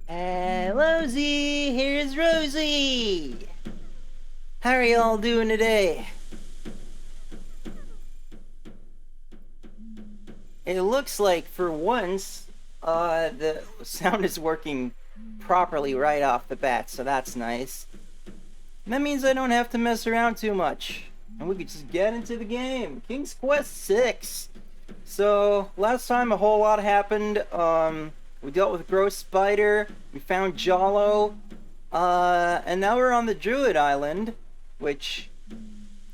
Hello, Z. Here's Rosie. How are y'all doing today? It looks like for once, the sound is working properly right off the bat, so that's nice. And that means I don't have to mess around too much, and we could just get into the game. King's Quest 6. So last time a whole lot happened. We dealt with Gross Spider. We found Jollo. And now we're on the Druid Island, which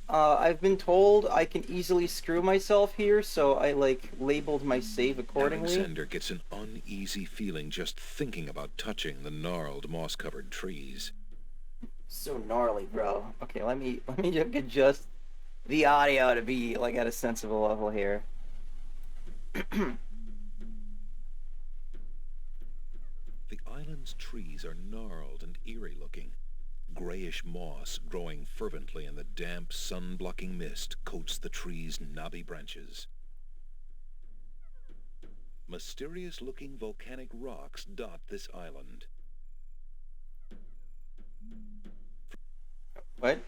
I've been told I can easily screw myself here, so I labeled my save accordingly. Alexander gets an uneasy feeling just thinking about touching the gnarled, moss-covered trees. So gnarly, bro. Okay, let me just adjust the audio to be at a sensible level here. The island's trees are gnarled and eerie-looking. Grayish moss growing fervently in the damp, sun-blocking mist coats the trees' knobby branches. Mysterious-looking volcanic rocks dot this island. What?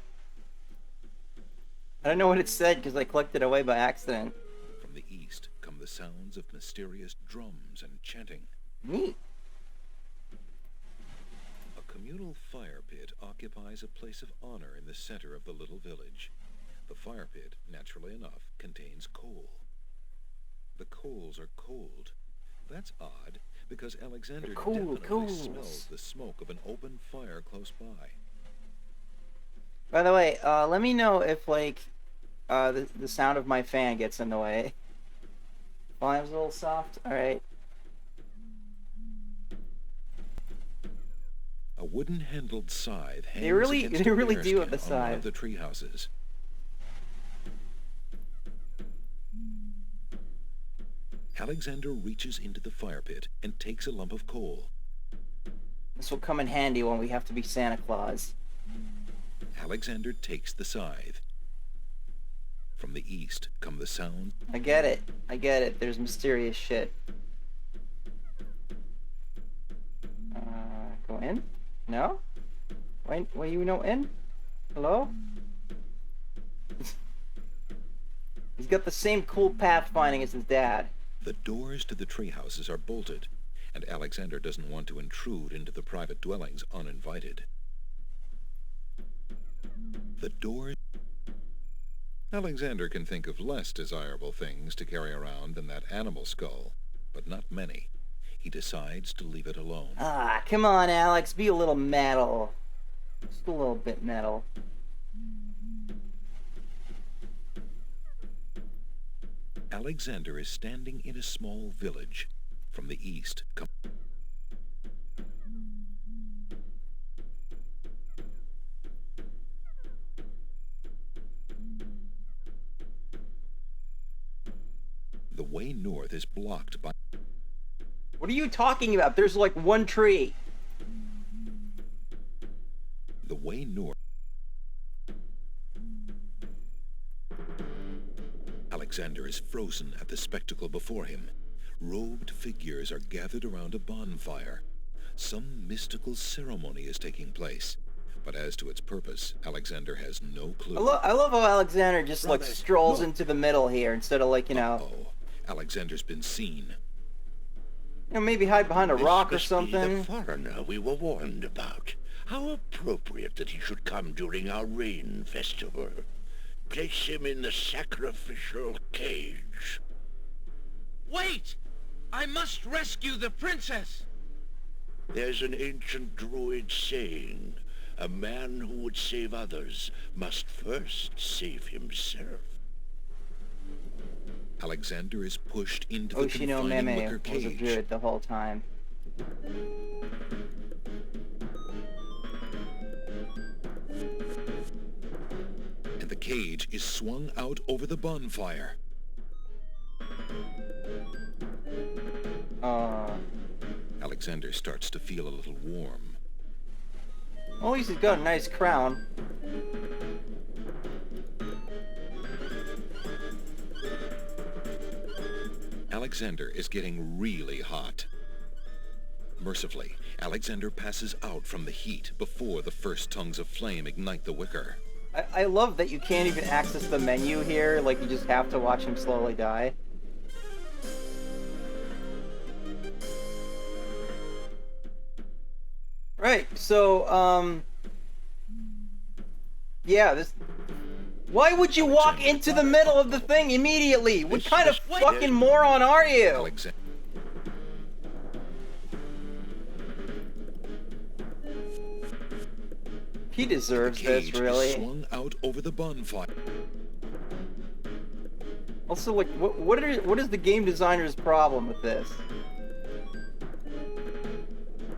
I don't know what it said because I clicked it away by accident. From the east come the sounds of mysterious drums and chanting. Neat. A communal fire pit occupies a place of honor in the center of the little village. The fire pit, naturally enough, contains coal. The coals are cold. That's odd, because Alexander definitely smells the smoke of an open fire close by. By the way, let me know if the sound of my fan gets in the way. Volume's a little soft. All right. A wooden-handled scythe hangs They really against do a have a bearskin on one scythe. of the tree houses. Alexander reaches into the fire pit and takes a lump of coal. This will come in handy when we have to be Santa Claus. Alexander takes the scythe. From the east come the sound. I get it. There's mysterious shit. Go in? No? Why you no in? Hello? He's got the same cool pathfinding as his dad. The doors to the tree houses are bolted, and Alexander doesn't want to intrude into the private dwellings uninvited. The door... Alexander can think of less desirable things to carry around than that animal skull, but not many. He decides to leave it alone. Ah, come on, Alex. Be a little metal. Just a little bit metal. Alexander is standing in a small village. From the east come... The way north is blocked by... What are you talking about? There's one tree. The way north... Alexander is frozen at the spectacle before him. Robed figures are gathered around a bonfire. Some mystical ceremony is taking place. But as to its purpose, Alexander has no clue. I love how Alexander just strolls into the middle here instead of Uh-oh. Alexander's been seen. Maybe hide behind a rock or This must something. be the foreigner we were warned about. How appropriate that he should come during our rain festival. Place him in the sacrificial cage. Wait! I must rescue the princess! There's an ancient druid saying, a man who would save others must first save himself. Alexander is pushed into the Oshino confining Meme wicker was a cage. druid the whole time. And the cage is swung out over the bonfire. Alexander starts to feel a little warm. Well, at least he's got a nice crown. Alexander is getting really hot. Mercifully, Alexander passes out from the heat before the first tongues of flame ignite the wicker. I love that you can't even access the menu here, like you just have to watch him slowly die. Right, so, yeah, this... Why would you walk into the middle of the thing immediately? What kind of fucking moron are you? Alexander. He deserves this, really. Swung out over the bonfire. Also, like, what is the game designer's problem with this?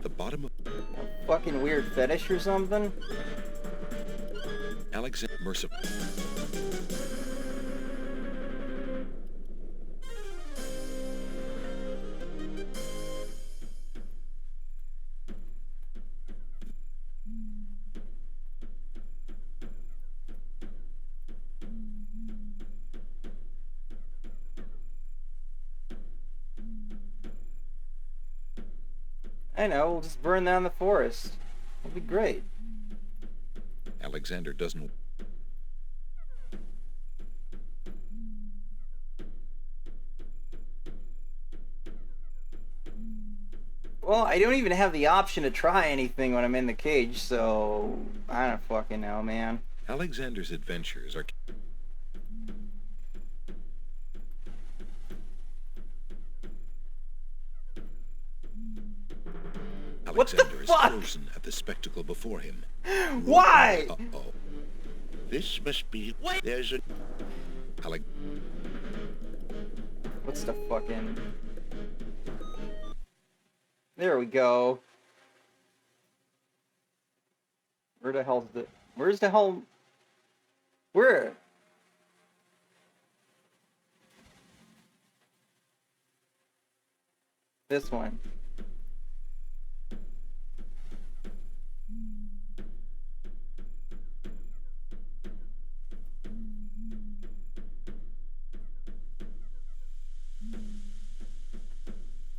The bottom of A fucking weird fetish or something? Alexander merciful. I know, we'll just burn down the forest. It'll be great. Alexander doesn't. Well, I don't even have the option to try anything when I'm in the cage, so I don't fucking know, man. Alexander's adventures are. What the Alexander is fuck? frozen at the spectacle before him. Why? Uh-oh. This must be... Wait. There's a... Alex. What's the fucking... There we go. Where the hell's the... Where's the hell... Where? This one.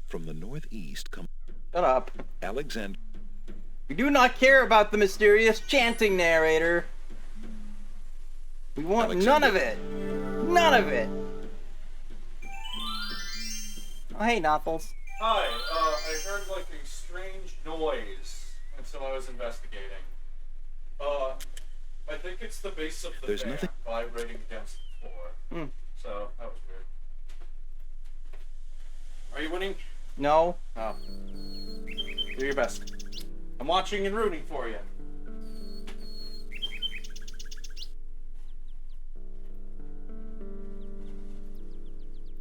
From the northeast come Shut up. Alexander. We do not care about the mysterious chanting narrator. We want none of it. None of it. Oh, hey, Nothles. Hi, I heard like a strange noise, and so I was investigating. I think it's the base of the There's fan nothing- vibrating against the floor. So, that was weird. Are you winning? No. Oh. Do your best. I'm watching and rooting for you.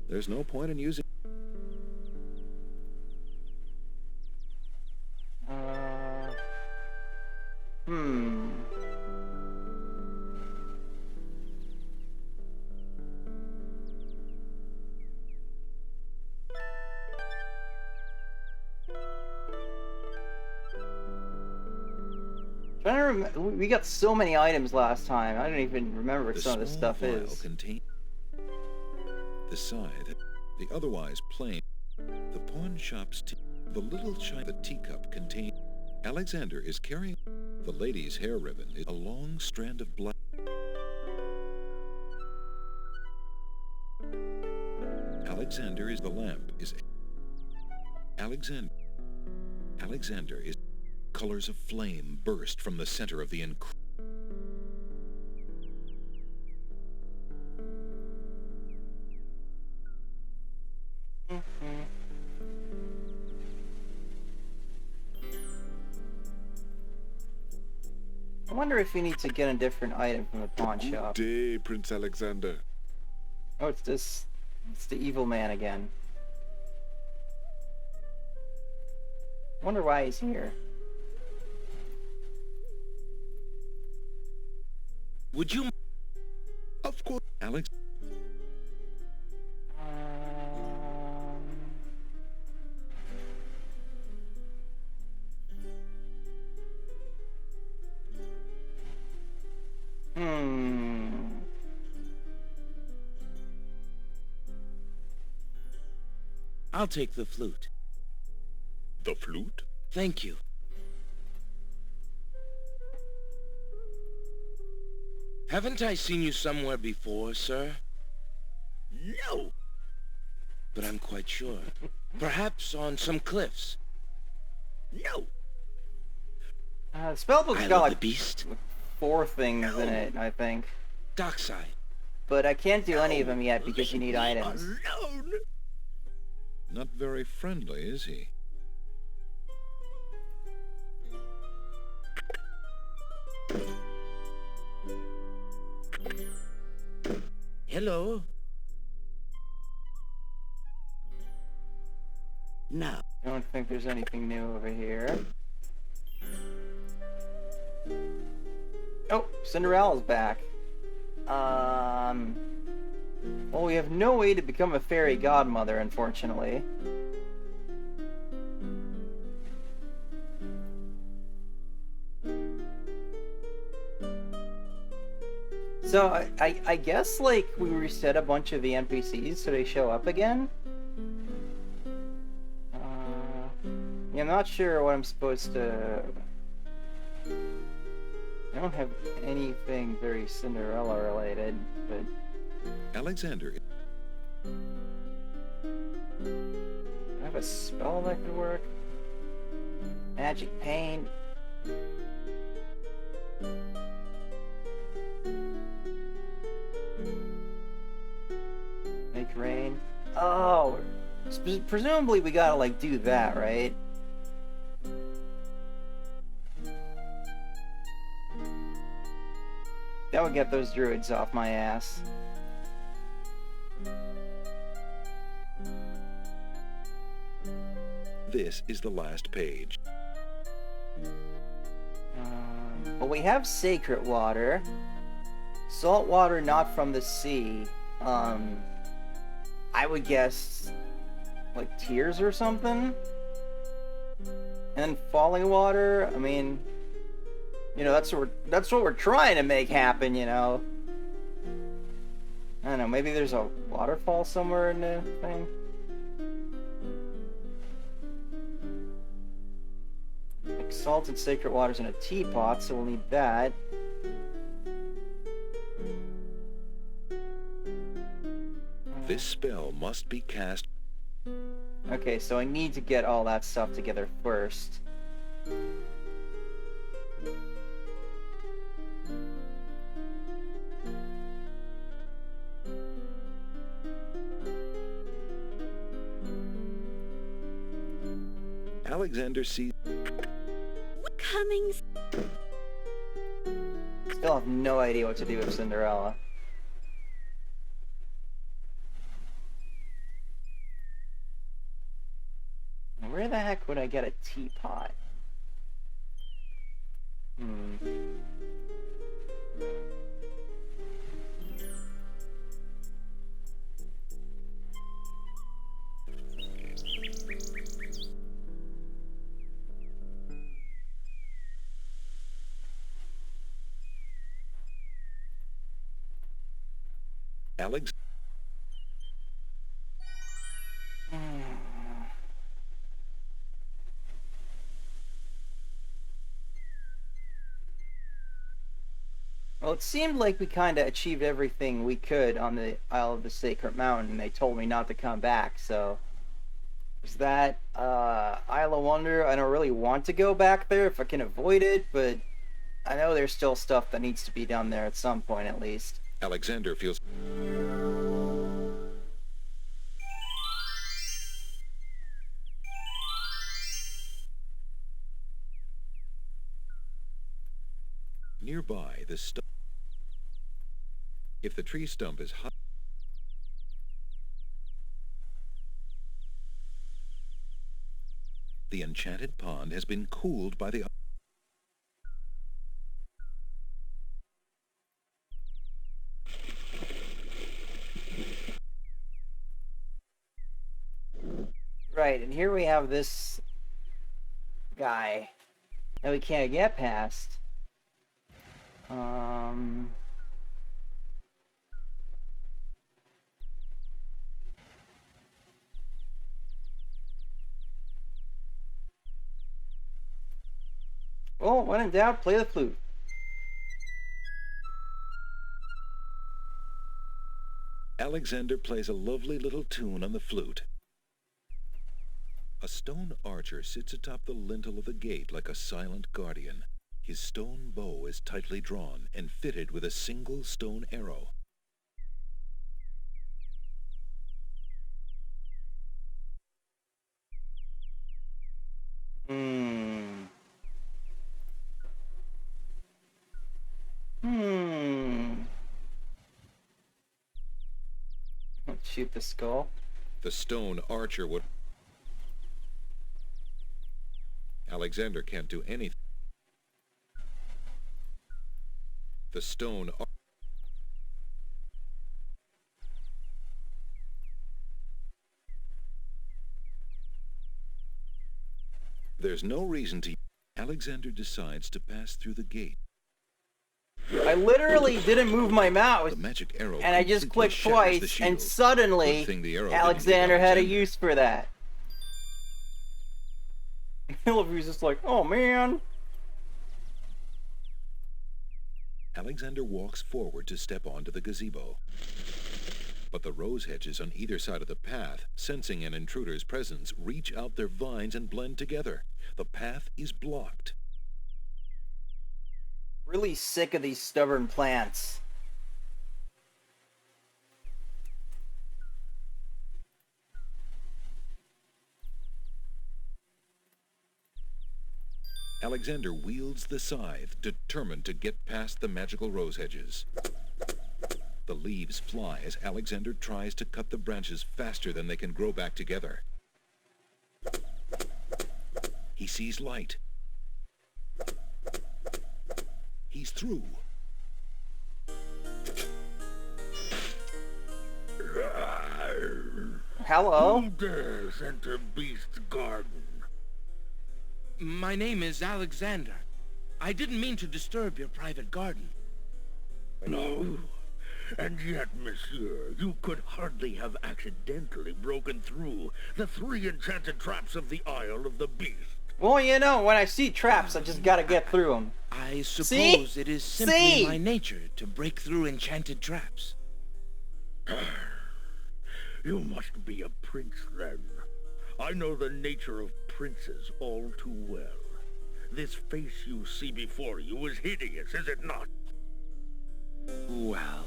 There's no point in using. Hmm. Trying to remember, we got so many items last time. I don't even remember what The some of this small stuff vial is. contain the scythe, the otherwise plain, the pawn shop's the little the teacup contain. Alexander is carrying the lady's hair ribbon is a long strand of black. Alexander is the lamp is Alexander is colors of flame burst from the center of the I wonder if we need to get a different item from the pawn shop. Day, Prince Alexander. Oh, it's this. It's the evil man again. Wonder why he's here. Would you... Of course, Alex. I'll take the flute. the flute? Thank you. Haven't I seen you somewhere before, sir? No. But I'm quite sure. Perhaps on some cliffs. No. The spellbook's Isle got of the like Beast? 4 things in it, I think. Dockside? But I can't do any of No. them yet because you Leave need me items. alone. Not very friendly, is he? Hello. Now. I don't think there's anything new over here. Oh, Cinderella's back. Well, we have no way to become a fairy godmother, unfortunately. So, I guess, like, we reset a bunch of the NPCs so they show up again? Yeah, I'm not sure what I'm supposed to... I don't have anything very Cinderella related, but... Alexander. Do I have a spell that could work? Magic paint. Make rain. Oh! Presumably we gotta, like, do that, right? That would get those druids off my ass. This is the last page. Well, we have sacred water. Salt water not from the sea. I would guess, like, tears or something? And falling water, I mean... You know, that's what we're trying to make happen, you know? I don't know, maybe there's a waterfall somewhere in the thing? Like salted sacred water's in a teapot, so we'll need that. This spell must be cast. Okay, so I need to get all that stuff together first. Alexander sees. Coming. Still have no idea what to do with Cinderella. Where the heck would I get a teapot? Alex. Well, it seemed like we kind of achieved everything we could on the Isle of the Sacred Mountain. They told me not to come back, so... Is that, Isle of Wonder? I don't really want to go back there if I can avoid it, but... I know there's still stuff that needs to be done there at some point, at least. Alexander feels. Nearby, the stump. If the tree stump is high, the enchanted pond has been cooled by the. Right, and here we have this guy that we can't get past. Oh, when in doubt, play the flute. Alexander plays a lovely little tune on the flute. A stone archer sits atop the lintel of the gate like a silent guardian. His stone bow is tightly drawn and fitted with a single stone arrow. Hmm. Let's shoot the skull. The stone archer would... Alexander can't do anything. The stone... There's no reason to... Alexander decides to pass through the gate. I literally didn't move my mouse, The magic arrow and I just completely clicked shatters the twice, shield. and suddenly Good thing the arrow didn't hit Alexander had a Alexander. use for that. Hillary's just like, oh man. Alexander walks forward to step onto the gazebo. But the rose hedges on either side of the path, sensing an intruder's presence, reach out their vines and blend together. The path is blocked. Really sick of these stubborn plants. Alexander wields the scythe, determined to get past the magical rose hedges. The leaves fly as Alexander tries to cut the branches faster than they can grow back together. He sees light. He's through. Hello? Who dares enter Beast's garden? My name is Alexander. I didn't mean to disturb your private garden. No. And yet, monsieur, you could hardly have accidentally broken through the 3 enchanted traps of the Isle of the Beast. Well, you know, when I see traps, I just gotta get through them. I suppose See? it is simply See? my nature to break through enchanted traps. You must be a prince, then. I know the nature of princes all too well. This face you see before you is hideous, is it not? Well,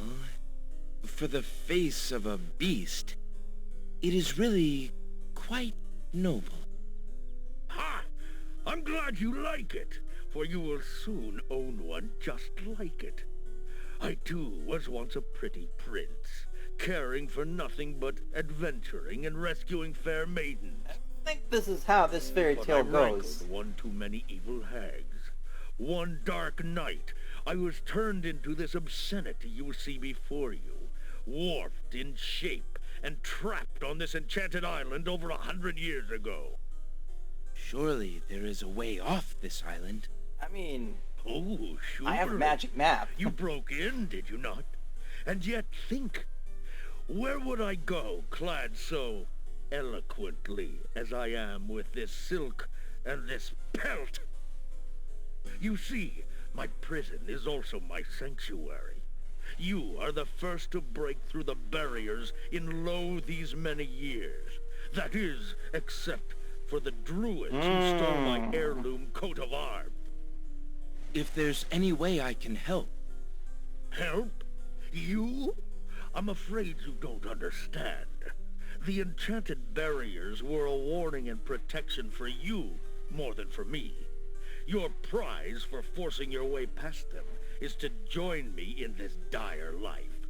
for the face of a beast, it is really quite noble. Ha! I'm glad you like it, for you will soon own one just like it. I too was once a pretty prince, caring for nothing but adventuring and rescuing fair maidens. I think this is how this fairy But I tale rankled goes. one too many evil hags. One dark night, I was turned into this obscenity you see before you, warped in shape and trapped on this enchanted island over 100 years ago. Surely there is a way off this island. I mean, Oh, sure. I have a magic map. You broke in, did you not? And yet think, where would I go clad so eloquently as I am with this silk and this pelt? You see, my prison is also my sanctuary. You are the first to break through the barriers in lo these many years. That is, except for the druids who stole my heirloom coat of arms. If there's any way I can help. Help? You? I'm afraid you don't understand. The enchanted barriers were a warning and protection for you more than for me. Your prize for forcing your way past them is to join me in this dire life.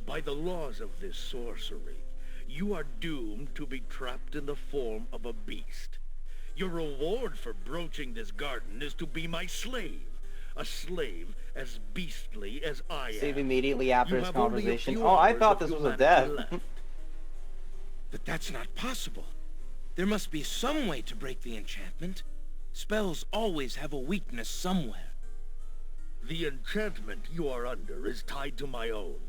By the laws of this sorcery, you are doomed to be trapped in the form of a beast. Your reward for broaching this garden is to be my slave. A slave as beastly as I am. Save immediately after You this have only a conversation. few Oh, I hours thought of this was a humanity death. left. But that's not possible. There must be some way to break the enchantment. Spells always have a weakness somewhere. The enchantment you are under is tied to my own.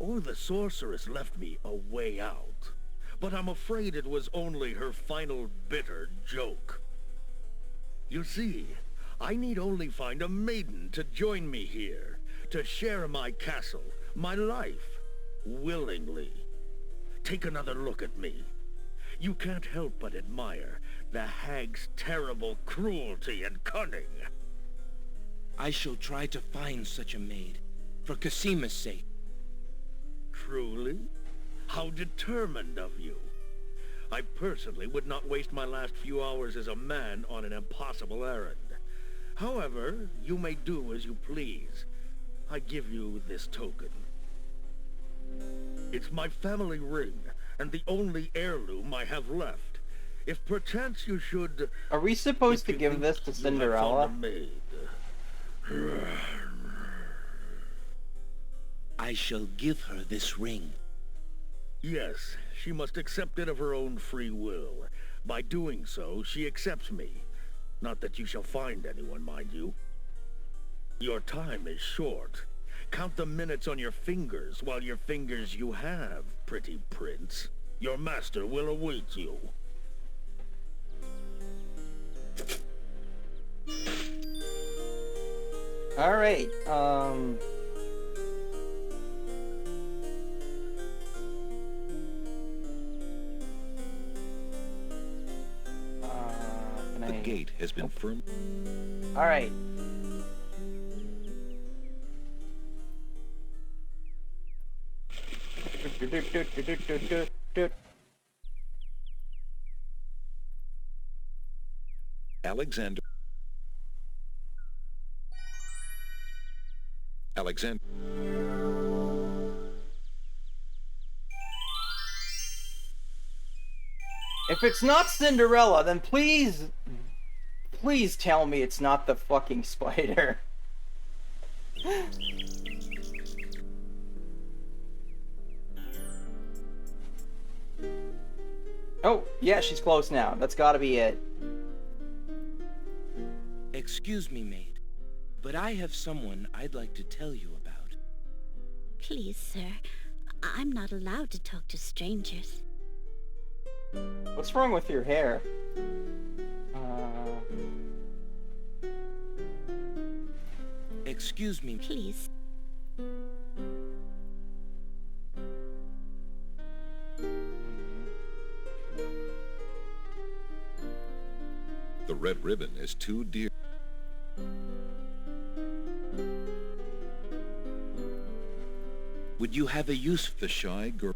Oh, the sorceress left me a way out. But I'm afraid it was only her final bitter joke. You see, I need only find a maiden to join me here, to share my castle, my life, willingly. Take another look at me. You can't help but admire the hag's terrible cruelty and cunning. I shall try to find such a maid, for Casima's sake. Truly? How determined of you. I personally would not waste my last few hours as a man on an impossible errand. However, you may do as you please. I give you this token. It's my family ring, and the only heirloom I have left. If perchance you should... Are we supposed to if you give think this to you have Cinderella? found a maid. I shall give her this ring. Yes, she must accept it of her own free will. By doing so, she accepts me. Not that you shall find anyone, mind you. Your time is short. Count the minutes on your fingers while your fingers you have, pretty prince. Your master will await you. Alright, can The I... gate has been firm. Alright. Alexander. Alexander. If it's not Cinderella, then please tell me it's not the fucking spider. Oh, yeah, she's close now. That's gotta be it. Excuse me, maid, but I have someone I'd like to tell you about. Please, sir. I'm not allowed to talk to strangers. What's wrong with your hair? Excuse me. Please. The red ribbon is too dear. Would you have a use for The shy girl.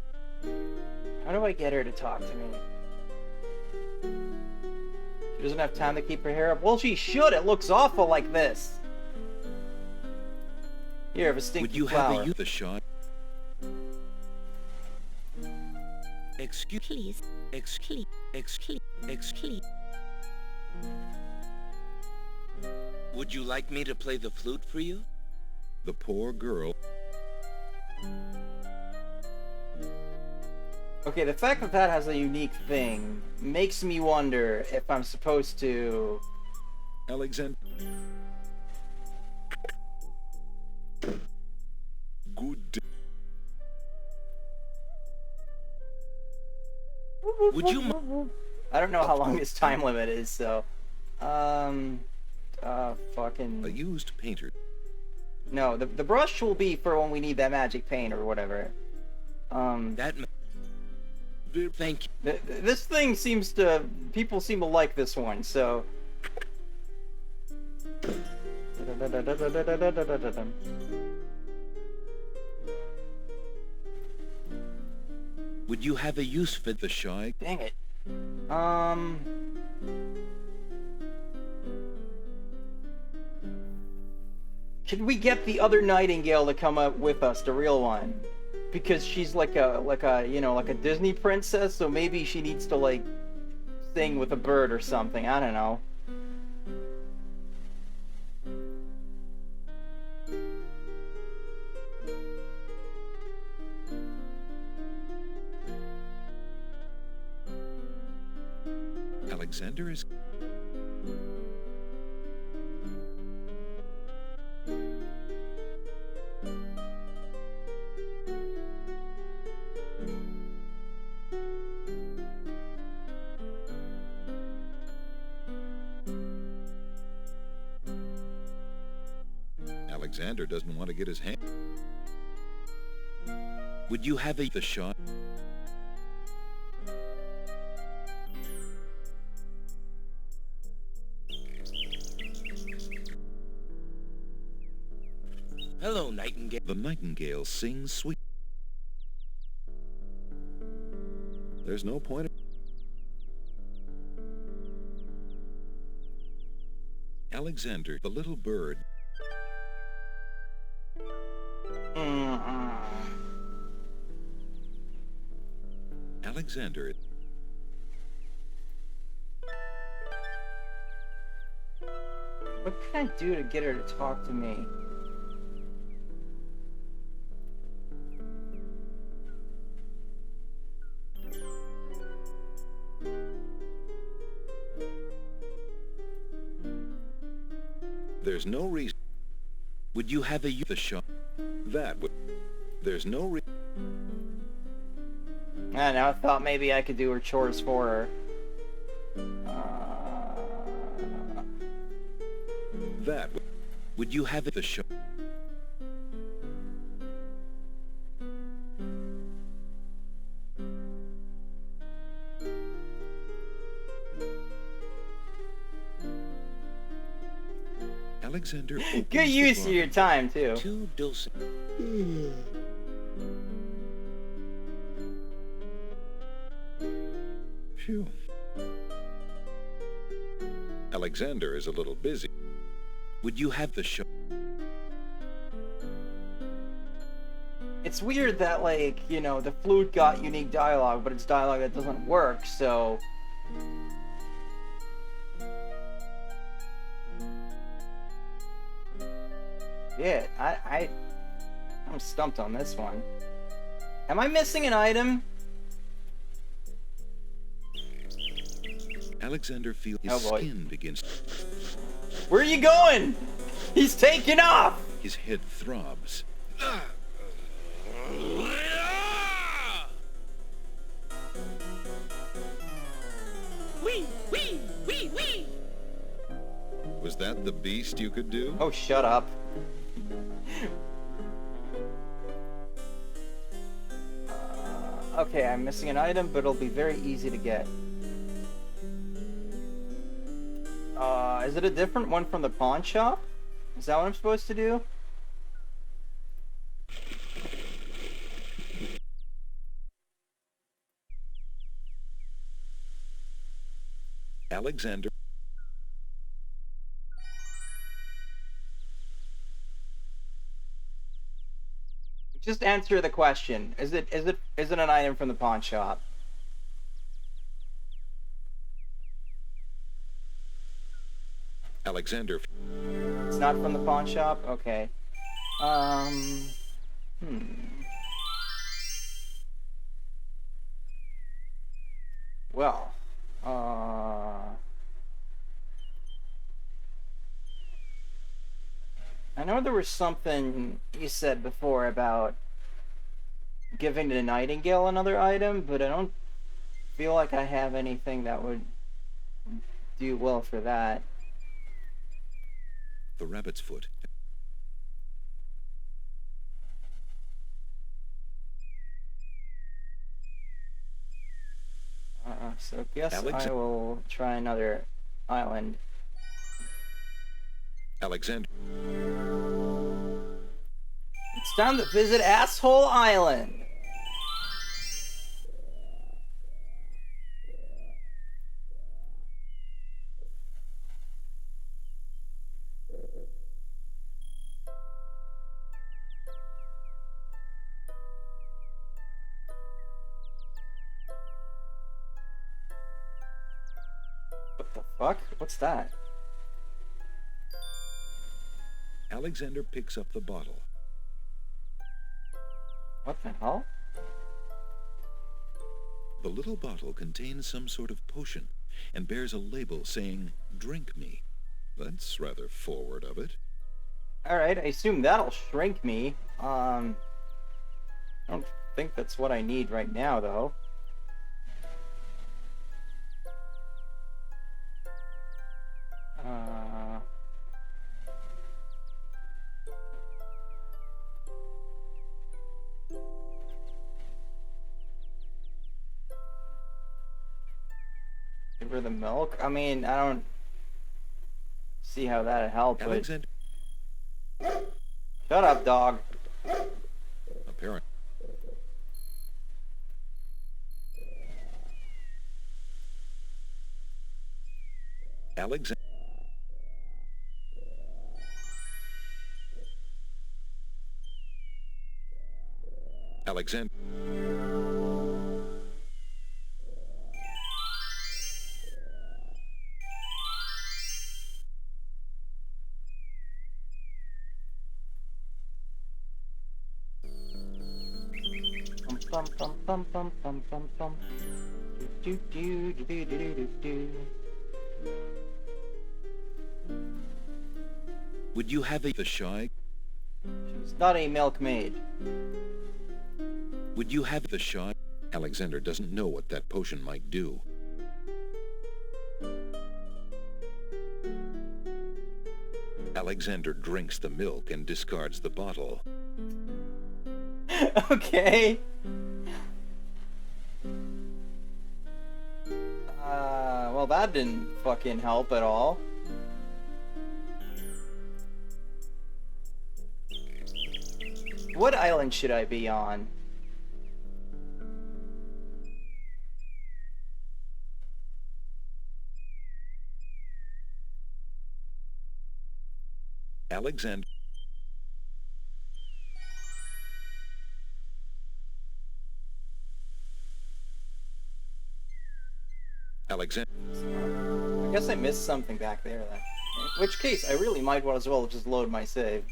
How do I get her to talk to me? She doesn't have time to keep her hair up. Well, she should. It looks awful like this. Here, have a stinky Would you flower. have a use? The shy. Excuse. Please. Please. Would you like me to play the flute for you? The poor girl. Okay, the fact that that has a unique thing makes me wonder if I'm supposed to... Alexander. Good day. Would you I don't know how long this time limit is, so... fucking... A used painter. No, the brush will be for when we need that magic paint or whatever. That. Thank you. This thing seems to... People seem to like this one, so... Would you have a use for The shy. Dang it. Could we get the other Nightingale to come up with us, the real one? Because she's like a, you know, like a Disney princess, so maybe she needs to, like, sing with a bird or something. I don't know. Alexander is. Alexander doesn't want to get his hand. Would you have The shot. Hello, Nightingale. The nightingale sings sweet. There's no point. Alexander, the little bird. Alexander. What can I do to get her to talk to me? There's no reason. Would you have The shot. That would. There's no reason. I don't know, I thought maybe I could do her chores for her. That would. Would you have The shot. Alexander. Get used to your time, too. two dulcet? Phew. Alexander is a little busy. Would you have The shot. It's weird that, like, you know, the flute got unique dialogue, but it's dialogue that doesn't work, so... Yeah, I'm stumped on this one. Am I missing an item? Alexander feels Oh, his boy. skin begins. Where are you going? He's taking off! His head throbs. Wee, wee, wee, wee. Was that the beast you could do? Oh, shut up. Okay, I'm missing an item, but it'll be very easy to get. Is it a different one from the pawn shop? Is that what I'm supposed to do? Alexander. Just answer the question. Is it an item from the pawn shop? Alexander. It's not from the pawn shop? Okay. Well, I know there was something you said before about giving the Nightingale another item, but I don't feel like I have anything that would do well for that. The rabbit's foot. So I guess Alex- I will try another island. Alexander. It's time to visit Asshole Island. What the fuck? What's that? Alexander picks up the bottle. What the hell? The little bottle contains some sort of potion and bears a label saying, "Drink me." That's rather forward of it. Alright, I assume that'll shrink me. I don't think that's what I need right now, though. Give her the milk? I mean, I don't see how that'd help, but... Alexander, Shut up, dog. apparent. Alexander. Alexander. Bum bum bum bum bum bum bum. Do do do do do do do. Would you have the shy? She's not a milkmaid. Would you have the shy? Alexander doesn't know what that potion might do. Alexander drinks the milk and discards the bottle. Okay. Well, that didn't fucking help at all. What island should I be on? Alexander. Alexander. I guess I missed something back there then. In which case, I really might as well just load my save.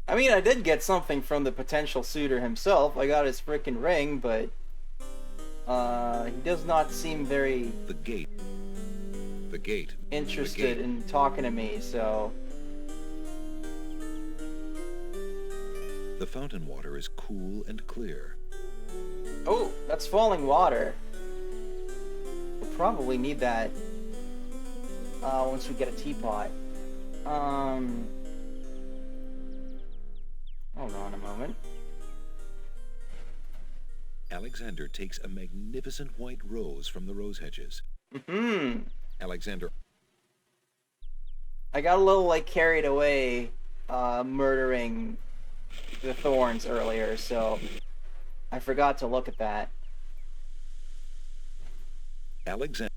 I mean, I did get something from the potential suitor himself. I got his frickin' ring, but... he does not seem very... The gate. The gate. interested in talking to me, so... The fountain water is cool and clear. Oh, that's falling water. We'll probably need that once we get a teapot. Hold on a moment. Alexander takes a magnificent white rose from the rose hedges. Hmm. Alexander. I got a little, like, carried away murdering the thorns earlier, so I forgot to look at that. Alexander.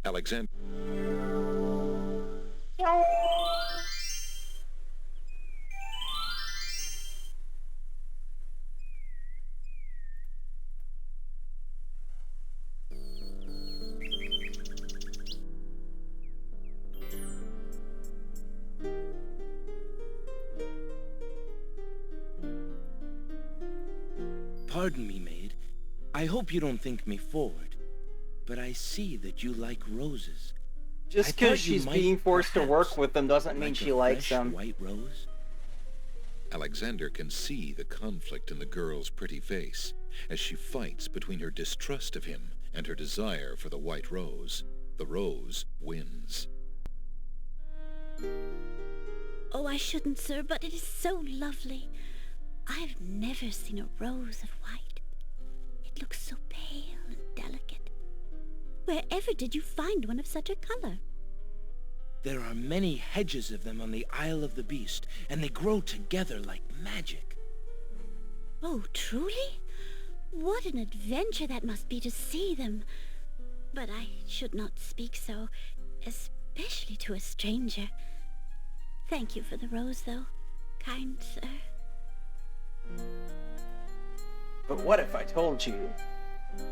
Alexander. Pardon me, maid. I hope you don't think me forward, but I see that you like roses. Just I thought because you she's might being forced to work perhaps with them doesn't mean like she a likes fresh them. white rose? Alexander can see the conflict in the girl's pretty face as she fights between her distrust of him and her desire for the white rose. The rose wins. Oh, I shouldn't, sir, but it is so lovely. I've never seen a rose of white. It looks so pale and delicate. Wherever did you find one of such a color? There are many hedges of them on the Isle of the Beast, and they grow together like magic. Oh, truly? What an adventure that must be to see them. But I should not speak so, especially to a stranger. Thank you for the rose, though, kind sir. But what if I told you?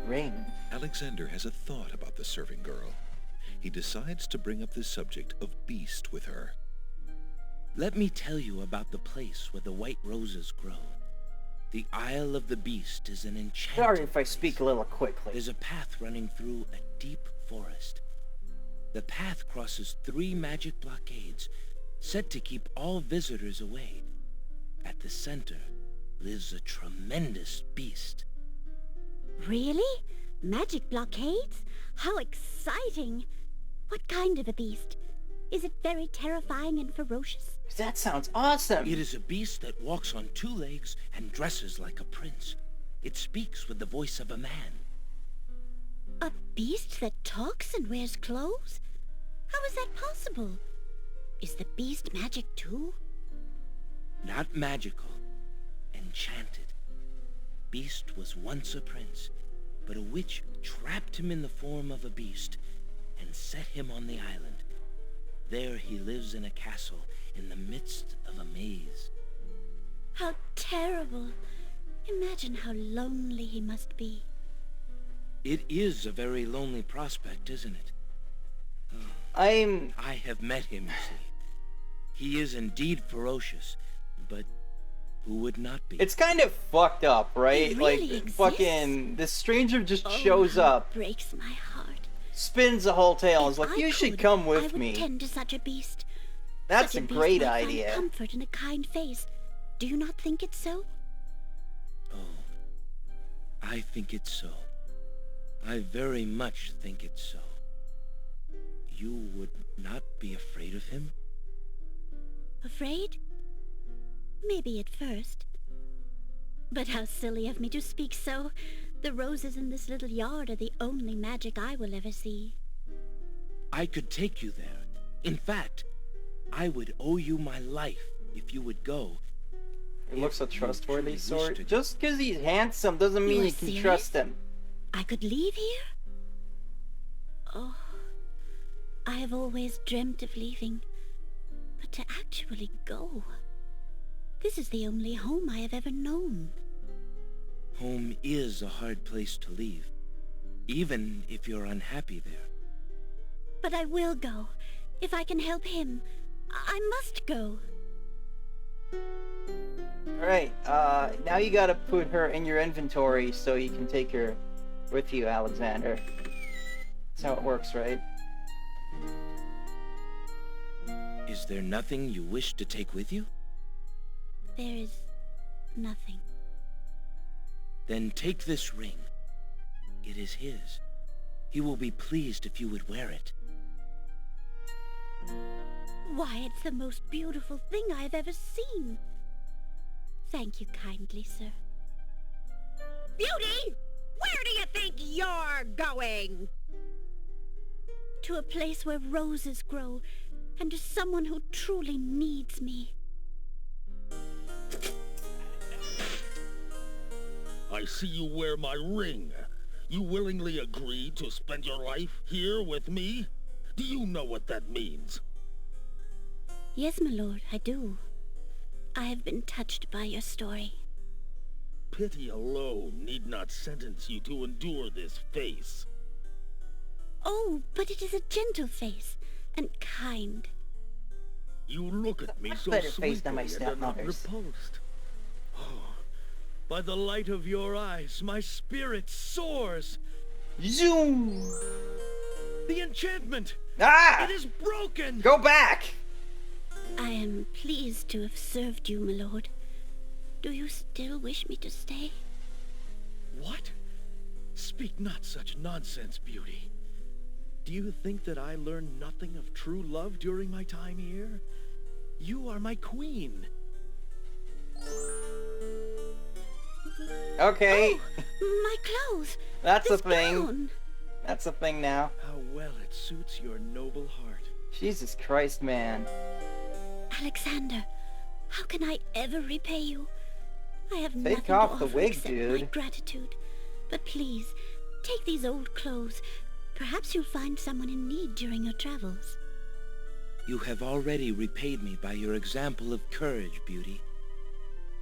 Ring. Alexander has a thought about the serving girl. He decides to bring up the subject of beast with her. Let me tell you about the place where the white roses grow. The Isle of the Beast is an enchanted Sorry if I place. speak a little quickly. There's a path running through a deep forest. The path crosses 3 magic blockades, set to keep all visitors away. At the center lives a tremendous beast. Really? Magic blockades? How exciting! What kind of a beast? Is it very terrifying and ferocious? That sounds awesome. It is a beast that walks on 2 legs and dresses like a prince. It speaks with the voice of a man. A beast that talks and wears clothes? How is that possible? Is the beast magic too? Not magical, enchanted. Beast was once a prince, but a witch trapped him in the form of a beast and set him on the island. There he lives in a castle in the midst of a maze. How terrible. Imagine how lonely he must be. It is a very lonely prospect, isn't it? I'm... I have met him, you see. He is indeed ferocious, but who would not be? It's kind of fucked up, right? It really like, exists? fucking... This stranger just Oh, shows how up, it breaks my heart. spins the whole tale, and is If like, I you should could, come I with would me. tend to such a beast. That's Such a beast great might find idea. comfort in a kind face. Do you not think it so? Oh, I think it's so. I very much think it's so. You would not be afraid of him? Afraid? Maybe at first. But how silly of me to speak so. The roses in this little yard are the only magic I will ever see. I could take you there. In fact, I would owe you my life if you would go. He looks a If you trustworthy truly wish sort. to- Just because he's handsome doesn't mean You are you can serious? trust him. I could leave here? Oh, I have always dreamt of leaving. But to actually go... This is the only home I have ever known. Home is a hard place to leave, even if you're unhappy there. But I will go. If I can help him, I must go. Alright, now you gotta put her in your inventory so you can take her with you, Alexander. That's how it works, right? Is there nothing you wish to take with you? There is nothing. Then take this ring. It is his. He will be pleased if you would wear it. Why, it's the most beautiful thing I have ever seen. Thank you kindly, sir. Beauty! Where do you think you're going? To a place where roses grow, and to someone who truly needs me. I see you wear my ring. You willingly agreed to spend your life here with me? Do you know what that means? Yes, my lord, I do. I have been touched by your story. Pity alone need not sentence you to endure this face. Oh, but it is a gentle face, and kind. You look at me Much so better face than my sweetly and are not stepmother's. repulsed. Oh, by the light of your eyes, my spirit soars. Zoom! The enchantment! Ah! It is broken! Go back! I am pleased to have served you, my lord. Do you still wish me to stay? What? Speak not such nonsense, Beauty. Do you think that I learned nothing of true love during my time here? You are my queen. Okay, My clothes! that's a This thing. gown. That's a thing now. How well it suits your noble heart. Jesus Christ, man. Alexander, how can I ever repay you? I have Take nothing off to the offer wig, except my dude. gratitude. But please, take these old clothes. Perhaps you'll find someone in need during your travels. You have already repaid me by your example of courage, Beauty.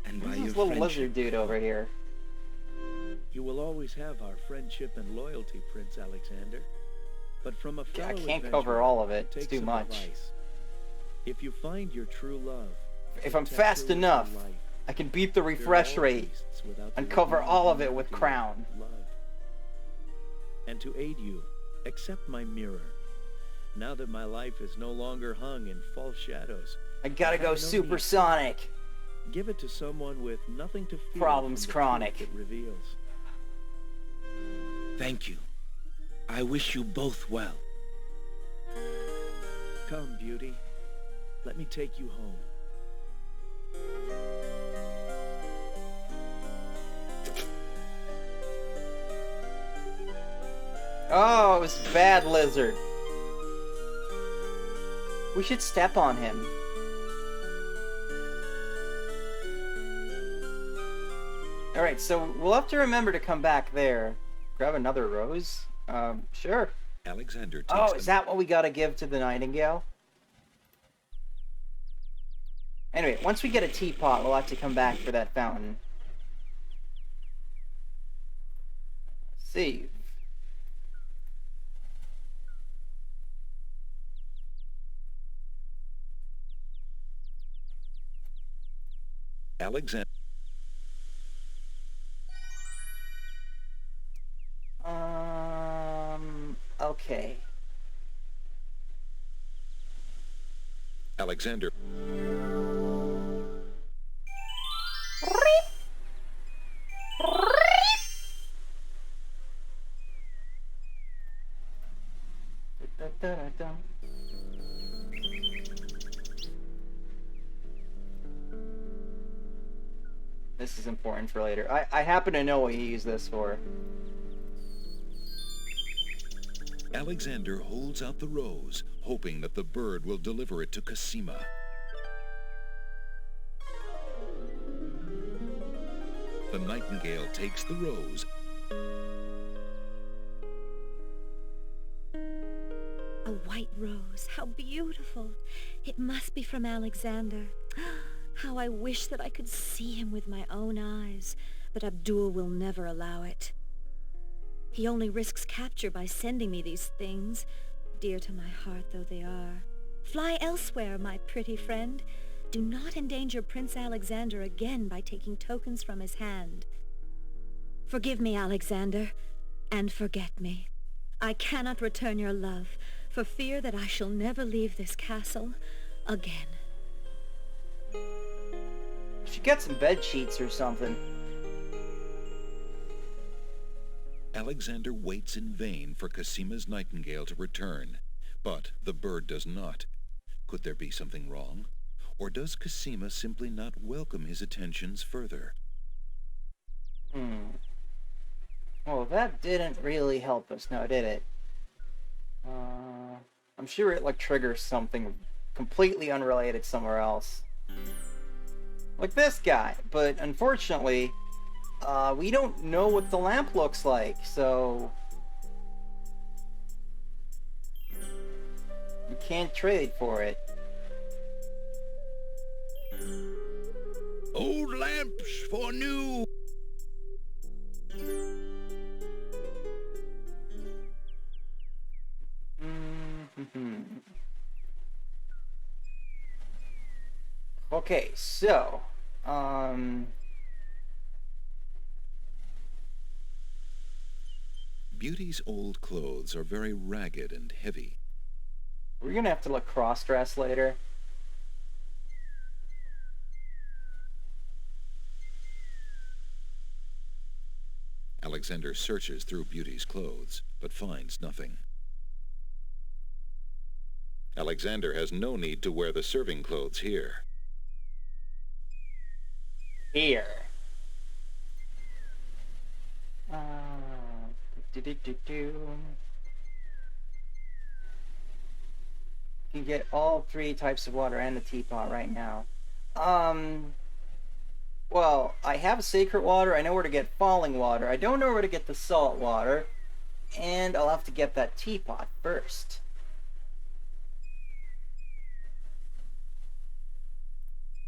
And by Who's your this little friendship. lizard dude over here? You will always have our friendship and loyalty, Prince Alexander. But from a Yeah, I fellow can't adventurer, cover all of it. It's take too some much. advice. If you find your true love, If I'm protect fast her with enough, your life. I can beat the There are refresh all rate beasts without the and cover redeeming all of it beauty with of crown. love. And to aid you, accept my mirror. Now that my life is no longer hung in false shadows, I gotta have go no supersonic. need. Give it to someone with nothing to fear Problems from the chronic. truth it reveals. Thank you. I wish you both well. Come, Beauty. Let me take you home. Oh, it was bad lizard. We should step on him. Alright, so we'll have to remember to come back there. Grab another rose? Sure. Alexander takes Oh, them. is that what we gotta give to the nightingale? Anyway, once we get a teapot, we'll have to come back for that fountain. Save. Alexander. Okay. Alexander. Da-da-da-da. This is important for later. I happen to know what you use this for. Alexander holds out the rose, hoping that the bird will deliver it to Cosima. The nightingale takes the rose. A white rose. How beautiful. It must be from Alexander. How I wish that I could see him with my own eyes, but Abdul will never allow it. He only risks capture by sending me these things, dear to my heart though they are. Fly elsewhere, my pretty friend. Do not endanger Prince Alexander again by taking tokens from his hand. Forgive me, Alexander, and forget me. I cannot return your love, for fear that I shall never leave this castle again. We should get some bed sheets or something. Alexander waits in vain for Cosima's nightingale to return, but the bird does not. Could there be something wrong? Or does Cosima simply not welcome his attentions further? Well, that didn't really help us now, did it? I'm sure it, triggers something completely unrelated somewhere else. Like this guy. But, unfortunately, we don't know what the lamp looks like, so... we can't trade for it. Old lamps for new. Okay, so, Beauty's old clothes are very ragged and heavy. we're gonna have to look cross-dress later. Alexander searches through Beauty's clothes, but finds nothing. Alexander has no need to wear the serving clothes here. Here. Do-do-do-do. You can get all 3 types of water and the teapot right now. Well, I have sacred water. I know where to get falling water. I don't know where to get the salt water. And I'll have to get that teapot first.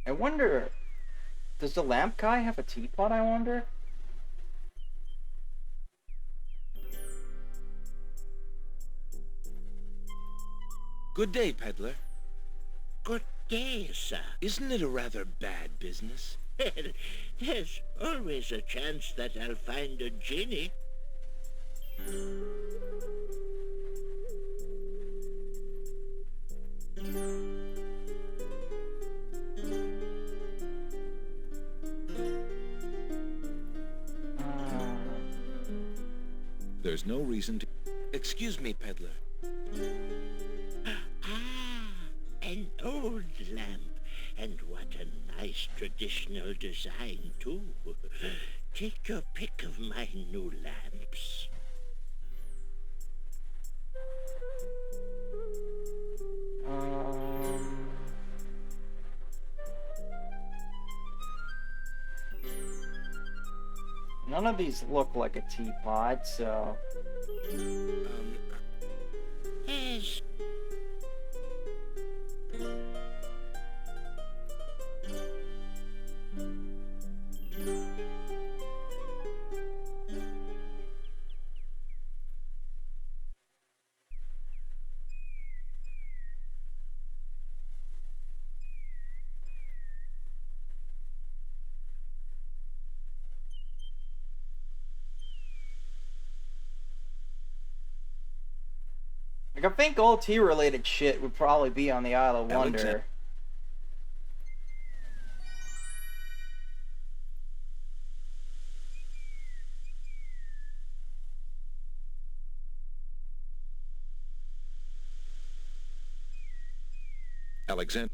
I wonder... does the lamp guy have a teapot, I wonder? Good day, peddler. Good day, sir. Isn't it a rather bad business? There's always a chance that I'll find a genie. There's no reason to... Excuse me, peddler. An old lamp. And what a nice traditional design, too. Take your pick of my new lamps. None of these look like a teapot, so... Yes. Like, I think all tea-related shit would probably be on the Isle of Wonder. Alexander.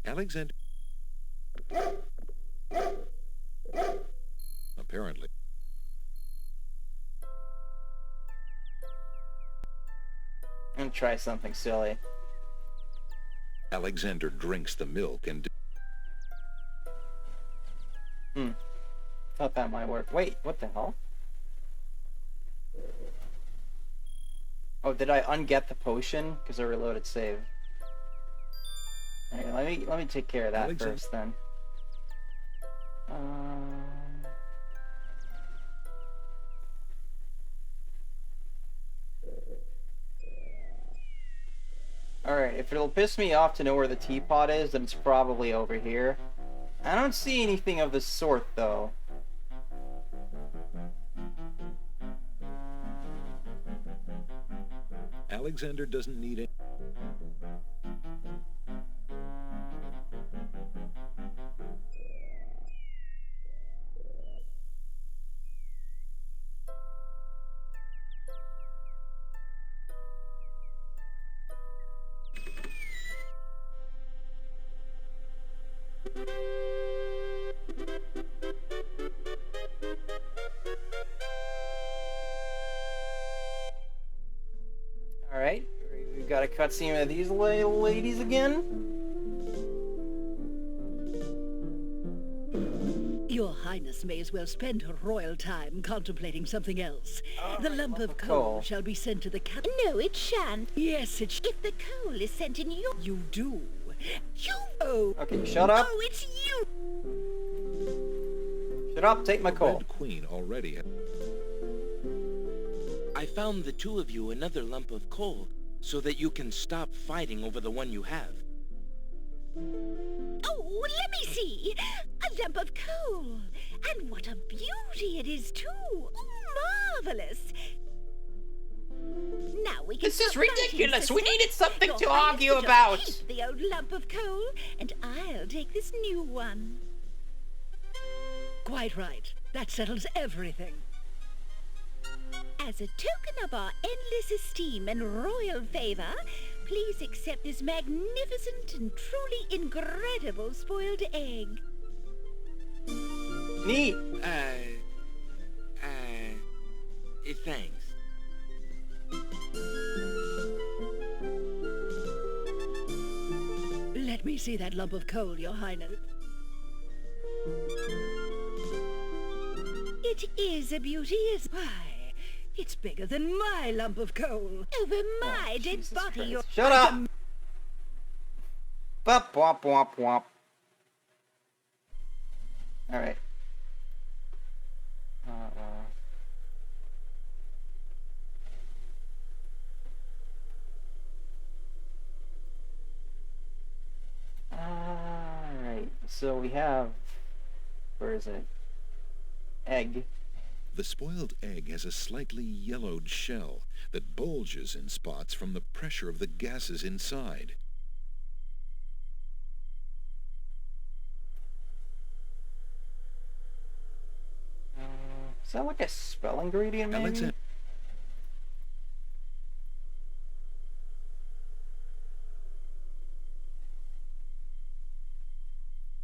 Alexander. Apparently. I'm gonna try something silly. Alexander drinks the milk and... Thought that might work. Wait, what the hell? Oh, did I unget the potion? Because I reloaded save. Alright, let me take care of that first then. Alright, if it'll piss me off to know where the teapot is, then it's probably over here. I don't see anything of the sort, though. Alexander doesn't need it. Alright, we've got a cutscene of these little ladies again. Your Highness may as well spend her royal time contemplating something else. The lump of coal shall be sent to the cap- No, it shan't. Yes, it If the coal is sent in your... You do. You... Oh. Okay, shut up. Oh, it's you! Shut up, take my coal. Red Queen already had... I found the two of you another lump of coal so that you can stop fighting over the one you have. Oh, let me see. A lump of coal. And what a beauty it is, too. Oh, marvelous. Now we can... This is stop fighting, ridiculous. We sister. needed something Your to Highness argue can just about. keep the old lump of coal, and I'll take this new one. Quite right. That settles everything. As a token of our endless esteem and royal favor, please accept this magnificent and truly incredible spoiled egg. Neat. Thanks. Let me see that lump of coal, Your Highness. It is a beauty, is Why, it's bigger than my lump of coal. over my Oh, dead Jesus body. Christ. Your... Shut up. Bop, womp, womp, womp. Alright. Alright, so we have... Where is it? Egg. The spoiled egg has a slightly yellowed shell that bulges in spots from the pressure of the gases inside. Is that like a spell ingredient, maybe? Alexander.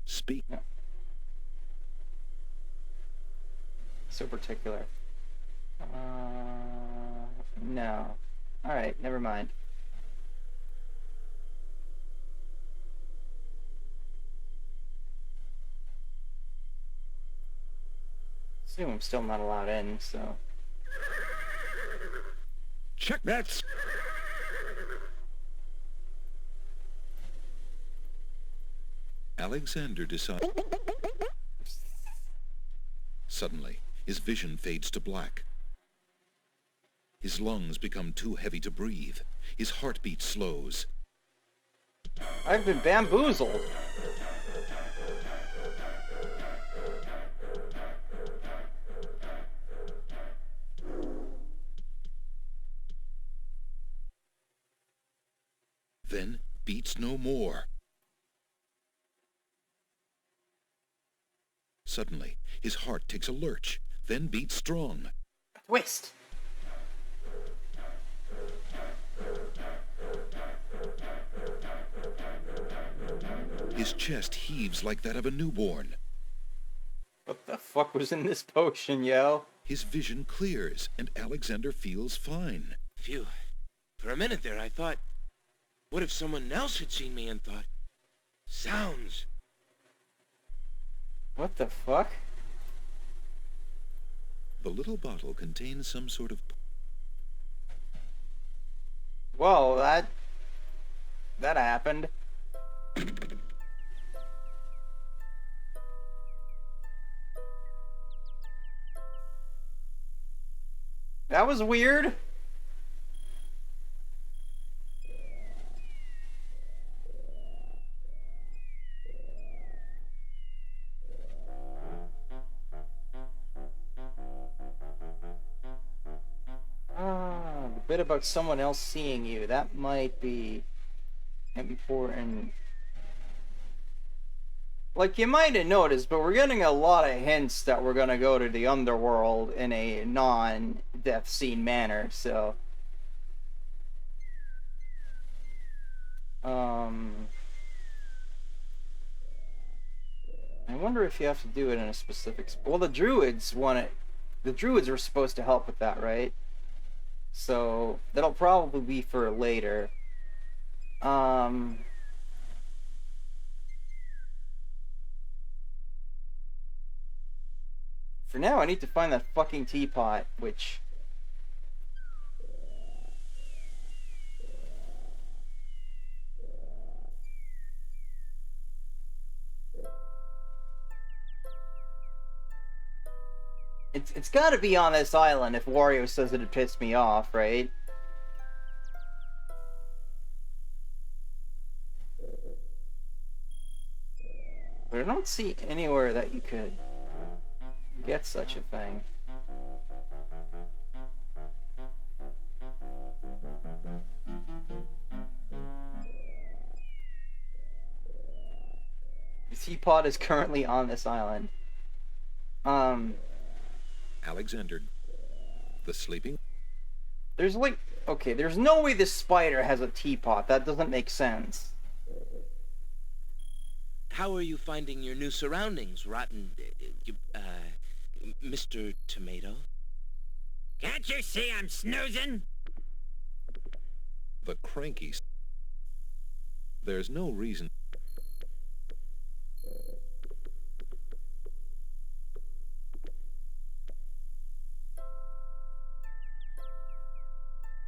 Speak. No. So particular. No. Alright, never mind. Assume I'm still not allowed in, so... Check that. Alexander decides. Suddenly, his vision fades to black. His lungs become too heavy to breathe. His heartbeat slows. I've been bamboozled. Then beats no more. Suddenly, his heart takes a lurch, then beats strong. Twist. His chest heaves like that of a newborn. What the fuck was in this potion, yo? His vision clears, and Alexander feels fine. Phew. For a minute there, I thought, what if someone else had seen me and thought, sounds? What the fuck? The little bottle contains some sort of... Whoa, that happened. That was weird. The bit about someone else seeing you, that might be important. Like, you might have noticed, but we're getting a lot of hints that we're gonna go to the underworld in a non-death scene manner, so... I wonder if you have to do it in a specific... Well, the druids want it... The druids are supposed to help with that, right? So, that'll probably be for later. For now, I need to find that fucking teapot, which... It's gotta be on this island if Wario says it'd piss me off, right? But I don't see anywhere that you could get such a thing. The teapot is currently on this island. Alexander, the sleeping... There's like... Okay, there's no way this spider has a teapot. That doesn't make sense. How are you finding your new surroundings, Rotten... Mr. Tomato? Can't you see I'm snoozing? The cranky... There's no reason...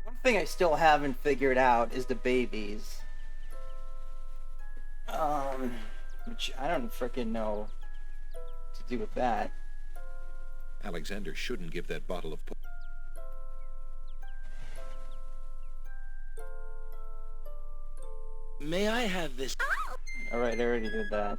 One thing I still haven't figured out is the babies. Which I don't frickin' know what to do with that. Alexander shouldn't give that bottle of... May I have this? Alright, I already did that.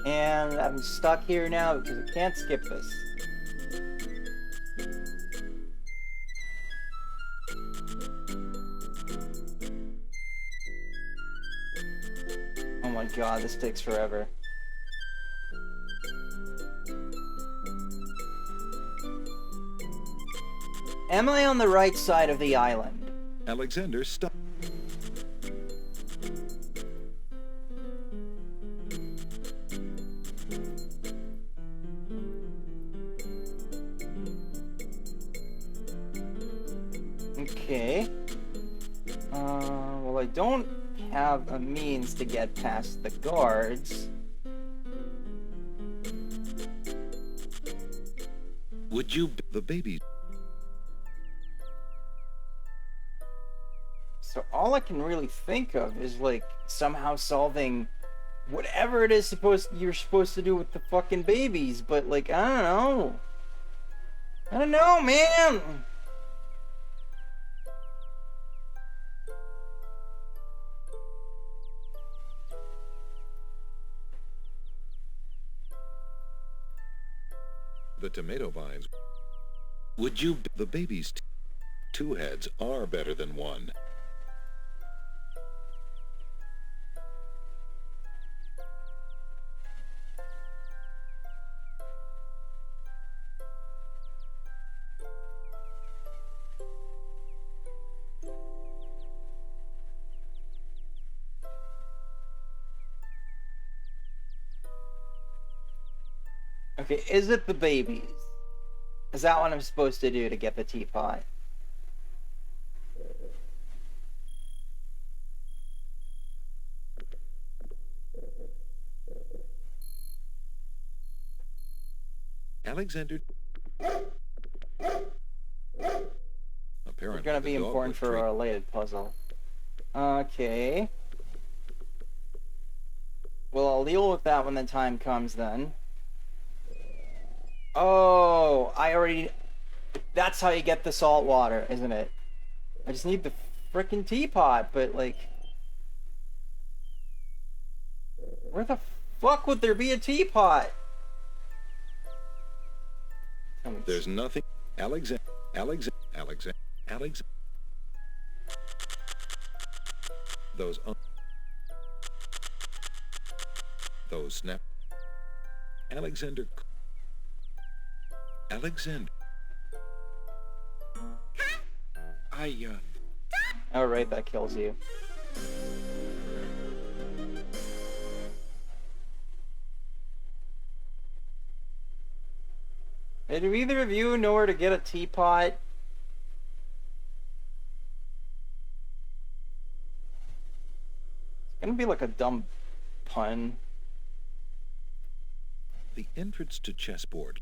And I'm stuck here now because I can't skip this. Oh my god, this takes forever. Am I on the right side of the island? Alexander stopped. Okay. Well, I don't have a means to get past the guards. Would you... The baby. So all I can really think of is, like, somehow solving whatever it is you're supposed to do with the fucking babies, but, like, I don't know. I don't know, man! The tomato vines. Would you... The baby's two heads are better than one. Okay, is it the babies? Is that what I'm supposed to do to get the teapot? Alexander. Apparently, It's gonna be important for a related puzzle. Okay. Well, I'll deal with that when the time comes then. Oh, I already... That's how you get the salt water, isn't it? I just need the frickin' teapot, but, like... Where the fuck would there be a teapot? There's nothing. Alexander. Those snap. Alexander. Oh, right, that kills you. Hey, do either of you know where to get a teapot? It's gonna be like a dumb pun. The entrance to chessboard.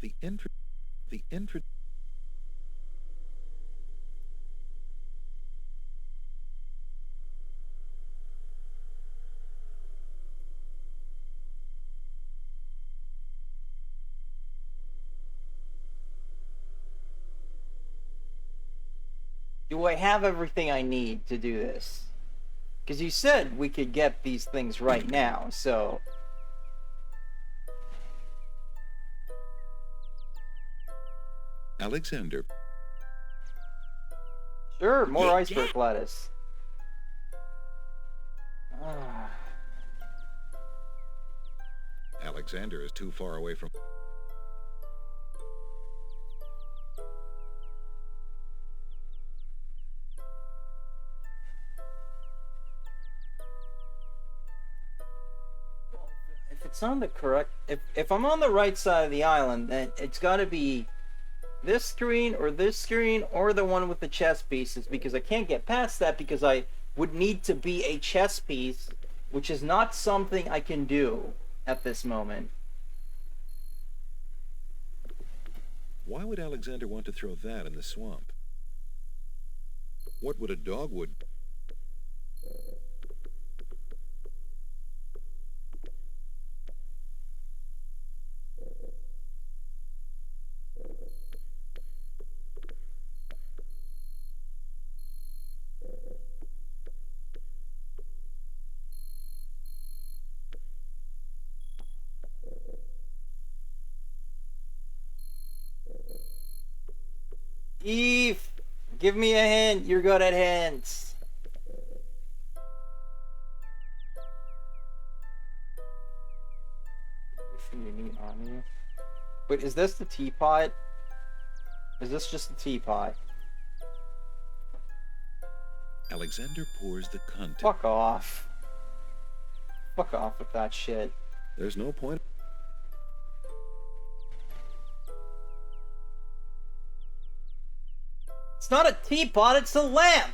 The entrance. Do I have everything I need to do this? Because you said we could get these things right now, so... Alexander. Sure, more iceberg lettuce. Ah. Alexander is too far away from. If it's on the correct... If I'm on the right side of the island, then it's gotta be this screen or the one with the chess pieces, because I can't get past that because I would need to be a chess piece, which is not something I can do at this moment. Why would Alexander want to throw that in the swamp? What would a dogwood... Eve, give me a hint. You're good at hints. Everything you need on you. Wait, is this the teapot? Is this just the teapot? Alexander pours the content. Fuck off. Fuck off with that shit. There's no point. It's not a teapot, it's a lamp!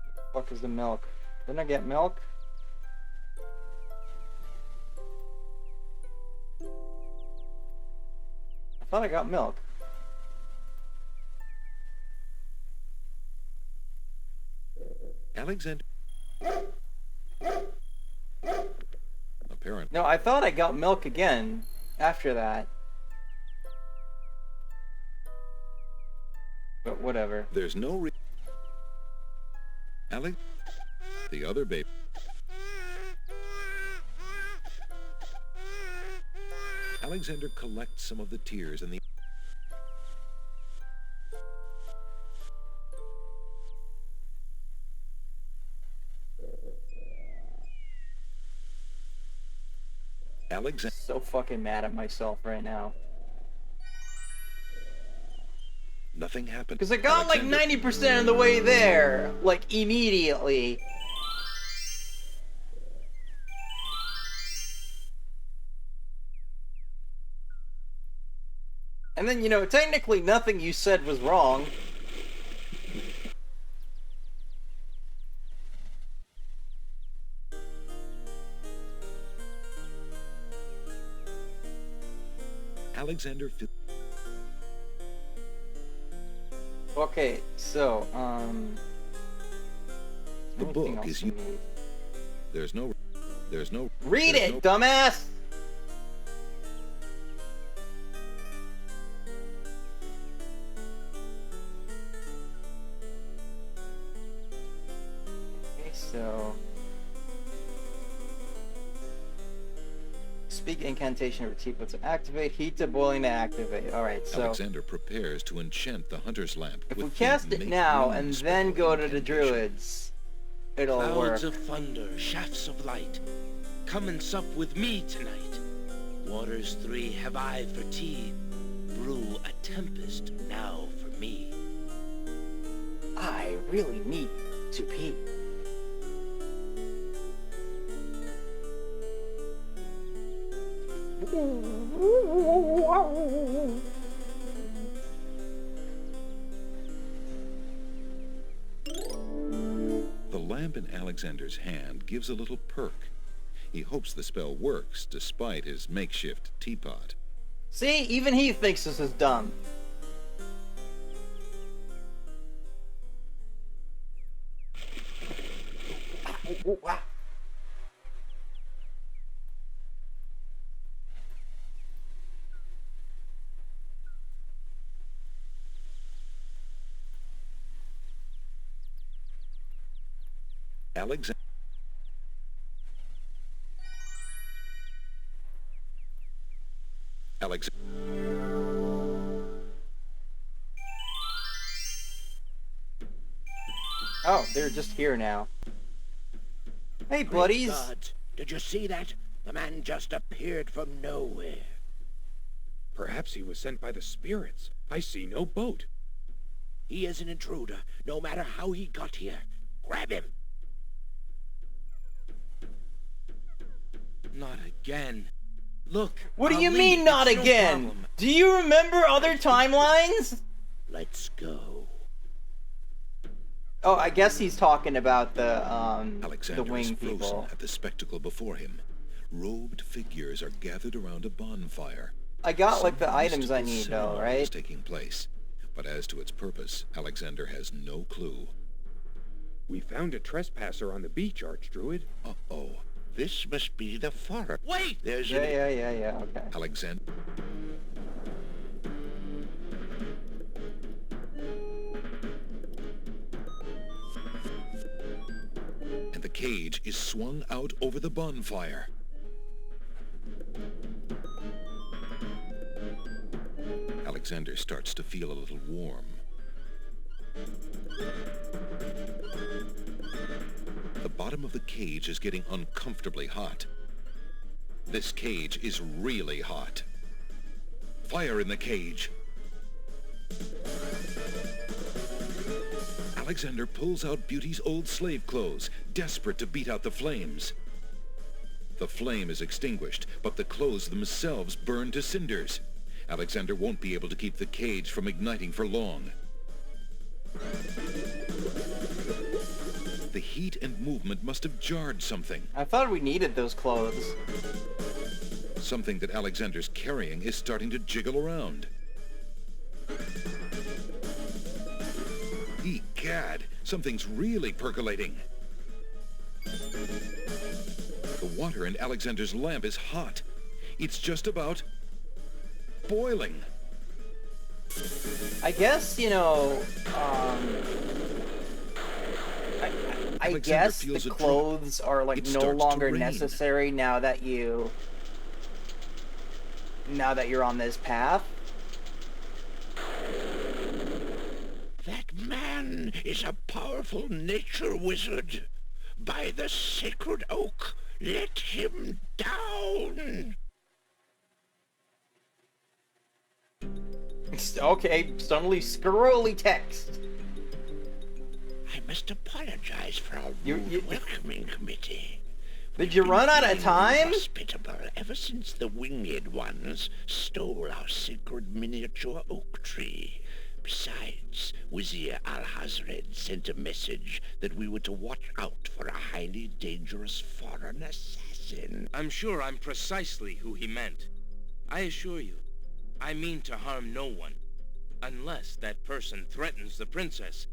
What the fuck is the milk? Didn't I get milk? I thought I got milk. Alexander. Apparently. No, I thought I got milk again after that. But whatever. There's no Alex. The other baby. Alexander collects some of the tears in the... Alexander... So fucking mad at myself right now. Nothing happened. Because I got like 90% of the way there, like immediately. And then, you know, technically nothing you said was wrong. Alexander... Okay, so, The book is you. There's no... Read it, dumbass! Okay, so... Speak incantation or teapot to activate, heat to boiling to activate. Alright, so... Alexander prepares to enchant the hunter's lamp. If with we the cast it make now rune and spell then go to the incantation. druids, it'll work. Clouds of thunder, shafts of light. Come and sup with me tonight. Waters 3 have I for tea. Brew a tempest now for me. I really need to pee. The lamp in Alexander's hand gives a little perk. He hopes the spell works despite his makeshift teapot. See, even he thinks this is dumb. Alexander... Oh, they're just here now. Hey, Great buddies! gods, did you see that? The man just appeared from nowhere. Perhaps he was sent by the spirits. I see no boat. He is an intruder, no matter how he got here. Grab him! Not again. Look. What do I'll you leave. mean, not It's no again? problem. Do you remember other timelines? Let's go. Oh, I guess he's talking about the Alexander is wing frozen people. at the spectacle before him. Robed figures are gathered around a bonfire. I got like the Some items I mystical need though, ceremony right? is taking place, but as to its purpose, Alexander has no clue. We found a trespasser on the beach, Archdruid. Uh-oh. This must be the forest. Wait! There's Yeah, okay. Alexander... And the cage is swung out over the bonfire. Alexander starts to feel a little warm. The bottom of the cage is getting uncomfortably hot. This cage is really hot. Fire in the cage. Alexander pulls out Beauty's old slave clothes, desperate to beat out the flames. The flame is extinguished, but the clothes themselves burn to cinders. Alexander won't be able to keep the cage from igniting for long. The heat and movement must have jarred something. I thought we needed those clothes. Something that Alexander's carrying is starting to jiggle around. Egad, something's really percolating. The water in Alexander's lamp is hot. It's just about boiling. I guess, you know, I guess the clothes are like no longer necessary now that you're on this path. That man is a powerful nature wizard. By the sacred oak, let him down. Okay, suddenly scrolly text. I must apologize for our rude welcoming committee. Did you run out of time? Hospitable ever since the winged ones stole our sacred miniature oak tree. Besides, Wazir Al-Hazred sent a message that we were to watch out for a highly dangerous foreign assassin. I'm sure I'm precisely who he meant. I assure you, I mean to harm no one, unless that person threatens the princess.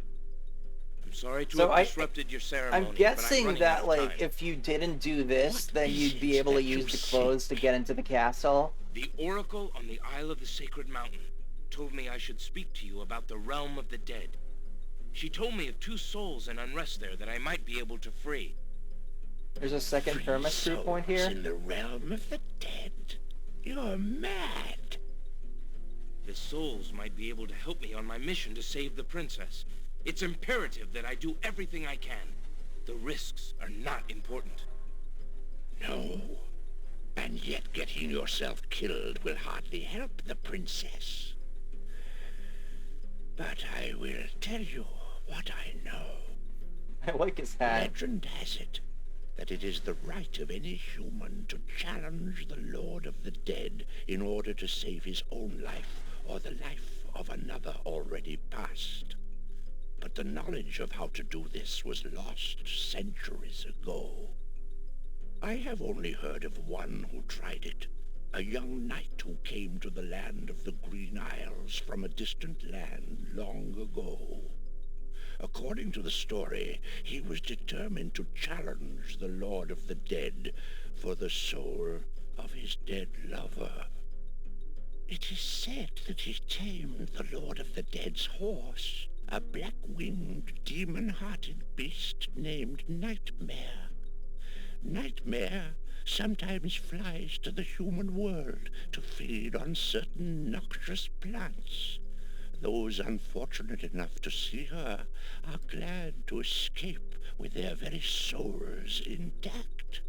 I'm sorry to have disrupted your ceremony. I'm guessing that, like, if you didn't do this, then you'd be able to use the clothes to get into the castle. The oracle on the Isle of the Sacred Mountain told me I should speak to you about the realm of the dead. She told me of 2 souls in unrest there that I might be able to free. There's a second thermistry point here. In the realm of the dead? You're mad. The souls might be able to help me on my mission to save the princess. It's imperative that I do everything I can. The risks are not important. No. And yet getting yourself killed will hardly help the princess. But I will tell you what I know. I like his hat. Legend has it that it is the right of any human to challenge the Lord of the Dead in order to save his own life or the life of another already past. But the knowledge of how to do this was lost centuries ago. I have only heard of one who tried it, a young knight who came to the land of the Green Isles from a distant land long ago. According to the story, he was determined to challenge the Lord of the Dead for the soul of his dead lover. It is said that he tamed the Lord of the Dead's horse, a black-winged, demon-hearted beast named Nightmare. Nightmare sometimes flies to the human world to feed on certain noxious plants. Those unfortunate enough to see her are glad to escape with their very souls intact.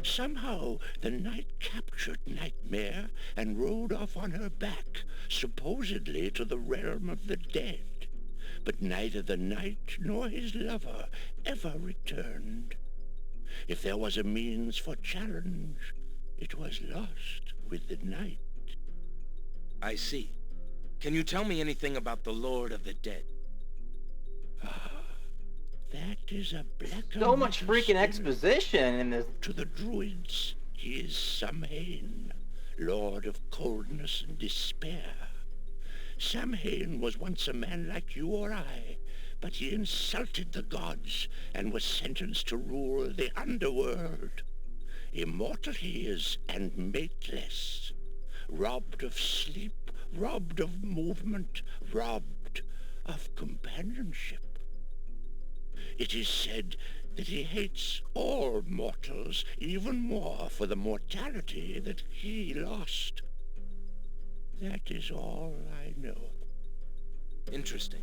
Somehow, the knight captured Nightmare and rode off on her back, supposedly to the realm of the dead. But neither the knight nor his lover ever returned. If there was a means for challenge, it was lost with the night. I see. Can you tell me anything about the Lord of the Dead? That is a black. So much freaking exposition in this. To the druids, he is Samhain, lord of coldness and despair. Samhain was once a man like you or I, but he insulted the gods and was sentenced to rule the underworld. Immortal he is and mateless, robbed of sleep, robbed of movement, robbed of companionship. It is said that he hates all mortals even more for the mortality that he lost. That is all I know. Interesting.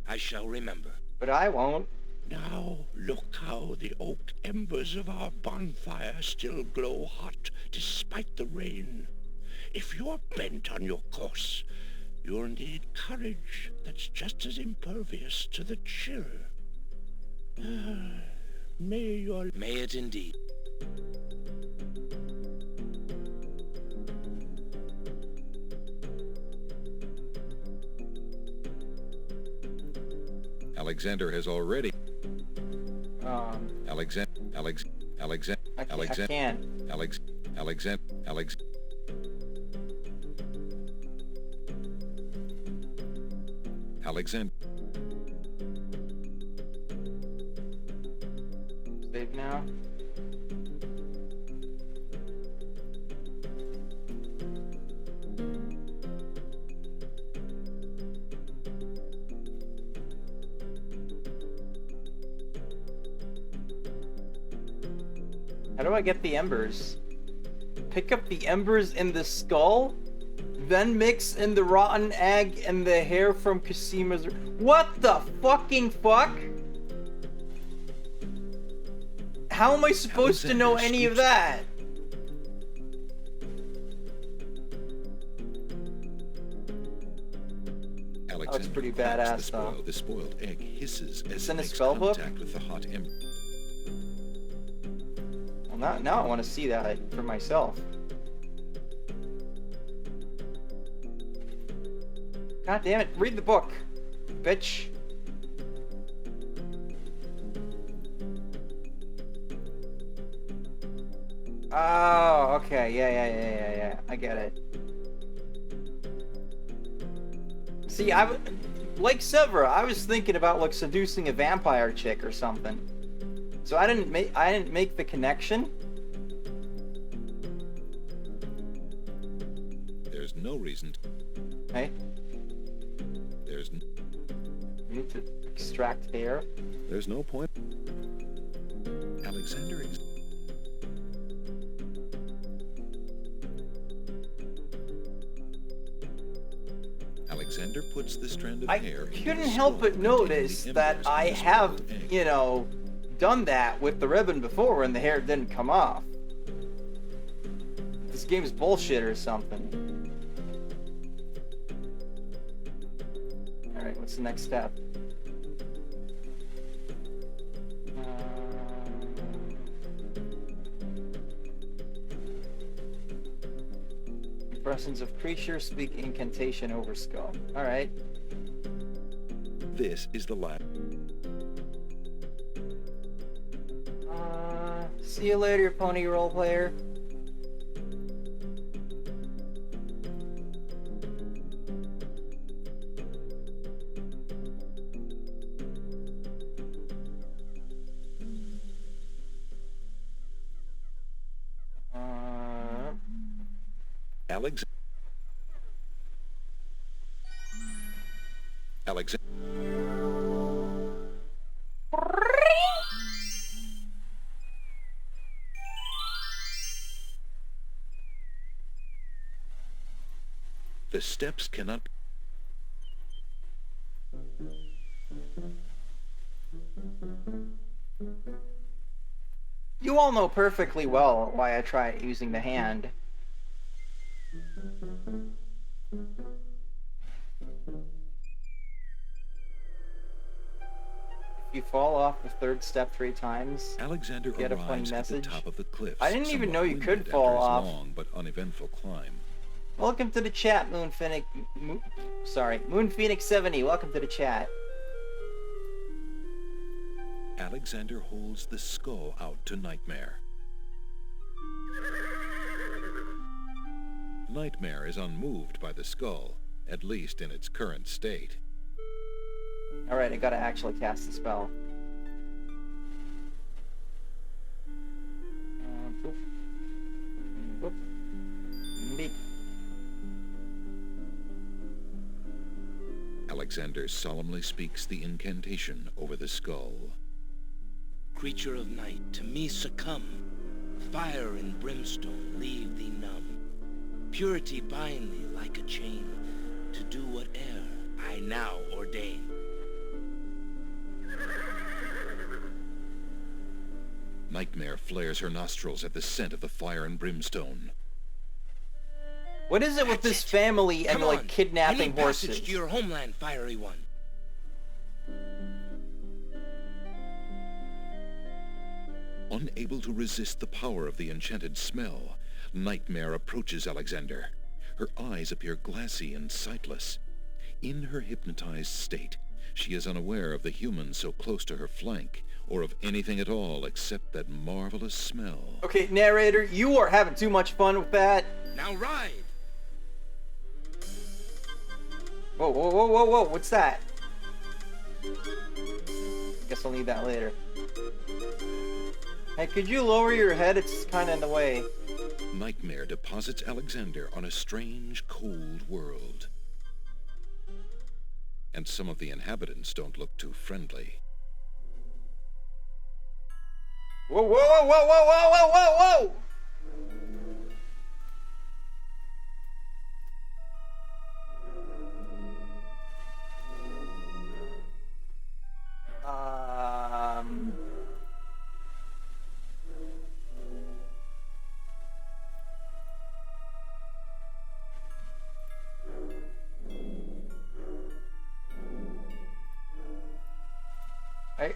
I shall remember. But I won't. Now look how the oak embers of our bonfire still glow hot despite the rain. If you're bent on your course, you'll need courage that's just as impervious to the chill. May it indeed. Alexander has already. I can't. Alexander. Save now. How do I get the embers? Pick up the embers in the skull, then mix in the rotten egg and the hair from Casima's. What the fucking fuck? How am I supposed to know any of that? Alexander, Oh, it's pretty cracks badass though. The spoiled egg hisses as It's it in a makes spell book? contact with the hot ember. Well, now I want to see that for myself. God damn it, read the book, bitch. Oh, okay, yeah, I get it. See, like Severa, I was thinking about like seducing a vampire chick or something. So I didn't make the connection. There's no reason. Hey, There's we need to extract hair. There's no point. Alexander. Alexander puts the strand of I hair. into couldn't the help skull but notice containing the that embers I of the have, spoiled egg. you know, done that with the ribbon before and the hair didn't come off. This game's bullshit or something. Alright, what's the next step? Impressions of creature, speak incantation over skull. Alright. This is the last. See you later, pony role player. Alexander. The steps cannot. You all know perfectly well why I try using the hand. If you fall off the third step 3 times, Alexander you get a funny arrives at the message. top of the cliffs. I didn't even somewhat know you winded could after fall his off. long but uneventful climb. Welcome to the chat, Moon Phoenix 70. Welcome to the chat. Alexander holds the skull out to Nightmare. Nightmare is unmoved by the skull, at least in its current state. Alright, I gotta actually cast the spell. Boop. Boop. Beep. Alexander solemnly speaks the incantation over the skull. Creature of night, to me succumb. Fire and brimstone leave thee numb. Purity bind thee like a chain, to do whate'er I now ordain. Nightmare flares her nostrils at the scent of the fire and brimstone. What is it with this family and Come like on. kidnapping I need horses? passage to your homeland, fiery one. Unable to resist the power of the enchanted smell, Nightmare approaches Alexander. Her eyes appear glassy and sightless. In her hypnotized state, she is unaware of the humans so close to her flank, or of anything at all except that marvelous smell. Okay, narrator, you are having too much fun with that. Now ride! Whoa, whoa, whoa, whoa, whoa, what's that? Guess I'll need that later. Hey, could you lower your head? It's kind of in the way. Nightmare deposits Alexander on a strange, cold world. And some of the inhabitants don't look too friendly. Whoa, whoa, whoa, whoa, whoa, whoa, whoa, whoa!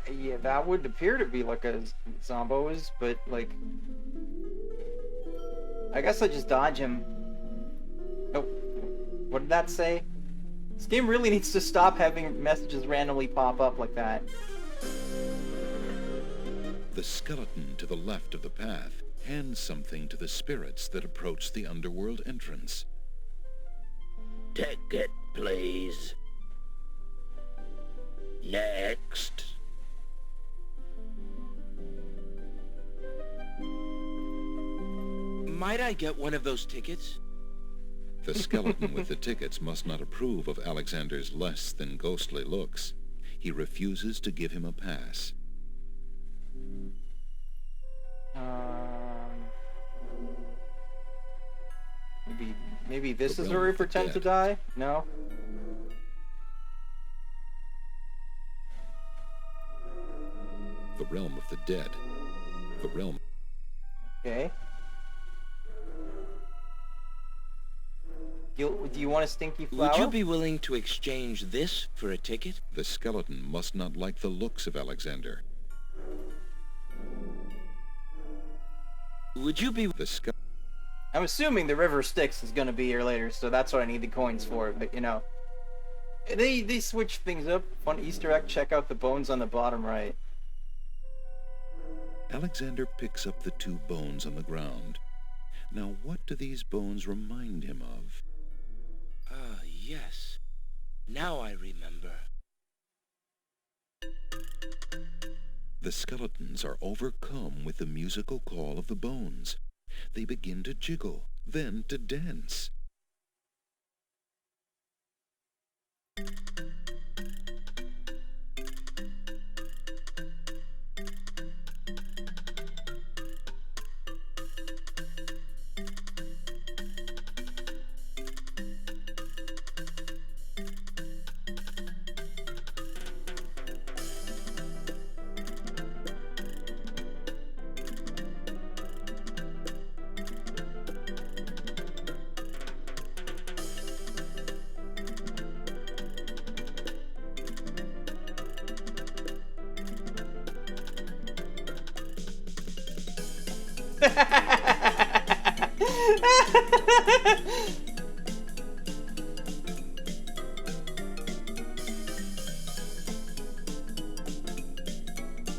Yeah, that would appear to be like a zombos, but like, I guess I just dodge him. Oh, what did that say? This game really needs to stop having messages randomly pop up like that. The skeleton to the left of the path hands something to the spirits that approach the underworld entrance. Ticket, please. Next. Might I get one of those tickets? The skeleton with the tickets must not approve of Alexander's less than ghostly looks. He refuses to give him a pass. Maybe this The is realm where we of the pretend to dead. die? No? The realm of the dead. The realm... Okay. Do you want a stinky flower? Would you be willing to exchange this for a ticket? The skeleton must not like the looks of Alexander. Would you be... The skeleton... I'm assuming the river Styx is gonna be here later, so that's what I need the coins for, but you know. They switch things up. Fun Easter egg, check out the bones on the bottom right. Alexander picks up the two bones on the ground. Now, what do these bones remind him of? Ah, yes. Now I remember. The skeletons are overcome with the musical call of the bones. They begin to jiggle, then to dance.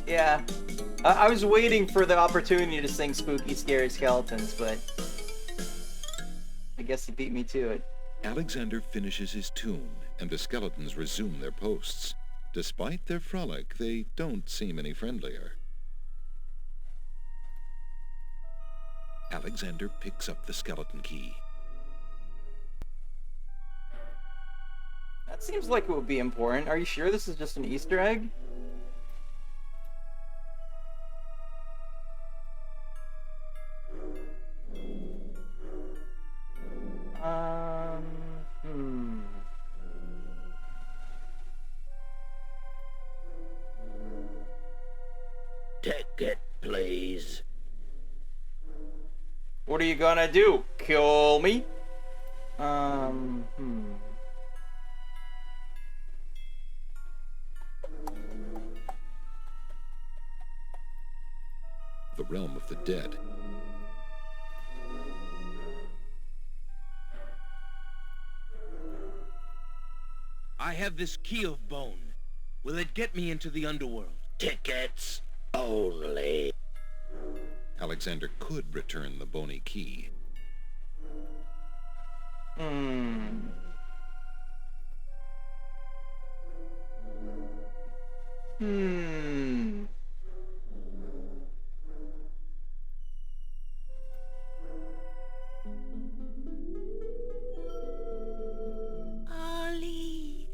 Yeah. I was waiting for the opportunity to sing Spooky Scary Skeletons, but I guess he beat me to it. Alexander finishes his tune, and the skeletons resume their posts. Despite their frolic, they don't seem any friendlier. Alexander picks up the skeleton key. That seems like it would be important. Are you sure this is just an Easter egg? Hmm. Ticket. Ticket, please. What are you gonna do? Kill me? The realm of the dead. I have this key of bone. Will it get me into the underworld? Tickets only. Alexander could return the bony key. Ollie,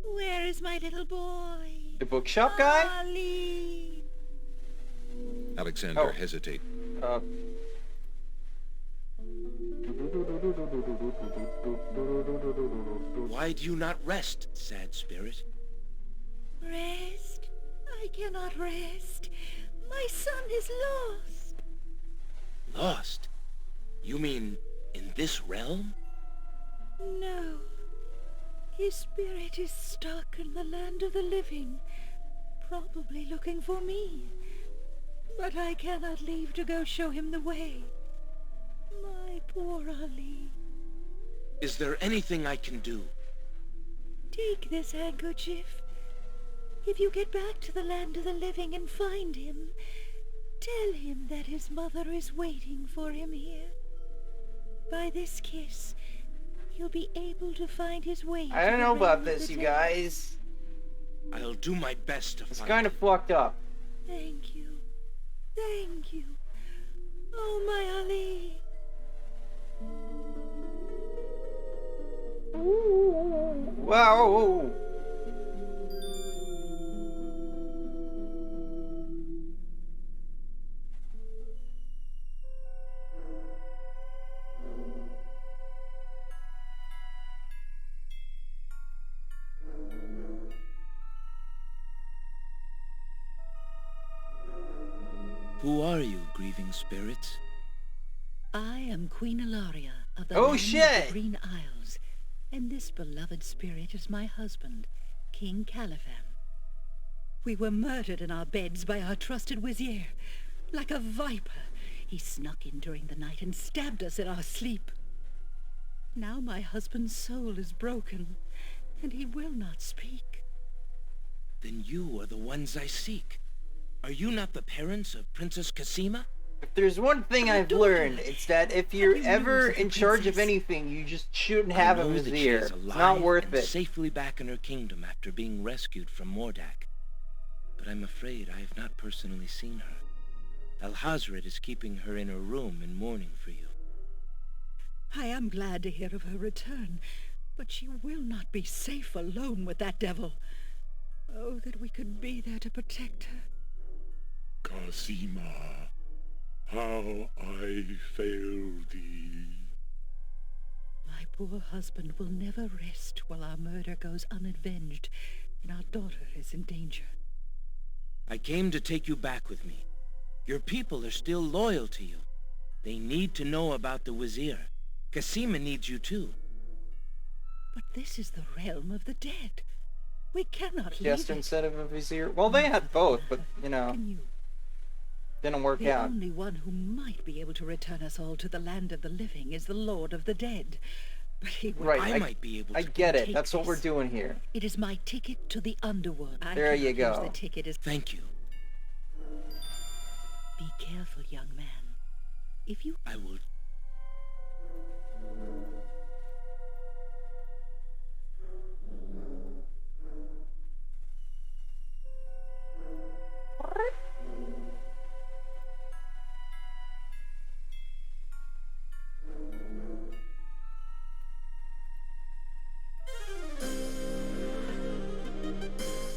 where is my little boy? The bookshop guy? Ollie. Alexander hesitates. Why do you not rest, sad spirit? Rest? I cannot rest. My son is lost. Lost? You mean in this realm? No. His spirit is stuck in the land of the living, probably looking for me. But I cannot leave to go show him the way. My poor Ali. Is there anything I can do? Take this handkerchief. If you get back to the land of the living and find him, tell him that his mother is waiting for him here. By this kiss, he'll be able to find his way. I don't know about this, you guys. I'll do my best to It's find kind of him. fucked up. Thank you. Thank you. Oh, my Ali. Wow. Who are you, grieving spirits? I am Queen Ilaria of the Oh, land of shit. the Green Isles, and this beloved spirit is my husband, King Caliphan. We were murdered in our beds by our trusted vizier. Like a viper, he snuck in during the night and stabbed us in our sleep. Now my husband's soul is broken, and he will not speak. Then you are the ones I seek. Are you not the parents of Princess Cassima? If there's one thing I've learned, it's that if you're ever in charge of anything, you just shouldn't have I a know that she vizier. is It's alive not worth and it. safely back in her kingdom after being rescued from Mordak. But I'm afraid I have not personally seen her. Al-Hazred is keeping her in her room in mourning for you. I am glad to hear of her return, but she will not be safe alone with that devil. Oh, that we could be there to protect her. Cassima, how I fail thee. My poor husband will never rest while our murder goes unavenged and our daughter is in danger. I came to take you back with me. Your people are still loyal to you. They need to know about the Wazir. Cassima needs you too. But this is the realm of the dead. We cannot leave Just it. instead of a vizier. Well, they had both, but, you know, Can you? didn't work The out. only one who might be able to return us all to the land of the living is the Lord of the Dead. But he will. Right, I might be able I to get it. take That's what we're this. doing here. It is my ticket to the underworld. I There you cannot use go. The ticket is. Thank you. Be careful, young man. If you I will.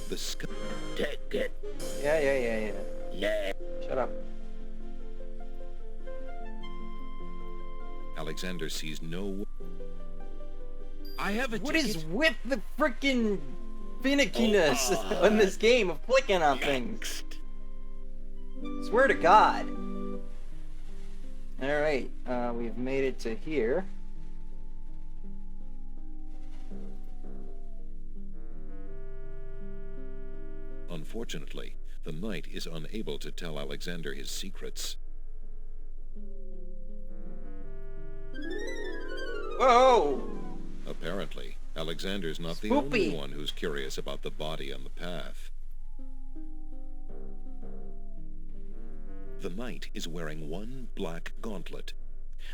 The sky. Ticket. Yeah. Yeah. Shut up. Alexander sees no. I have a What ticket. is with the frickin' finickiness in this game of clicking on things? Swear to God. Alright, we've made it to here. Unfortunately, the knight is unable to tell Alexander his secrets. Whoa! Apparently, Alexander's not the Spoopy. only one who's curious about the body on the path. The knight is wearing one black gauntlet.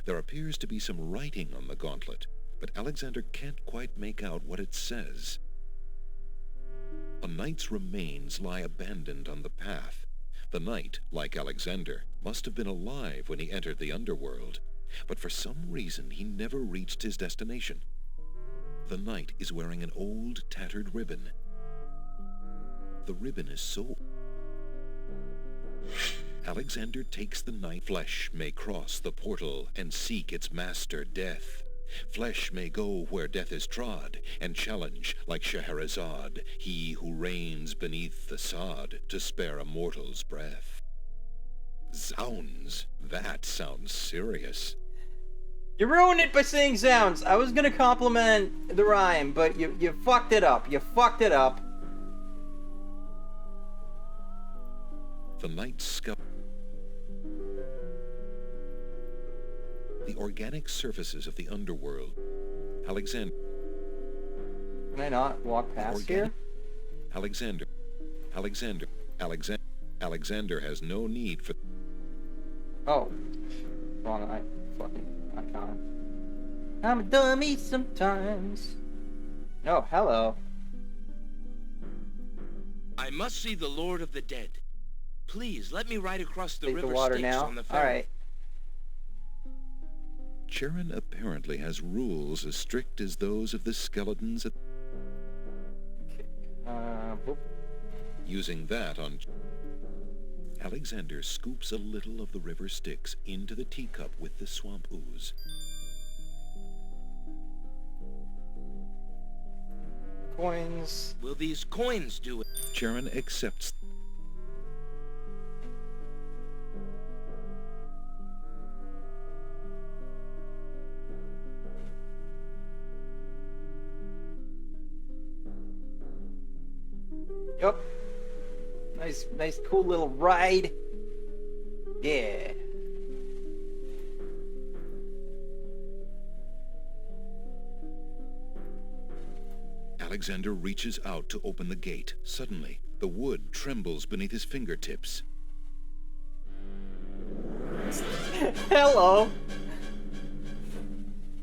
There appears to be some writing on the gauntlet, but Alexander can't quite make out what it says. A knight's remains lie abandoned on the path. The knight, like Alexander, must have been alive when he entered the underworld, but for some reason he never reached his destination. The knight is wearing an old, tattered ribbon. The ribbon is so... Alexander takes the knight. Flesh may cross the portal and seek its master, death. Flesh may go where death is trod, and challenge, like Scheherazade, he who reigns beneath the sod, to spare a mortal's breath. Zounds, that sounds serious. You ruined it by saying zounds. I was gonna compliment the rhyme, but you fucked it up. You fucked it up. The knight's skull. The organic surfaces of the underworld. Alexander. Can I not walk past here? Alexander has no need for... Oh. Wrong fucking icon. I'm a dummy sometimes. Oh, hello. I must see the Lord of the Dead. Please, let me ride across the Take river the water Styx now. on the ferry. Alright. Charon apparently has rules as strict as those of the skeletons at... Whoop. Using that on... Alexander scoops a little of the river Styx into the teacup with the swamp ooze. Coins. Will these coins do it? Charon accepts... Yep. Nice, cool little ride. Yeah. Alexander reaches out to open the gate. Suddenly, the wood trembles beneath his fingertips. Hello.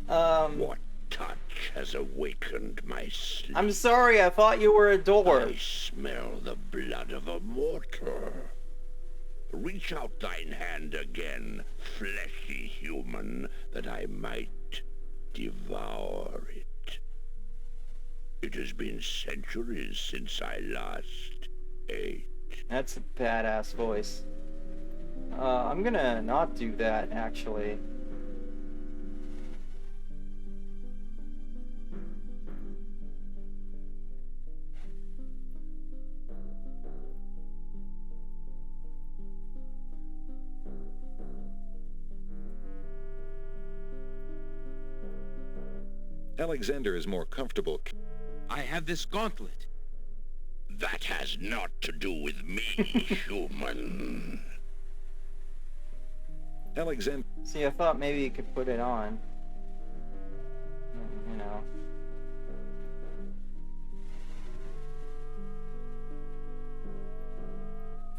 What touch has awakened my sleep? I'm sorry, I thought you were a door. I smell the blood of a mortal. Reach out thine hand again, fleshy human, that I might devour it. It has been centuries since I last ate. That's a badass voice. I'm gonna not do that, actually. Alexander is more comfortable. I have this gauntlet. That has naught to do with me, human. Alexander... See, I thought maybe you could put it on. You know.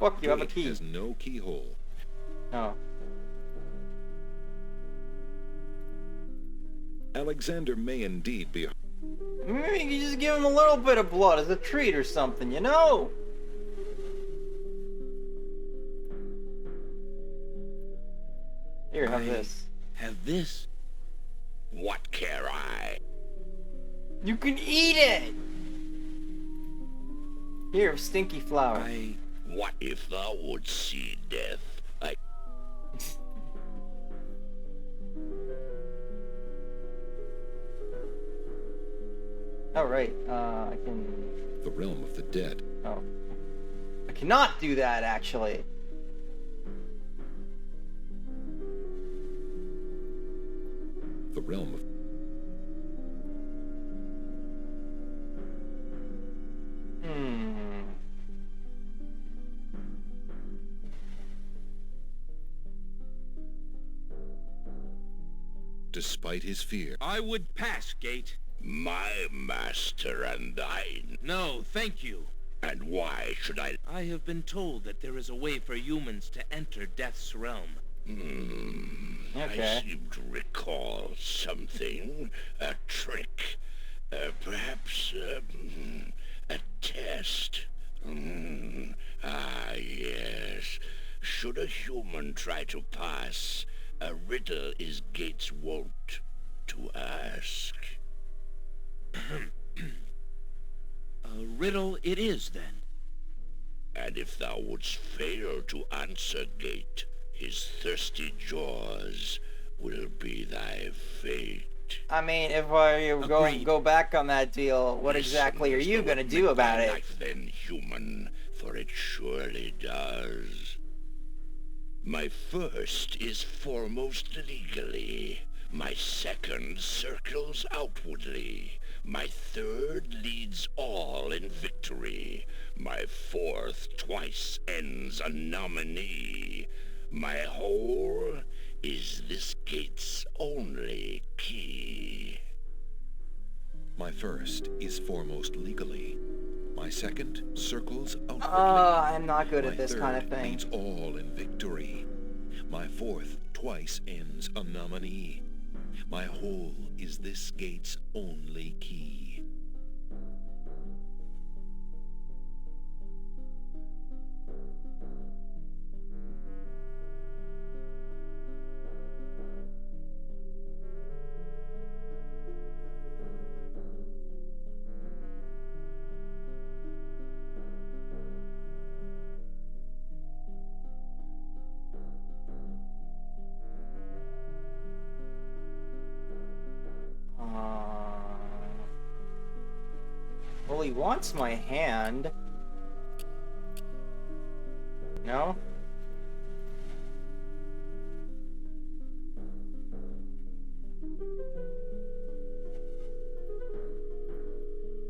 Fuck, you have a key. has no keyhole. Oh. Alexander may indeed be... Maybe you could just give him a little bit of blood as a treat or something, you know? Here, have this. Have this. What care I? You can eat it! Here, stinky flower. What if thou wouldst see death? Oh, right. I can... The realm of the dead. Oh. I cannot do that, actually. The realm of... Despite his fear, I would pass, Gate. My master and thine. No, thank you. And why should I... I have been told that there is a way for humans to enter Death's realm. Okay. I seem to recall something. A trick. Perhaps a test. Ah, yes. Should a human try to pass, a riddle is Gates wont to ask. A riddle it is, then. And if thou wouldst fail to answer Gate, his thirsty jaws will be thy fate. I mean, if I go back on that deal, what exactly are you gonna do about it? Life then, human, for it surely does. My first is foremost legally. My second circles outwardly. My third leads all in victory. My fourth twice ends a nominee. My whole is this gate's only key. my first is foremost legally. My second circles outwardly. I'm not good My at this third kind of thing. leads all in victory. My fourth twice ends a nominee. My whole is this gate's only key. Well, he wants my hand. No?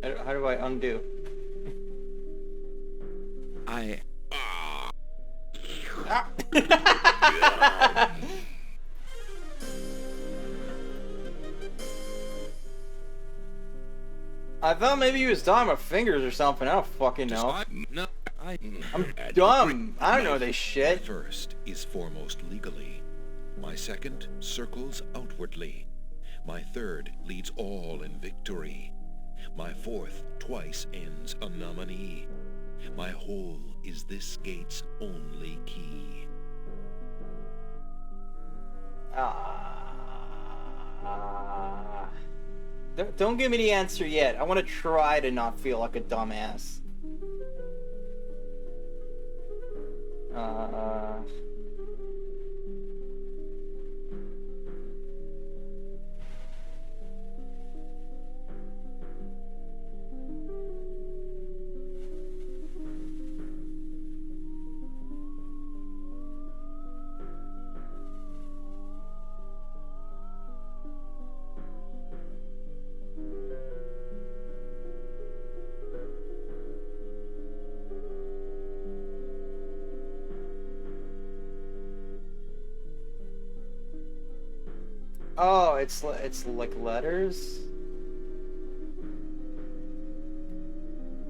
How do I undo? I thought maybe he was drawing my fingers or something. I don't fucking know. I'm dumb. I don't know this My shit. first is foremost legally. My second circles outwardly. My third leads all in victory. My fourth twice ends a nominee. My whole is this gate's only key. Don't give me the answer yet. I want to try to not feel like a dumbass. Oh, it's like letters.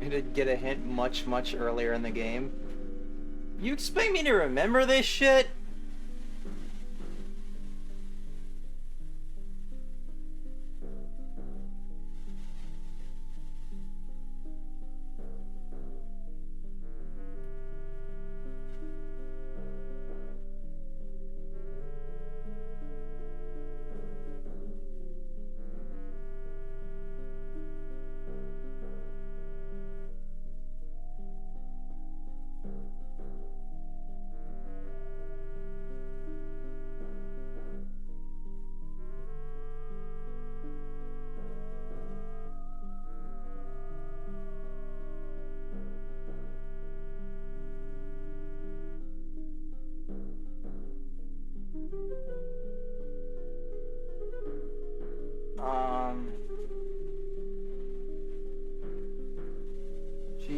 I did get a hint much earlier in the game. You expect me to remember this shit?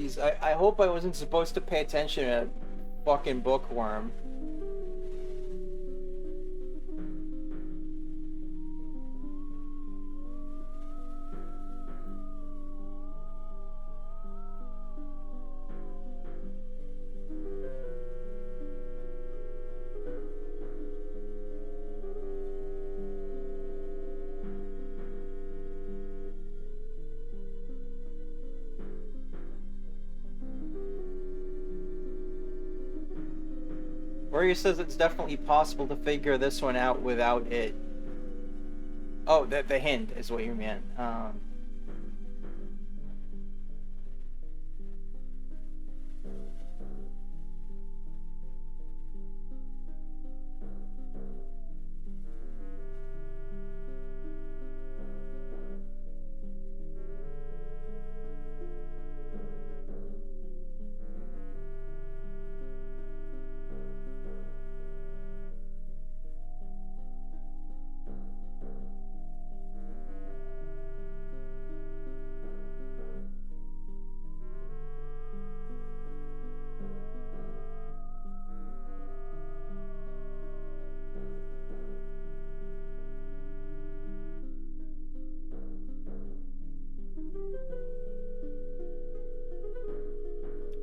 Jeez, I hope I wasn't supposed to pay attention to a fucking bookworm. Warrior says it's definitely possible to figure this one out without it. Oh, the hint is what you meant.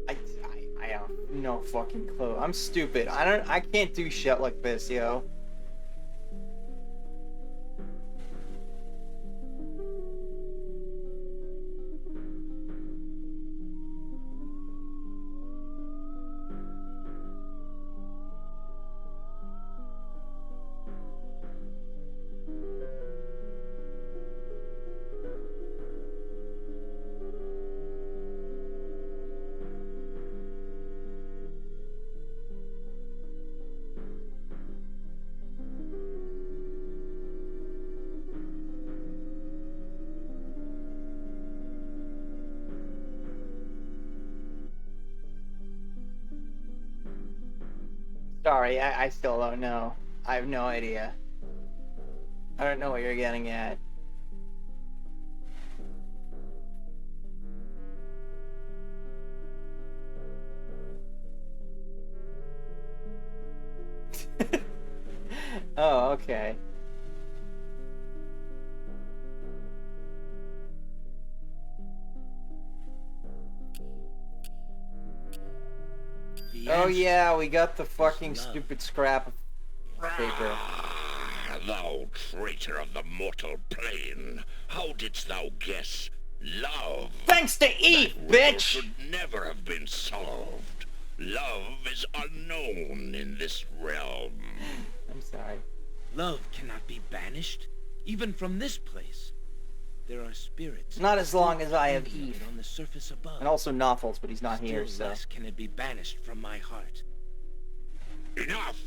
I have no fucking clue. I'm stupid. I can't do shit like this, yo. Sorry, I still don't know. I have no idea. I don't know what you're getting at. Oh, okay. Oh yeah, we got the fucking stupid scrap of paper. Thou traitor of the mortal plane, how didst thou guess love? Thanks to Eve, bitch! Should never have been solved. Love is unknown in this realm. I'm sorry. Love cannot be banished, even from this place. There are spirits. Not as long as I have living Eve. on the surface above. And also Noffles, but he's not here, Still so. less can it be banished from my heart. Enough!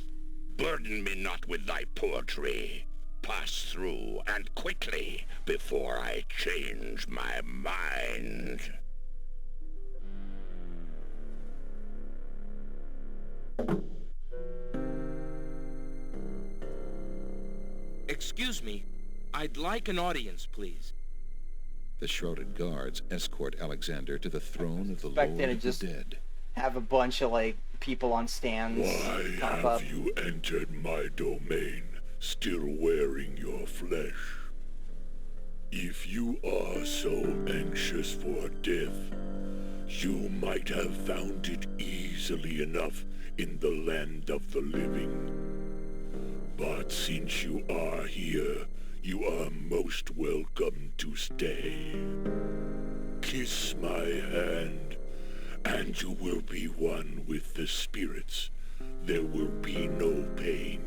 Burden me not with thy poetry. Pass through, and quickly, before I change my mind. Excuse me. I'd like an audience, please. The shrouded guards escort Alexander to the throne of the Back Lord then, it of just- the Dead. Have a bunch of, like, people on stands Why pop have up. you entered my domain, still wearing your flesh? If you are so anxious for death, you might have found it easily enough in the land of the living. But since you are here, you are most welcome to stay. Kiss my hand, and you will be one with the spirits. There will be no pain.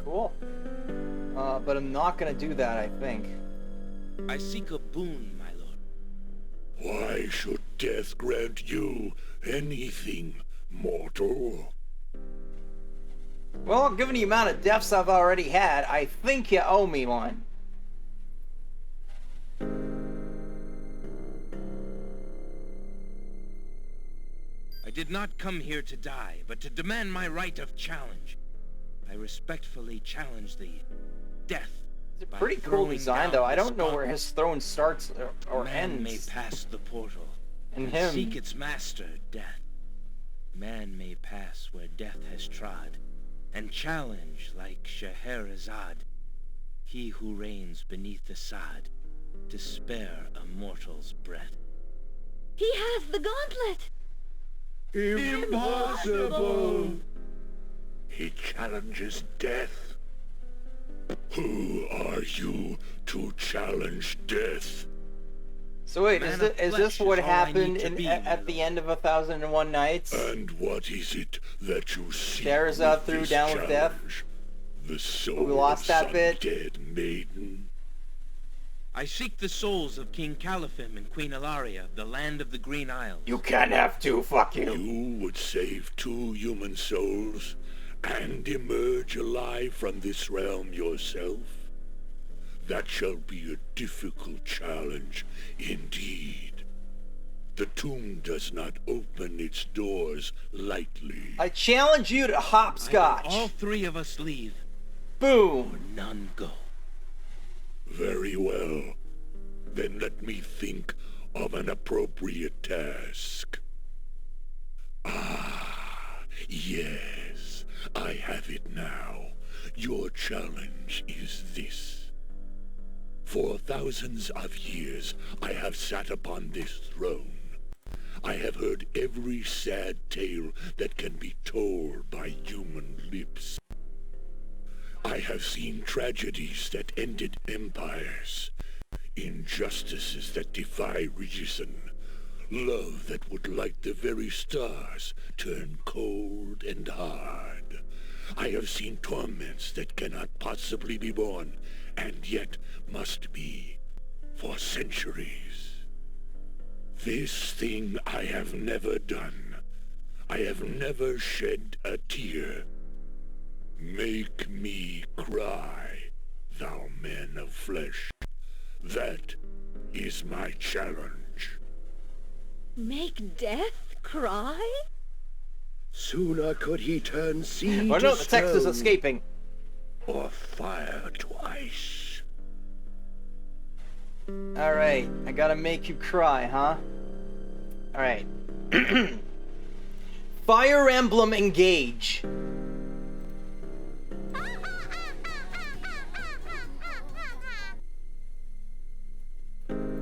Cool. But I'm not gonna do that, I think. I seek a boon, my lord. Why should death grant you anything, mortal? Well, given the amount of deaths I've already had, I think you owe me one. I did not come here to die, but to demand my right of challenge. I respectfully challenge thee. Death. It's a by pretty cool throwing design, down though. I the don't know where spotlight. his throne starts or Man may ends. pass the portal, And seek him. its master, death. Man may pass where death has trod, and challenge like Scheherazade, he who reigns beneath the sod, to spare a mortal's breath. He has the gauntlet! Impossible! He challenges death. Who are you to challenge death? So wait, Man is, of is flesh this is what all I happened need to in, be, at my the lord. end of 1001 Nights? And what is it that you seek Scheherazade with threw this down with death? challenge? The soul We lost of that some bit. dead maiden? I seek the souls of King Caliphim and Queen Ilaria, the land of the Green Isles. You can't have two, fuck you. You would save 2 human souls and emerge alive from this realm yourself? That shall be a difficult challenge indeed. The tomb does not open its doors lightly. I challenge you to Either hopscotch. all 3 of us leave, Boom. none go. Very well. Then let me think of an appropriate task. Ah, yes. I have it now. Your challenge is this. For thousands of years, I have sat upon this throne. I have heard every sad tale that can be told by human lips. I have seen tragedies that ended empires, injustices that defy reason, love that would light the very stars turn cold and hard. I have seen torments that cannot possibly be borne, and yet must be for centuries. This thing I have never done. I have never shed a tear. Make me cry, thou man of flesh. That is my challenge. Make death cry? Sooner could he turn sea Oh to no, the text is stone, escaping. or fire to ice. Alright, I gotta make you cry, huh? Alright. Fire Emblem Engage.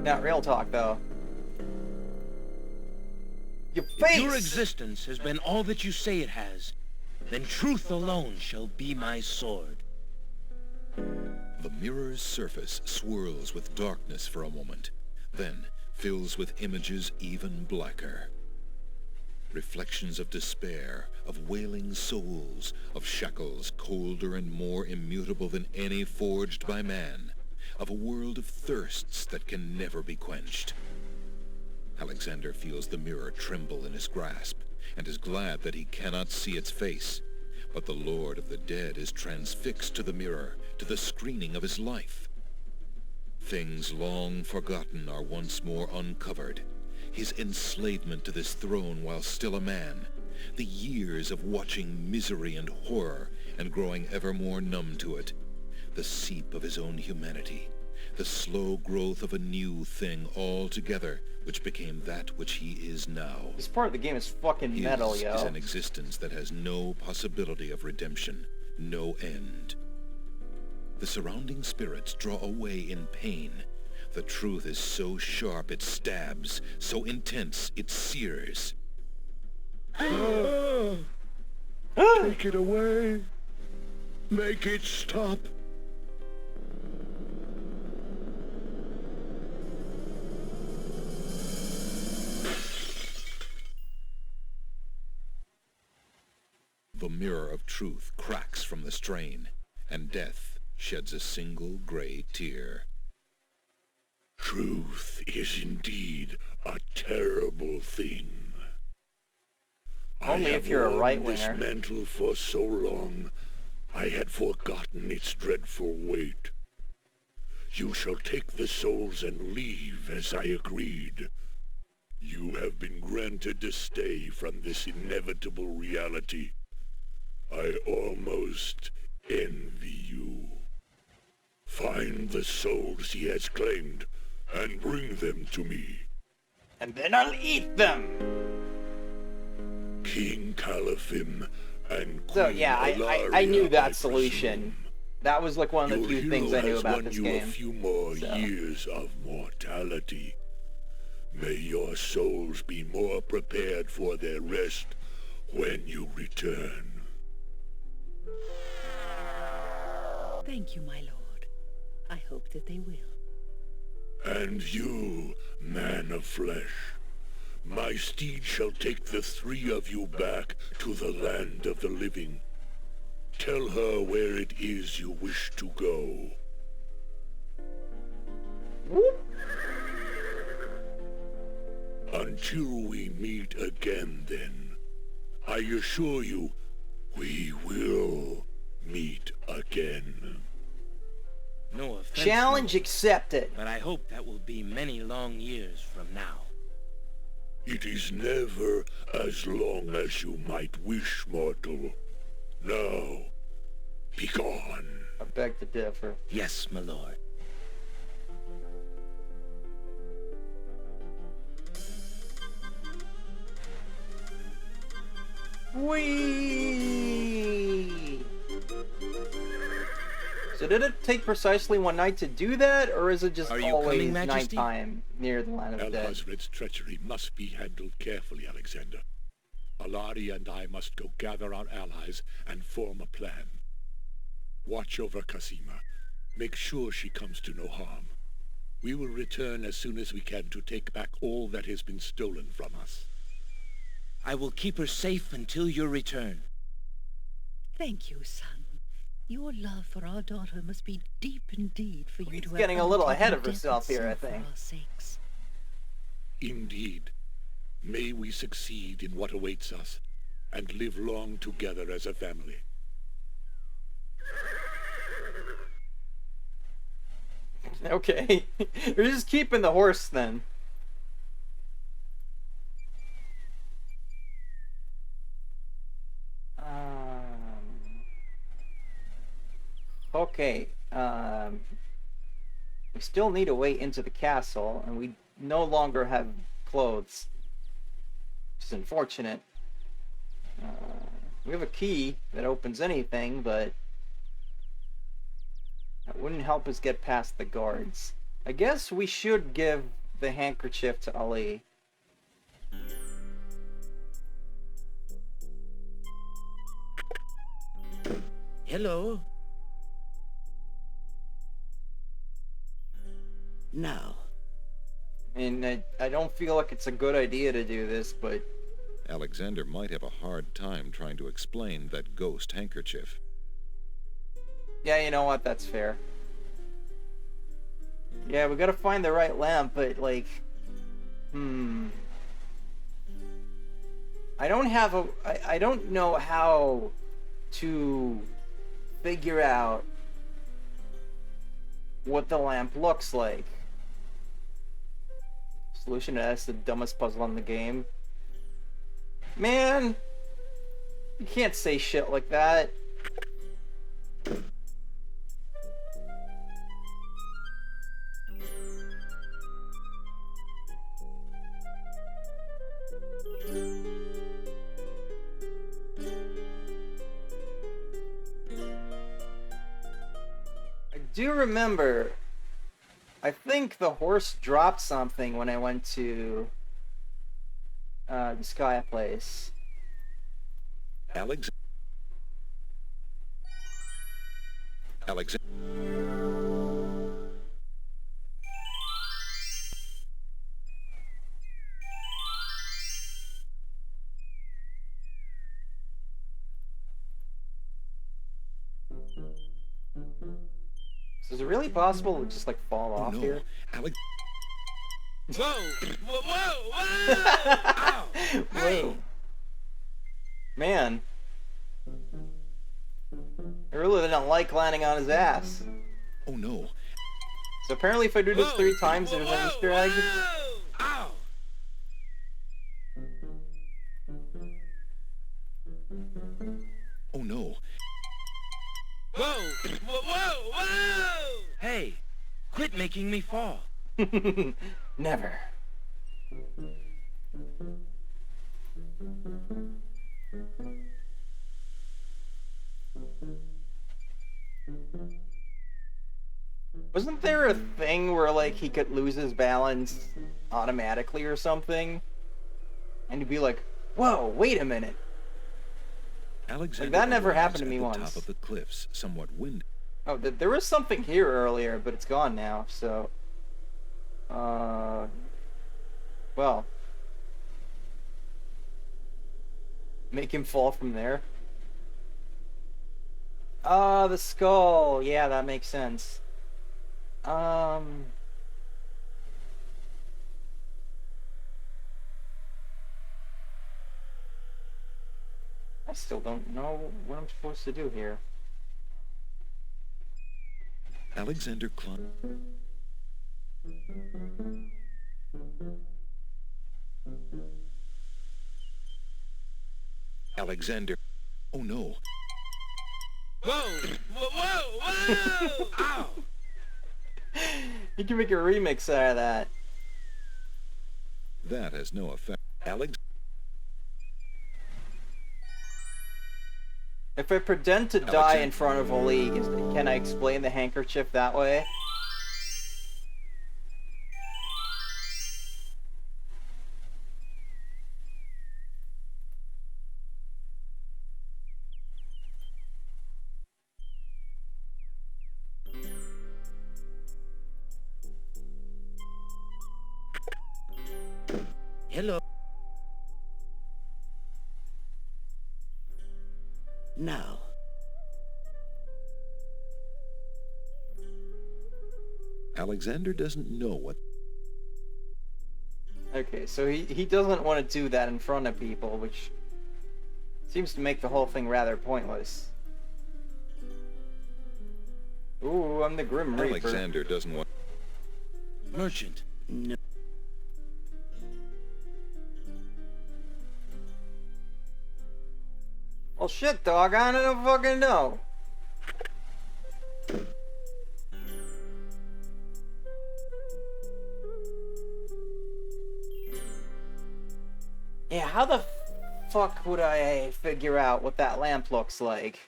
Not real talk, though. Your face! If your existence has been all that you say it has, then truth alone shall be my sword. The mirror's surface swirls with darkness for a moment, then fills with images even blacker. Reflections of despair, of wailing souls, of shackles colder and more immutable than any forged by man, of a world of thirsts that can never be quenched. Alexander feels the mirror tremble in his grasp, and is glad that he cannot see its face. But the Lord of the Dead is transfixed to the mirror, to the screening of his life. Things long forgotten are once more uncovered. His enslavement to this throne while still a man, the years of watching misery and horror and growing ever more numb to it, the seep of his own humanity, the slow growth of a new thing altogether, which became that which he is now. This part of the game is fucking metal, His yo. is an existence that has no possibility of redemption, no end. The surrounding spirits draw away in pain. The truth is so sharp it stabs, so intense it sears. Take it away. Make it stop. The mirror of truth cracks from the strain, and death sheds a single gray tear. Truth is indeed a terrible thing. Only I if have you're a worn right-winger. this mantle for so long, I had forgotten its dreadful weight. You shall take the souls and leave as I agreed. You have been granted a stay from this inevitable reality. I almost envy you. Find the souls he has claimed and bring them to me. and then I'll eat them. King Califim and Queen So yeah, I Alaria, knew I that solution. presume. That was like one of the Your few things hero I knew has about won this you game. a few more So. years of mortality. May your souls be more prepared for their rest when you return. Thank you, my lord. I hope that they will. And you, man of flesh, my steed shall take the three of you back to the land of the living. Tell her where it is you wish to go. Until we meet again, then, I assure you, we will meet again. No offense, Challenge Lord, accepted. but I hope that will be many long years from now. It is never as long as you might wish, mortal. Now, begone. I beg to differ. Yes, my lord. Whee! So did it take precisely one night to do that, or is it just Are you always coming, Majesty? nighttime near the Land of the Dead? Al-Hazred's treachery must be handled carefully, Alexander. Alari and I must go gather our allies and form a plan. Watch over Casima. Make sure she comes to no harm. We will return as soon as we can to take back all that has been stolen from us. I will keep her safe until your return. Thank you, son. Your love for our daughter must be deep indeed for you Queen's to have getting a little undertaken ahead of death herself here, I itself for think. our sakes. Indeed. May we succeed in what awaits us, and live long together as a family. Okay. We're just keeping the horse then. Okay. We still need a way into the castle, and we no longer have clothes. Which is unfortunate. We have a key that opens anything, but that wouldn't help us get past the guards. I guess we should give the handkerchief to Ali. Hello. Now, I mean, I don't feel like it's a good idea to do this, but Alexander might have a hard time trying to explain that ghost handkerchief. yeah, you know what? That's fair. Yeah, we gotta find the right lamp, but like, I don't have a. I don't know how to figure out what the lamp looks like. Solution to that's the dumbest puzzle in the game. Man, you can't say shit like that. I do remember, I think the horse dropped something when I went to the Sky place. Alexander. So is it really possible to just like fall off No, here? Alex. Whoa! Whoa! Whoa! Whoa! Ow! Hey! Whoa. Man. I really didn't like landing on his ass. Oh no. So apparently if I do this Whoa! 3 times, Whoa! there's an Whoa! Easter egg. Whoa! Ow! Oh no. Whoa! Whoa! Whoa! Whoa! Hey! Quit making me fall. Never. Wasn't there a thing where, like, he could lose his balance automatically or something? And he'd be like, whoa, wait a minute. Alexander that never arrives happened to me at the once. top of the cliffs, somewhat windy. Oh, there was something here earlier, but it's gone now, so... Well. Make him fall from there. Ah, the skull. Yeah, that makes sense. I still don't know what I'm supposed to do here. Alexander climbed. Alexander. Oh no. Whoa! Whoa! Whoa! Whoa! Ow! You can make a remix out of that. That has no effect. If I pretend to die in front of a league, can I explain the handkerchief that way? Hello. Now. Alexander doesn't know what. Okay, so he doesn't want to do that in front of people, which seems to make the whole thing rather pointless. Ooh, I'm the Grim Reaper. Alexander doesn't want. Merchant. No. Well, shit, dog, I don't fucking know. Yeah, how the fuck would I figure out what that lamp looks like?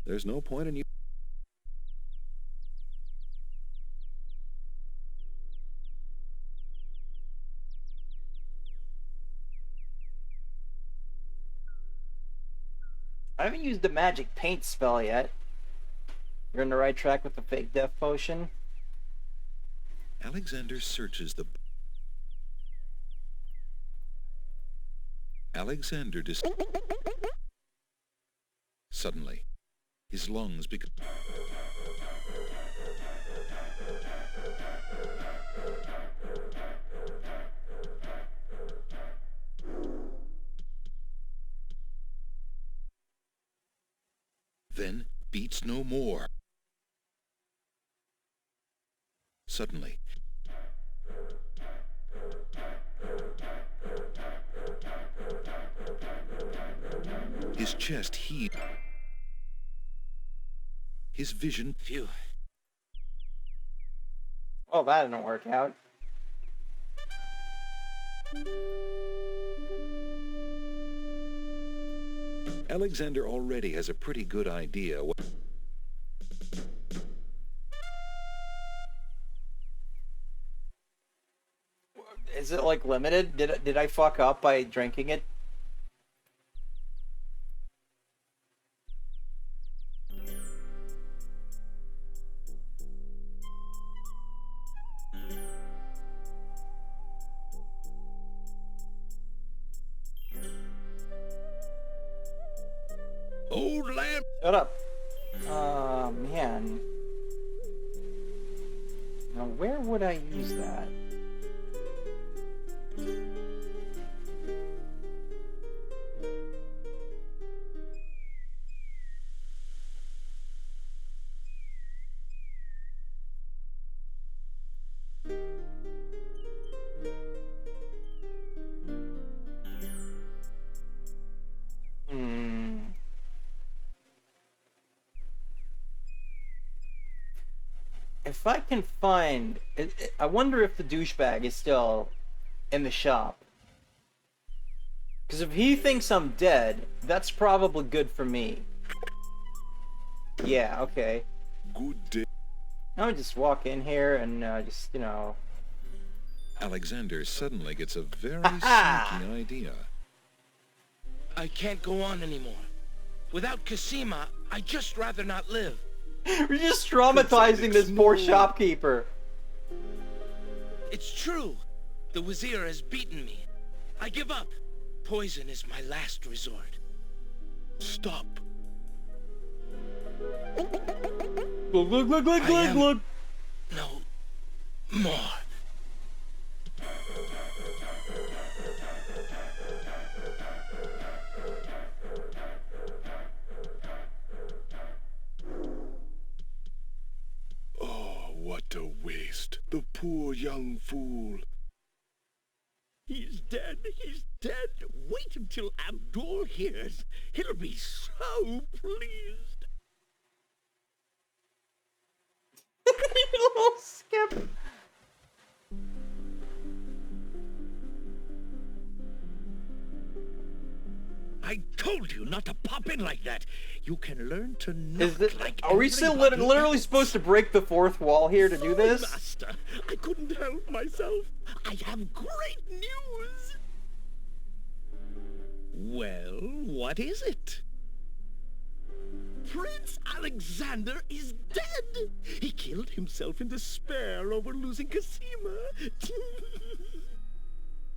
There's no point in you. I haven't used the magic paint spell yet. You're on the right track with the fake death potion. Alexander searches the. Alexander Suddenly, his lungs become. Then beats no more. Suddenly, his chest heaved. His vision. Phew. Oh, that didn't work out. Alexander already has a pretty good idea what. Is it like limited? Did I fuck up by drinking it? Old lamp. Shut up. Man. Now, where would I use that? if I can find... I wonder if the douchebag is still in the shop. Because if he thinks I'm dead, that's probably good for me. Yeah, okay. Good day. I'll just walk in here and just, you know... Alexander suddenly gets a very Ha-ha! sneaky idea. I can't go on anymore. Without Cosima, I'd just rather not live. We're just traumatizing this poor shopkeeper. It's true. The Wazir has beaten me. I give up. Poison is my last resort. Stop. Look, look, look, look, I look, am- look. No more. Oh, what a waste. The poor young fool. He's dead. He's dead. Wait until Abdul hears. He'll be so pleased. Little skip. I told you not to pop in like that. You can learn to Is knock this, like are we still everybody literally else. supposed to break the fourth wall here to do Sorry, this? Master. I couldn't help myself. I have great news. Well, what is it? Prince Alexander is dead. He killed himself in despair over losing Cosima.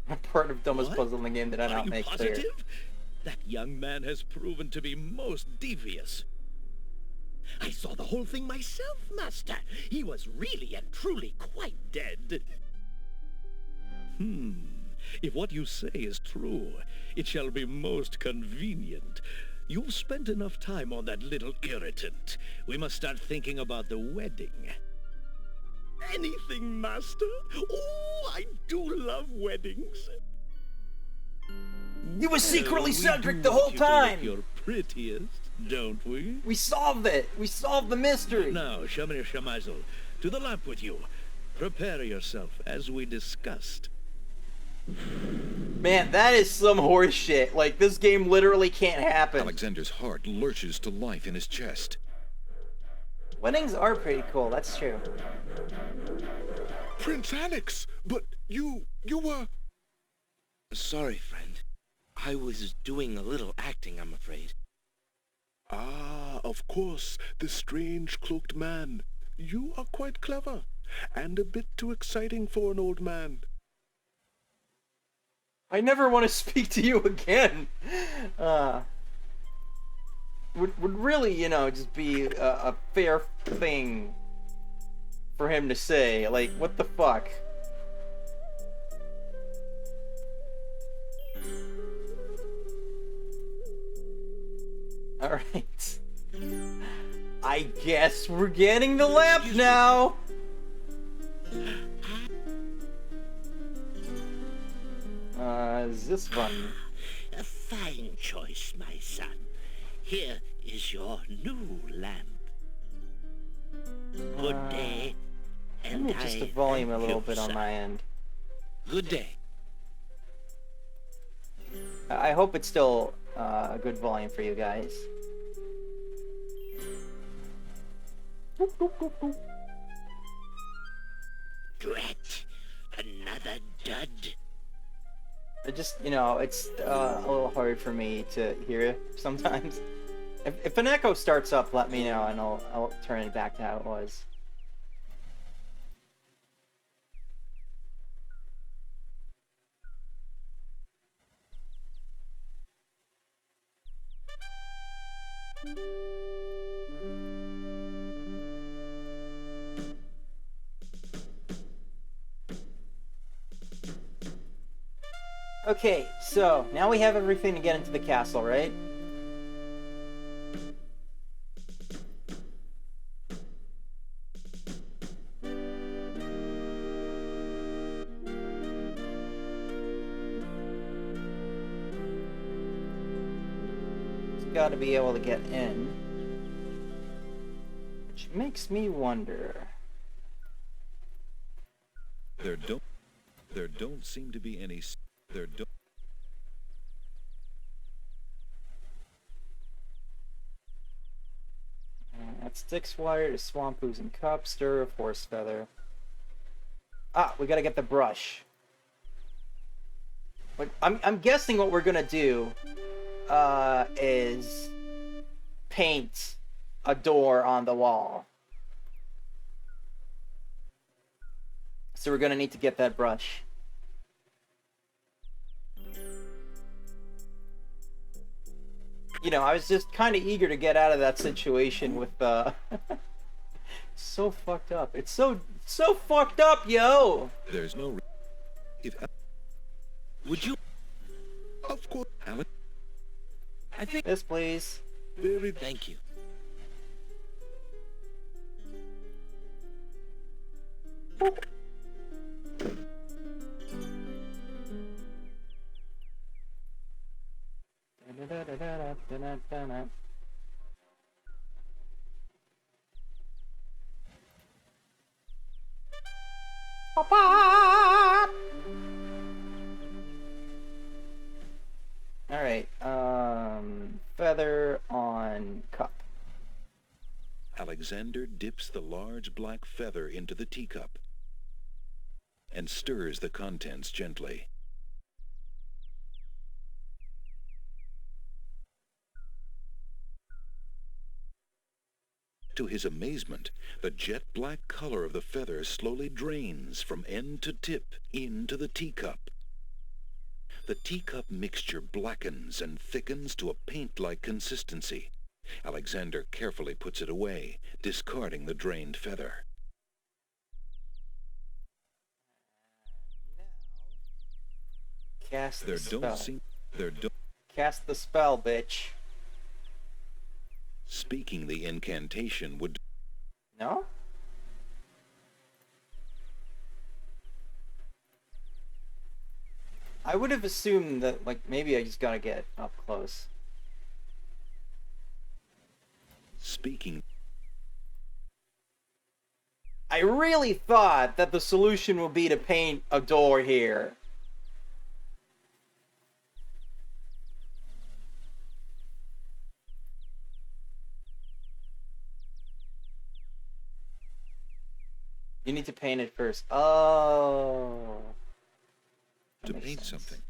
What part of dumbest What? puzzle in the game did I Are not you make positive? clear? That young man has proven to be most devious. I saw the whole thing myself, Master. He was really and truly quite dead. If what you say is true, it shall be most convenient. You've spent enough time on that little irritant. We must start thinking about the wedding. Anything, Master. Oh, I do love weddings. You were secretly We Cedric do the want whole you to look time! your prettiest, don't we? We solved it! We solved the mystery! Now, Shamir Shamazel, to the lamp with you. Prepare yourself, as we discussed. Man, that is some horse shit. Like, this game literally can't happen. Alexander's heart lurches to life in his chest. Weddings are pretty cool, that's true. Prince Alex, but you were... Sorry, friend. I was doing a little acting, I'm afraid. Ah, of course, the strange cloaked man. You are quite clever, and a bit too exciting for an old man. I never want to speak to you again. Would really, you know, just be a fair thing for him to say. Like, what the fuck? Alright. I guess we're getting the lamp now! Is this one? A fine choice, my son. Here is your new lamp. Good day, Let and me adjust the I volume a thank little you, bit on sir. my end. Good day. I hope it's still a good volume for you guys. Drat, another dud. It just, you know, it's a little hard for me to hear sometimes. If an echo starts up, let me know and I'll turn it back to how it was. Okay, so now we have everything to get into the castle, right? Just gotta be able to get in. Which makes me wonder. There don't seem to be any there don't Add sticks water to swamp ooze and cup. Stir of horse feather. Ah, we gotta get the brush. But I'm guessing what we're gonna do is paint a door on the wall. So we're gonna need to get that brush. You know, I was just kind of eager to get out of that situation with so fucked up. It's so fucked up, yo. there's no if Would you? of course Alex I think. This, please. very Thank you. Alright, feather on cup. Alexander dips the large black feather into the teacup and stirs the contents gently. To his amazement, the jet black color of the feather slowly drains from end to tip into the teacup. The teacup mixture blackens and thickens to a paint-like consistency. Alexander carefully puts it away, discarding the drained feather. Cast the There spell. don't seem there don't Cast the spell, bitch. speaking the incantation would No? I would have assumed that, like, maybe I just gotta get up close. speaking I really thought that the solution would be to paint a door here. You need to paint it first. Oh. That to makes paint sense. something.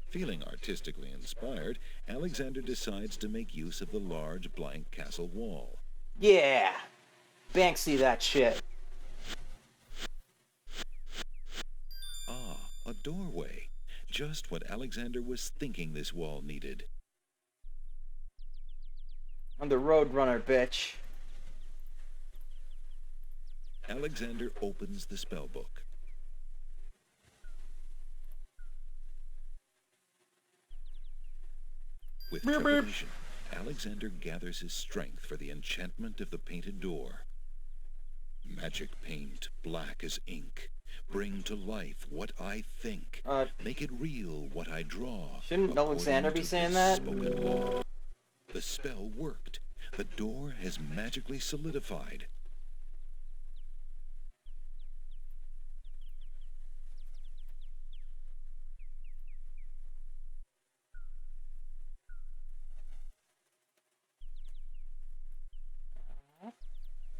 Feeling artistically inspired, Alexander decides to make use of the large blank castle wall. Yeah. Banksy that shit. Ah, a doorway. Just what Alexander was thinking this wall needed. I'm the roadrunner, bitch. Alexander opens the spell book. With trepidation, Alexander gathers his strength for the enchantment of the painted door. Magic paint, black as ink. Bring to life what I think. Make it real what I draw. Shouldn't according Alexander be to saying this that? spoken law. The spell worked. The door has magically solidified.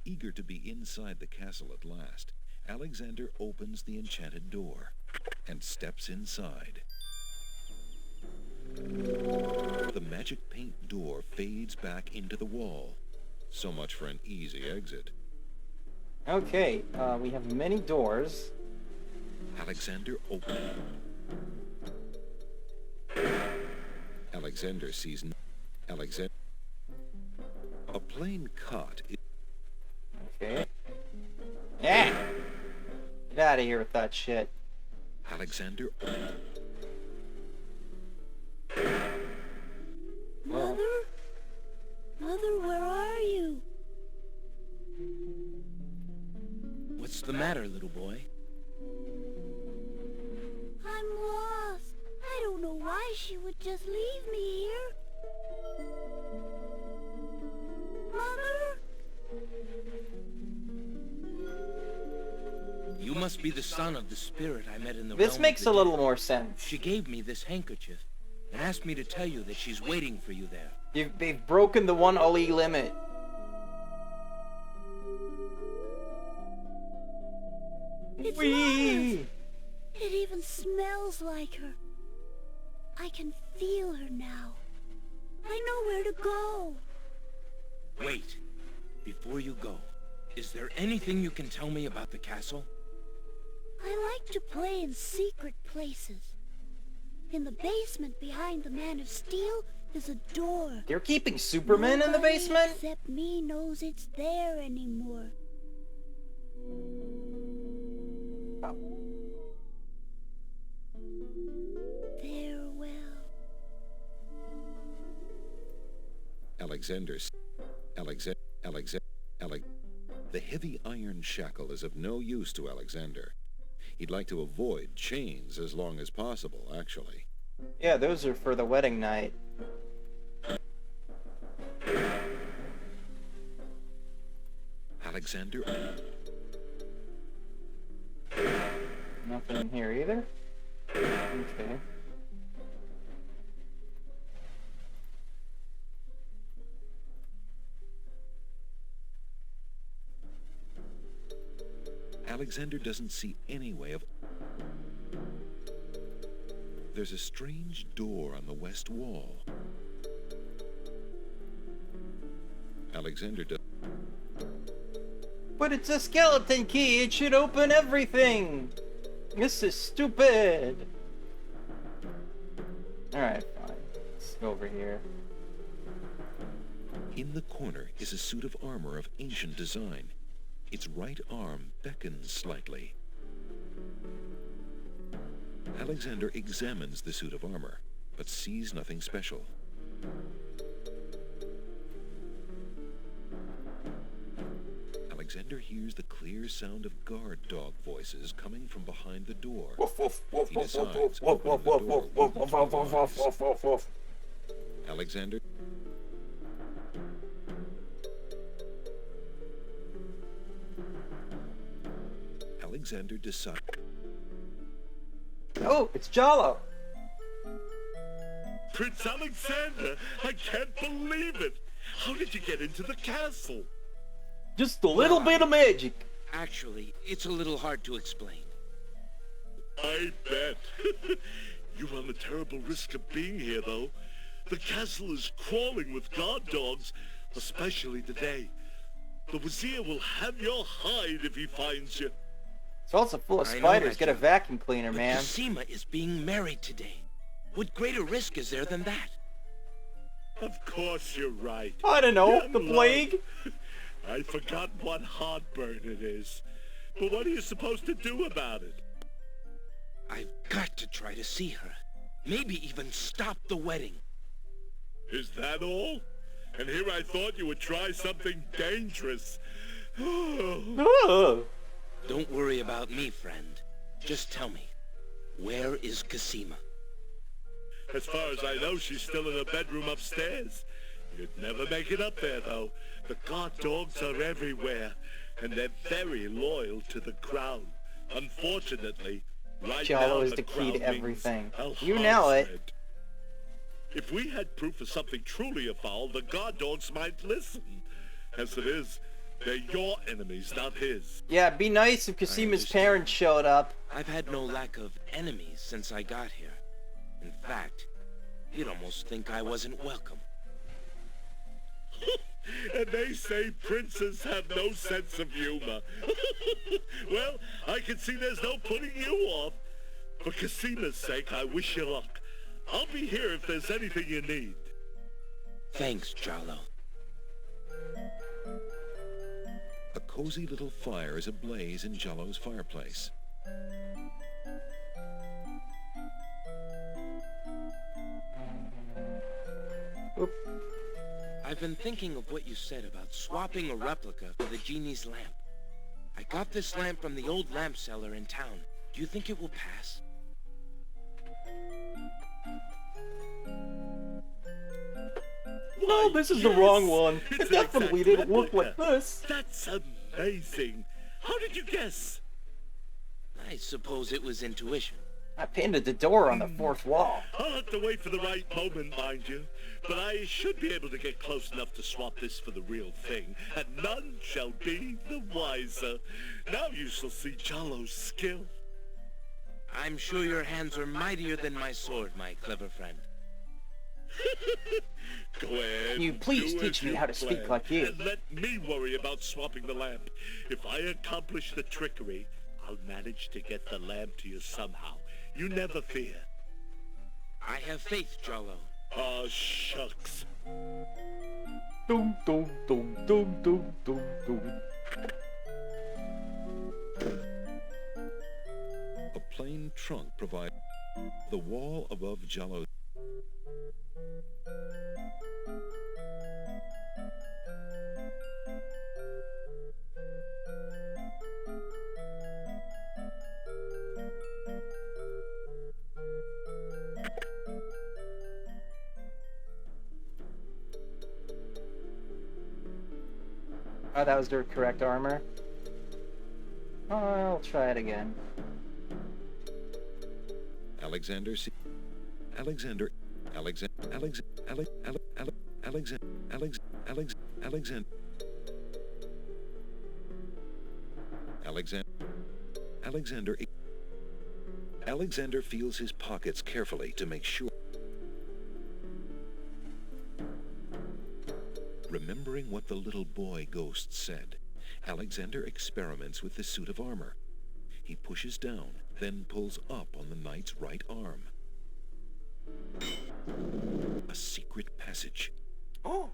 Eager to be inside the castle at last, Alexander opens the enchanted door and steps inside. The magic paint door fades back into the wall. So much for an easy exit. Okay, we have many doors. Alexander opens. Alexander sees Alexander. A plain cot is Okay. Yeah! Get out of here with that shit. Alexander. Mother? Mother, where are you? What's the matter, little boy? I'm lost. I don't know why she would just leave me here. Mother? You must be the son of the spirit I met in the This realm makes of the a little dead. more sense. She gave me this handkerchief and asked me to tell you that she's waiting for you there. They've broken the 1 Ali limit. It's Whee! alive. It even smells like her. I can feel her now. I know where to go. Wait, before you go, is there anything you can tell me about the castle? I like to play in secret places. In the basement behind the Man of Steel is a door. They're keeping Superman in the Nobody basement? except me knows it's there anymore. Oh. Farewell. The heavy iron shackle is of no use to Alexander. He'd like to avoid chains as long as possible, actually. Yeah, those are for the wedding night. Alexander... Nothing in here either. Okay. Alexander doesn't see any way of... There's a strange door on the west wall. Alexander does... But it's a skeleton key! It should open everything! This is stupid! Alright, fine. Let's go over here. In the corner is a suit of armor of ancient design. Its right arm beckons slightly. Alexander examines the suit of armor, but sees nothing special. Alexander hears the clear sound of guard dog voices coming from behind the door. He decides opening the door. Alexander... Alexander decides... Oh, it's Jalo! Prince Alexander, I can't believe it. How did you get into the castle? Just a little bit of magic! Actually, it's a little hard to explain. I bet. You run a terrible risk of being here, though. The castle is crawling with guard dogs, especially today. The Wazir will have your hide if he finds you. It's also full of I know spiders. that, Get a Joe. vacuum cleaner, But man. Cosima is being married today. What greater risk is there than that? Of course you're right. I don't know, Young the love. plague? I forgot what heartburn it is. But what are you supposed to do about it? I've got to try to see her. Maybe even stop the wedding. Is that all? And here I thought you would try something dangerous. Oh. Don't worry about me, friend. Just tell me, where is Cosima? As far as I know, she's still in her bedroom upstairs. You'd never make it up there, though. The guard dogs are everywhere, and they're very loyal to the crown. Unfortunately, right now Jalo is the the key to crown means everything. El You know it. Hasred. If we had proof of something truly afoul, the guard dogs might listen. As it is, they're your enemies, not his. Yeah, it'd be nice if Cosima's understand. parents showed up. I've had no lack of enemies since I got here. In fact, you'd almost think I wasn't welcome. And they say princes have no sense of humor. Well, I can see there's no putting you off. For Cosima's sake, I wish you luck. I'll be here if there's anything you need. Thanks, Jalo. A cozy little fire is ablaze in Jalo's fireplace. Oop. I've been thinking of what you said about swapping a replica for the genie's lamp. I got this lamp from the old lamp seller in town. Do you think it will pass? No, this is the wrong one. It's It an definitely exact didn't work like replica. this. That's amazing. How did you guess? I suppose it was intuition. I painted the door on the fourth wall. I'll have to wait for the right moment, mind you. But I should be able to get close enough to swap this for the real thing, and none shall be the wiser. Now you shall see Jollo's skill. I'm sure your hands are mightier than my sword, my clever friend. Go ahead. Can you please do teach as me you how to speak plan, like you? and let me worry about swapping the lamp. If I accomplish the trickery, I'll manage to get the lamp to you somehow. You never fear. I have faith, Jollo. Aw, shucks. Dum dum dum dum dum dum dum. A plain trunk provides the wall above Jollo. Oh, that was the correct armor. Oh, I'll try it again. Alexander C. Alexander. Alexander. Alexander. Alexander. Alexander. Alexander. Alexander. Alexander. Alexander. Alexander feels his pockets carefully to make sure. Remembering what the little boy ghost said, Alexander experiments with the suit of armor. He pushes down, then pulls up on the knight's right arm. A secret passage. Oh!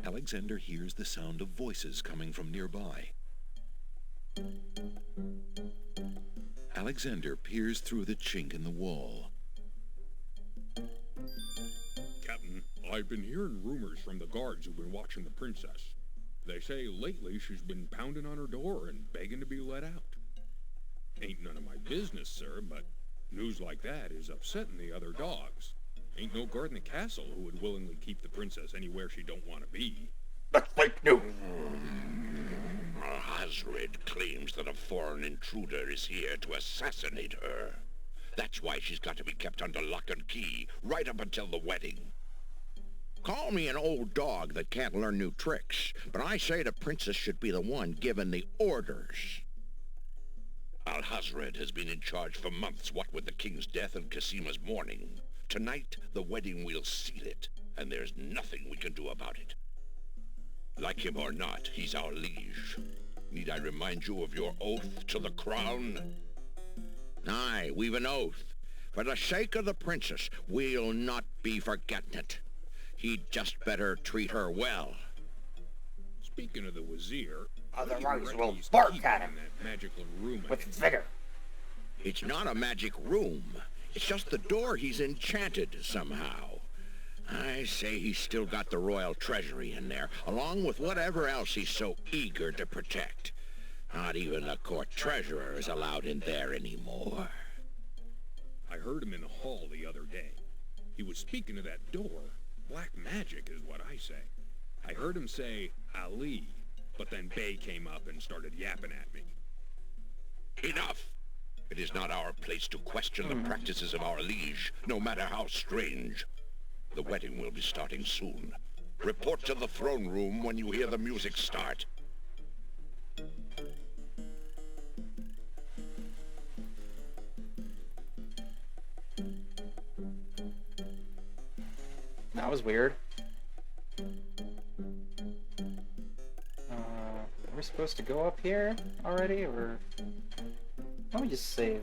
Alexander hears the sound of voices coming from nearby. Alexander peers through the chink in the wall. Captain, I've been hearing rumors from the guards who've been watching the princess. They say lately she's been pounding on her door and begging to be let out. Ain't none of my business, sir, but news like that is upsetting the other dogs. Ain't no guard in the castle who would willingly keep the princess anywhere she don't want to be. That's fake news! Hasred claims that a foreign intruder is here to assassinate her. That's why she's got to be kept under lock and key, right up until the wedding. Call me an old dog that can't learn new tricks, but I say the princess should be the one given the orders. Alhazred has been in charge for months, what with the king's death and Casima's mourning. Tonight, the wedding will seal it, and there's nothing we can do about it. Like him or not, he's our liege. Need I remind you of your oath to the crown? Aye, we've an oath. For the sake of the princess, we'll not be forgetting it. He'd just better treat her well. Speaking of the Wazir, Otherwise we'll bark at him in that magical room with again? vigor. It's not a magic room. It's just the door he's enchanted somehow. I say he's still got the royal treasury in there, along with whatever else he's so eager to protect. Not even the court treasurer is allowed in there anymore. I heard him in the hall the other day. He was speaking of that door. Black magic is what I say. I heard him say Ali, but then Bay came up and started yapping at me. Enough! It is not our place to question the practices of our liege, no matter how strange. The wedding will be starting soon. Report to the throne room when you hear the music start. That was weird. Are we supposed to go up here already, or... Let me just save.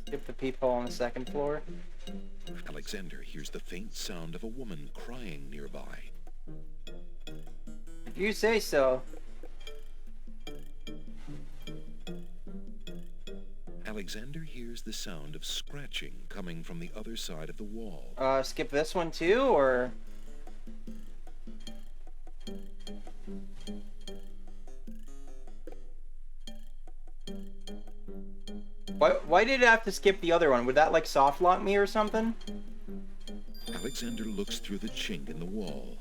Skip the peephole on the second floor. Alexander hears the faint sound of a woman crying nearby. If you say so. Alexander hears the sound of scratching coming from the other side of the wall. Skip this one too, or... Why did it have to skip the other one? Would that, like, soft lock me or something? Alexander looks through the chink in the wall.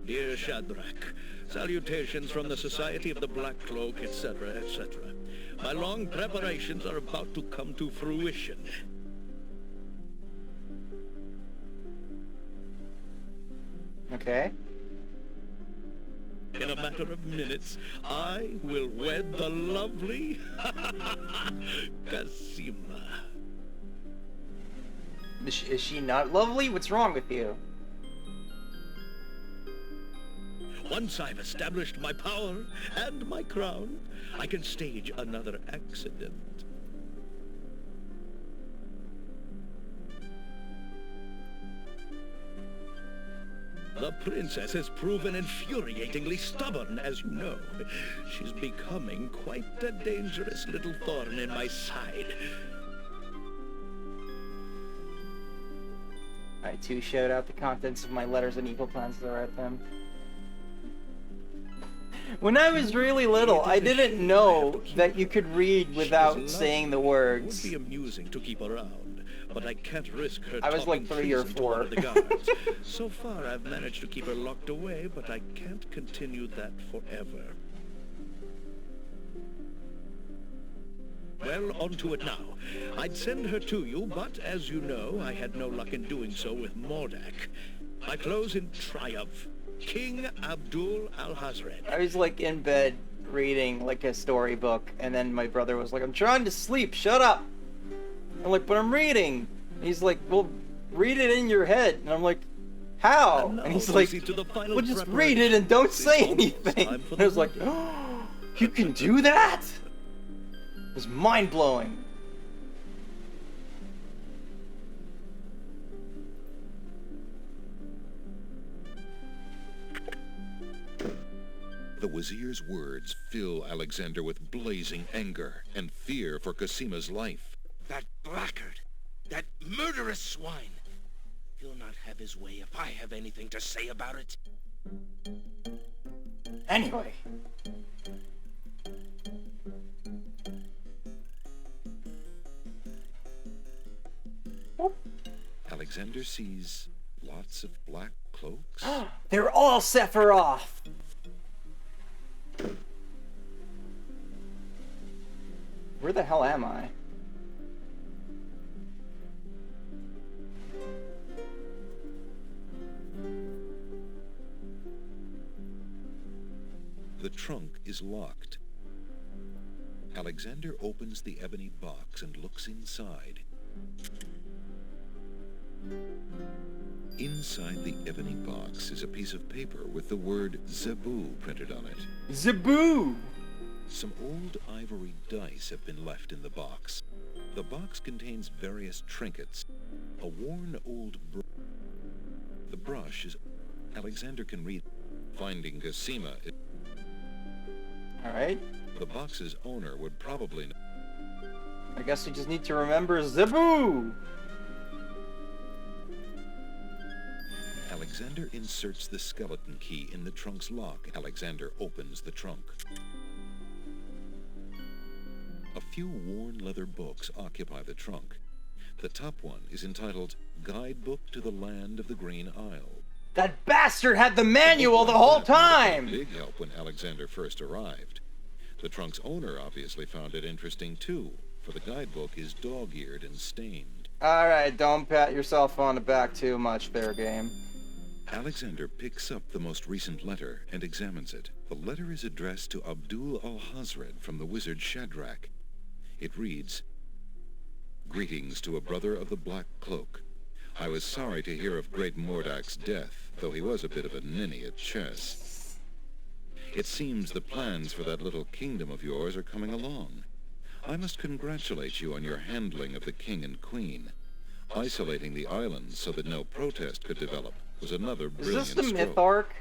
Dear Shadrach, salutations from the Society of the Black Cloak, etc., etc. My long preparations are about to come to fruition. Okay. In a matter of minutes, I will wed the lovely Casima. Is she not lovely? What's wrong with you? Once I've established my power and my crown, I can stage another accident. The princess has proven infuriatingly stubborn, as you know. She's becoming quite a dangerous little thorn in my side. I too showed out the contents of my letters and evil plans to write them. When I was really little, I didn't know that you could read without saying the It words. would be amusing to keep around, but I can't risk her I was like talking 3 or treason to 4. one of the guards. So far, I've managed to keep her locked away, but I can't continue that forever. Well, on to it now. I'd send her to you, but as you know, I had no luck in doing so with Mordak. I close in triumph. King Abdul al-Hazred. I was like in bed reading like a storybook, and then my brother was like, "I'm trying to sleep, shut up." I'm like, "But I'm reading." And he's like, "Well, read it in your head." And I'm like, "How?" And he's like, "Well, just read it and don't say anything." And I was like, "Oh, you can do that?" It was mind-blowing. The Wazir's words fill Alexander with blazing anger and fear for Casima's life. That blackguard, that murderous swine. He'll not have his way if I have anything to say about it. Anyway. Alexander sees lots of black cloaks. They're all Sephiroth! Where the hell am I? The trunk is locked. Alexander opens the ebony box and looks inside. Inside the ebony box is a piece of paper with the word Zebu printed on it. Zebu! Some old ivory dice have been left in the box. The box contains various trinkets. A worn old brush. The brush is... Alexander can read. Finding Casima. Alright. The box's owner would probably know. I guess we just need to remember Zebu! Alexander inserts the skeleton key in the trunk's lock. Alexander opens the trunk. A few worn leather books occupy the trunk. The top one is entitled Guidebook to the Land of the Green Isle. That bastard had the manual the whole time! Big help when Alexander first arrived. The trunk's owner obviously found it interesting too, for the guidebook is dog-eared and stained. Alright, don't pat yourself on the back too much there, game. Alexander picks up the most recent letter and examines it. The letter is addressed to Abdul al-Hazred from the wizard Shadrach. It reads, Greetings to a brother of the Black Cloak. I was sorry to hear of great Mordak's death, though he was a bit of a ninny at chess. It seems the plans for that little kingdom of yours are coming along. I must congratulate you on your handling of the king and queen. Isolating the islands so that no protest could develop was another brilliant Is this the stroke. myth arc?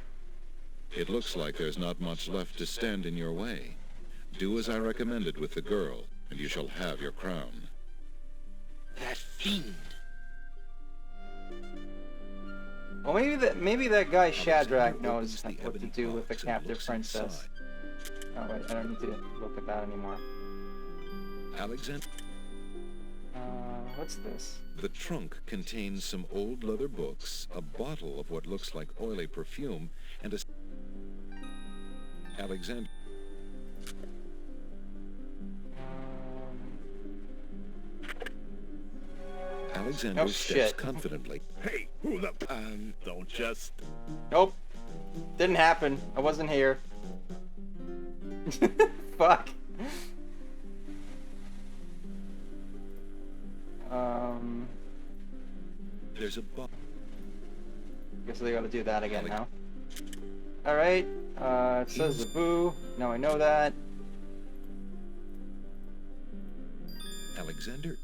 It looks like there's not much left to stand in your way. Do as I recommended with the girl, and you shall have your crown. That fiend. Well, maybe that guy Shadrach Alexander knows opens the what to ebony do with the box and captive looks princess. inside. Oh wait, I don't need to look at that anymore. Alexander. What's this? The trunk contains some old leather books, a bottle of what looks like oily perfume, and a... Alexander. Alexander Oh, steps shit. confidently. Hey, who the... Don't just... Nope. Didn't happen. I wasn't here. Fuck. There's a box. Guess they gotta do that again now. Alright. It says the boo. Now I know that. Alexander.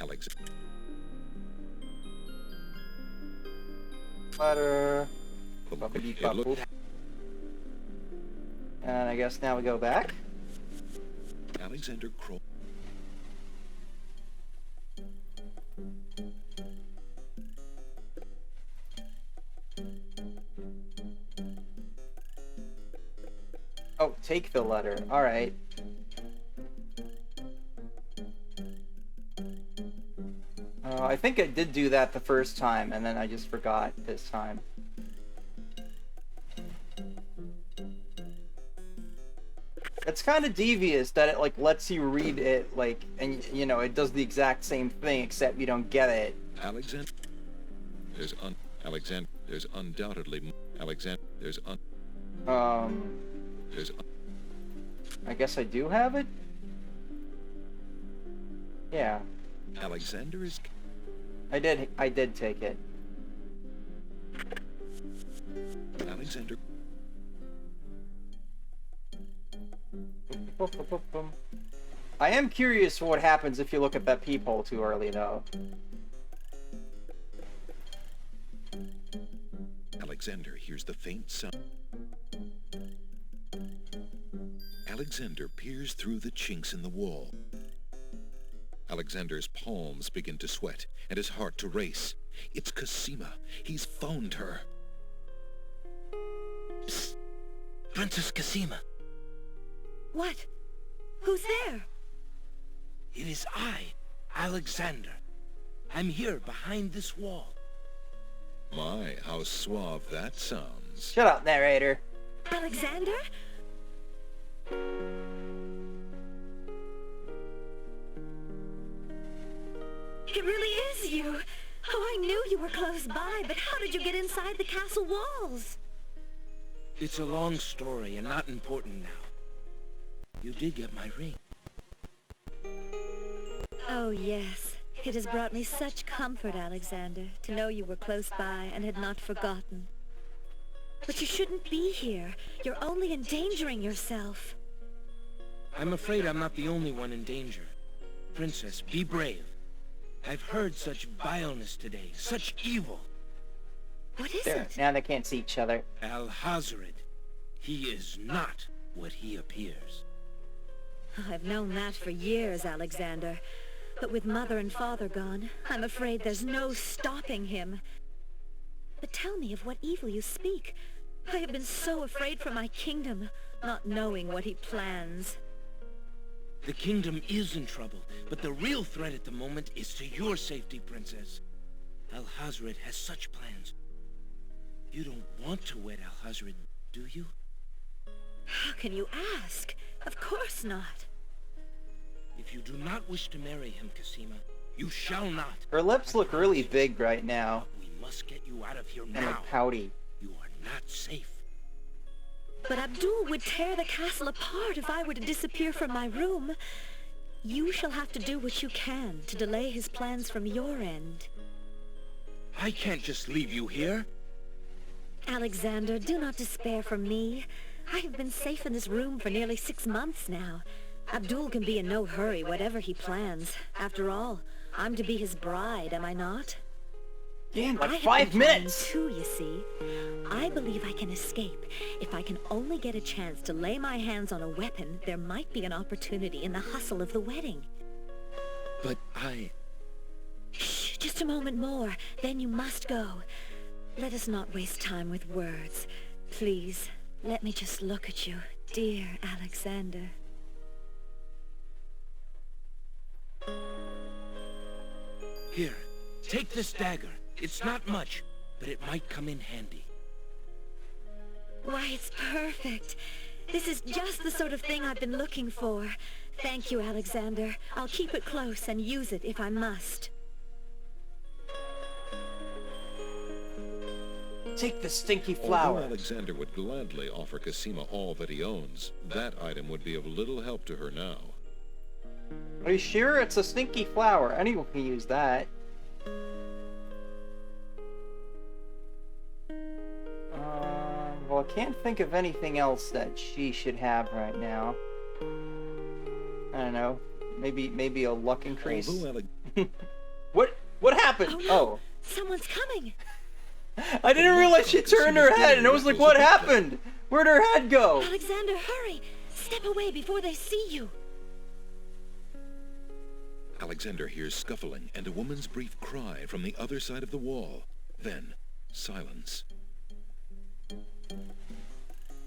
Letter. It Bubbidi-bop-boop. looked... And I guess now we go back. Alexander crawled. Oh, take the letter. Alright. I think I did do that the first time, and then I just forgot this time. It's kind of devious that it, like, lets you read it, like, and, you know, it does the exact same thing, except you don't get it. Alexander. There's undoubtedly... Alexander. There's I guess I do have it? Yeah. Alexander is... I did take it. Alexander... I am curious what happens if you look at that peephole too early, though. Alexander hears the faint sound. Alexander peers through the chinks in the wall. Alexander's palms begin to sweat and his heart to race. It's Cosima. He's found her. Psst. Princess Cosima. What? Who's there? It is I, Alexander. I'm here behind this wall. My, how suave that sounds. Shut up, narrator. Alexander? It really is you. Oh, I knew you were close by, but how did you get inside the castle walls? It's a long story and not important now. You did get my ring. Oh, yes. It has brought me such comfort, Alexander, to know you were close by and had not forgotten. But you shouldn't be here. You're only endangering yourself. I'm afraid I'm not the only one in danger. Princess, be brave. I've heard such vileness today, such evil. What is There, it? now they can't see each other. Al-Hazred. He is not what he appears. Oh, I've known that for years, Alexander. But with Mother and Father gone, I'm afraid there's no stopping him. But tell me of what evil you speak. I have been so afraid for my kingdom, not knowing what he plans. The kingdom is in trouble, but the real threat at the moment is to your safety, Princess. Al-Hazred has such plans. You don't want to wed Al-Hazred, do you? How can you ask? Of course not. If you do not wish to marry him, Cosima, you shall not. Her lips look really big right now. We must get you out of here And now. pouty. You are not safe. But Abdul would tear the castle apart if I were to disappear from my room. You shall have to do what you can to delay his plans from your end. I can't just leave you here. Alexander, do not despair for me. I have been safe in this room for nearly 6 months now. Abdul can be in no hurry, whatever he plans. After all, I'm to be his bride, am I not? Damn, like I have 5 been planning minutes! too, you see. I believe I can escape. If I can only get a chance to lay my hands on a weapon, there might be an opportunity in the hustle of the wedding. But I... Shh, just a moment more, then you must go. Let us not waste time with words. Please, let me just look at you, dear Alexander. Here, take this dagger. It's not much, but it might come in handy. Why, it's perfect. This is just the sort of thing I've been looking for. Thank you, Alexander. I'll keep it close and use it if I must. Take the stinky Although flower. Alexander would gladly offer Cosima all that he owns, that item would be of little help to her now. Are you sure it's a stinky flower? Anyone can use that. Well, I can't think of anything else that she should have right now. I don't know. Maybe a luck increase. Although What happened? Oh, no. Someone's coming. I didn't realize she turned her head, and I was like, what happened? Where'd her head go? Alexander, hurry! Step away before they see you. Alexander hears scuffling and a woman's brief cry from the other side of the wall. Then, silence.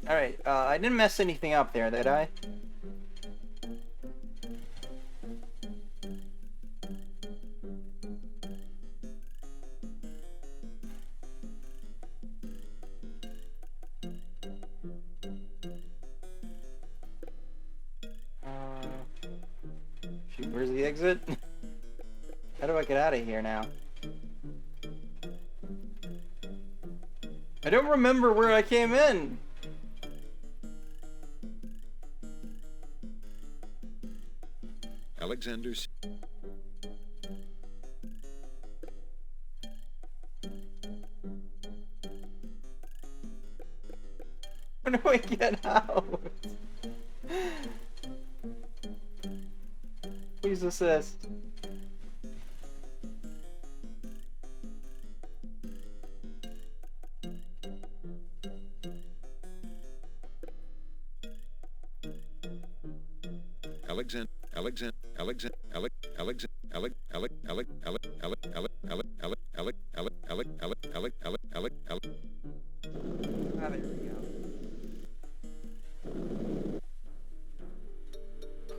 Alright, I didn't mess anything up there, did I? Shoot, where's the exit? How do I get out of here now? I don't remember where I came in. Alexander's... How do I get out? Please assist. Alexander... Ah, there we go.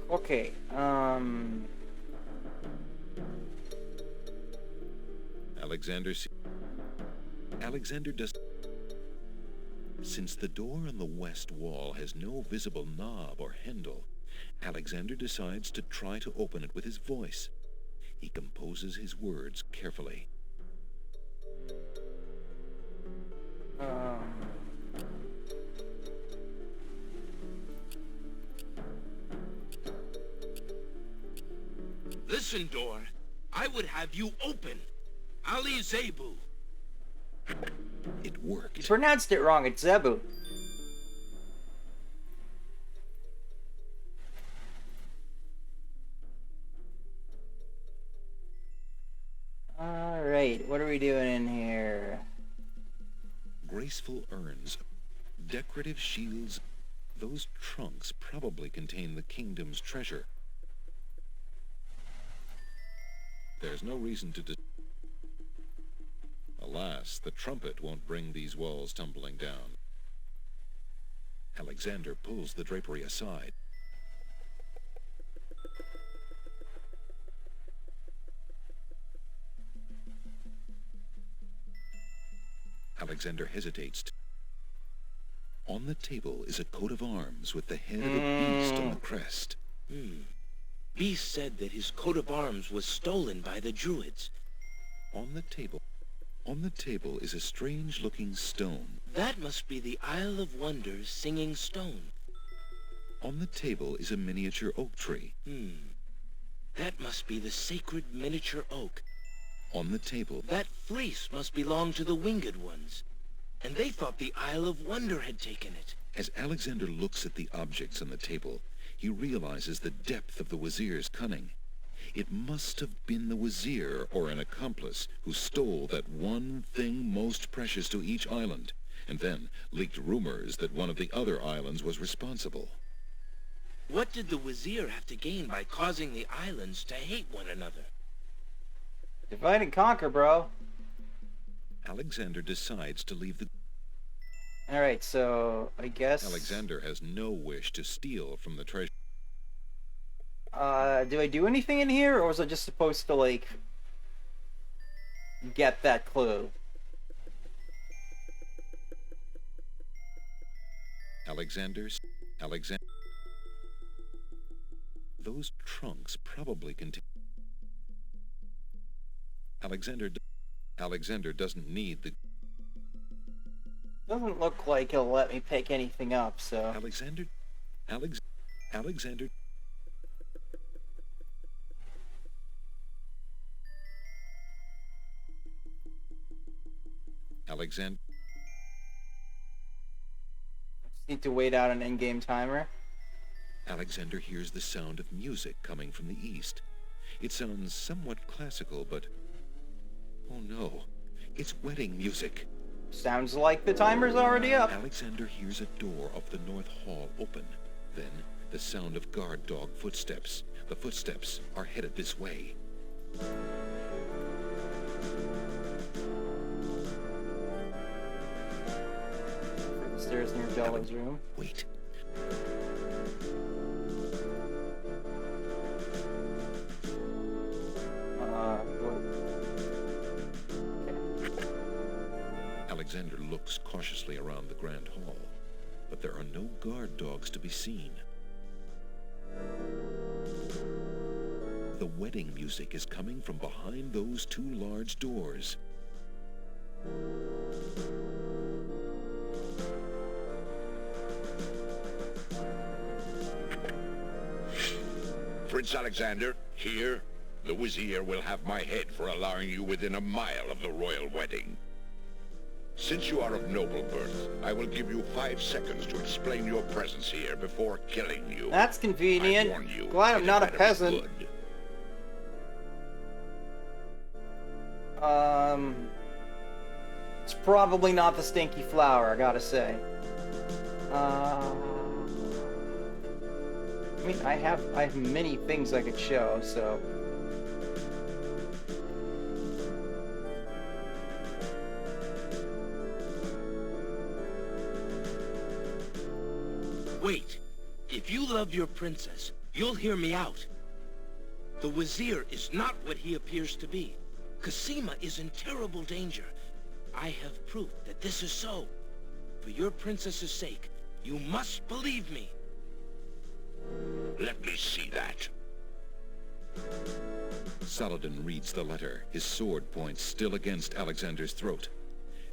Okay, Alexander does... Since the door on the west wall has no visible knob or handle, Alexander decides to try to open it with his voice. He composes his words carefully. Listen, door. I would have you open. Ali Zebu. It you worked. pronounced it wrong. It's Zebu. Alright, what are we doing in here? Graceful urns, decorative shields. Those trunks probably contain the kingdom's treasure. There's no reason to Alas, the trumpet won't bring these walls tumbling down. Alexander pulls the drapery aside. Alexander hesitates. On the table is a coat of arms with the head of a beast on the crest. Beast said that his coat of arms was stolen by the Druids. On the table is a strange-looking stone. That must be the Isle of Wonders singing stone. On the table is a miniature oak tree. That must be the sacred miniature oak. On the table... That fleece must belong to the Winged Ones. And they thought the Isle of Wonder had taken it. As Alexander looks at the objects on the table, he realizes the depth of the Wazir's cunning. It must have been the Wazir or an accomplice who stole that one thing most precious to each island, and then leaked rumors that one of the other islands was responsible. What did the Wazir have to gain by causing the islands to hate one another? Divide and conquer, bro. Alexander decides to leave the... Alright, so I guess... Alexander has no wish to steal from the treasure. Do I do anything in here, or was I just supposed to, like, get that clue? Alexander... Those trunks probably contain... Alexander doesn't need the... Doesn't look like he'll let me pick anything up, so... Alexander... Just need to wait out an in-game timer. Alexander hears the sound of music coming from the east. It sounds somewhat classical, but... Oh no, it's wedding music. Sounds like the timer's already up. Alexander hears a door of the north hall open. Then, the sound of guard dog footsteps. The footsteps are headed this way. The stairs near Bella's room. Wait. Alexander looks cautiously around the grand hall, but there are no guard dogs to be seen. The wedding music is coming from behind those two large doors. Prince Alexander, here, the Vizier will have my head for allowing you within a mile of the royal wedding. Since you are of noble birth, I will give you 5 seconds to explain your presence here before killing you. That's convenient. I warn you, Glad I'm not a peasant. good. It's probably not the stinky flower, I gotta say. I mean, I have many things I could show, so... Wait. If you love your princess, you'll hear me out. The Vizier is not what he appears to be. Cosima is in terrible danger. I have proof that this is so. For your princess's sake, you must believe me. Let me see that. Saladin reads the letter, his sword points still against Alexander's throat.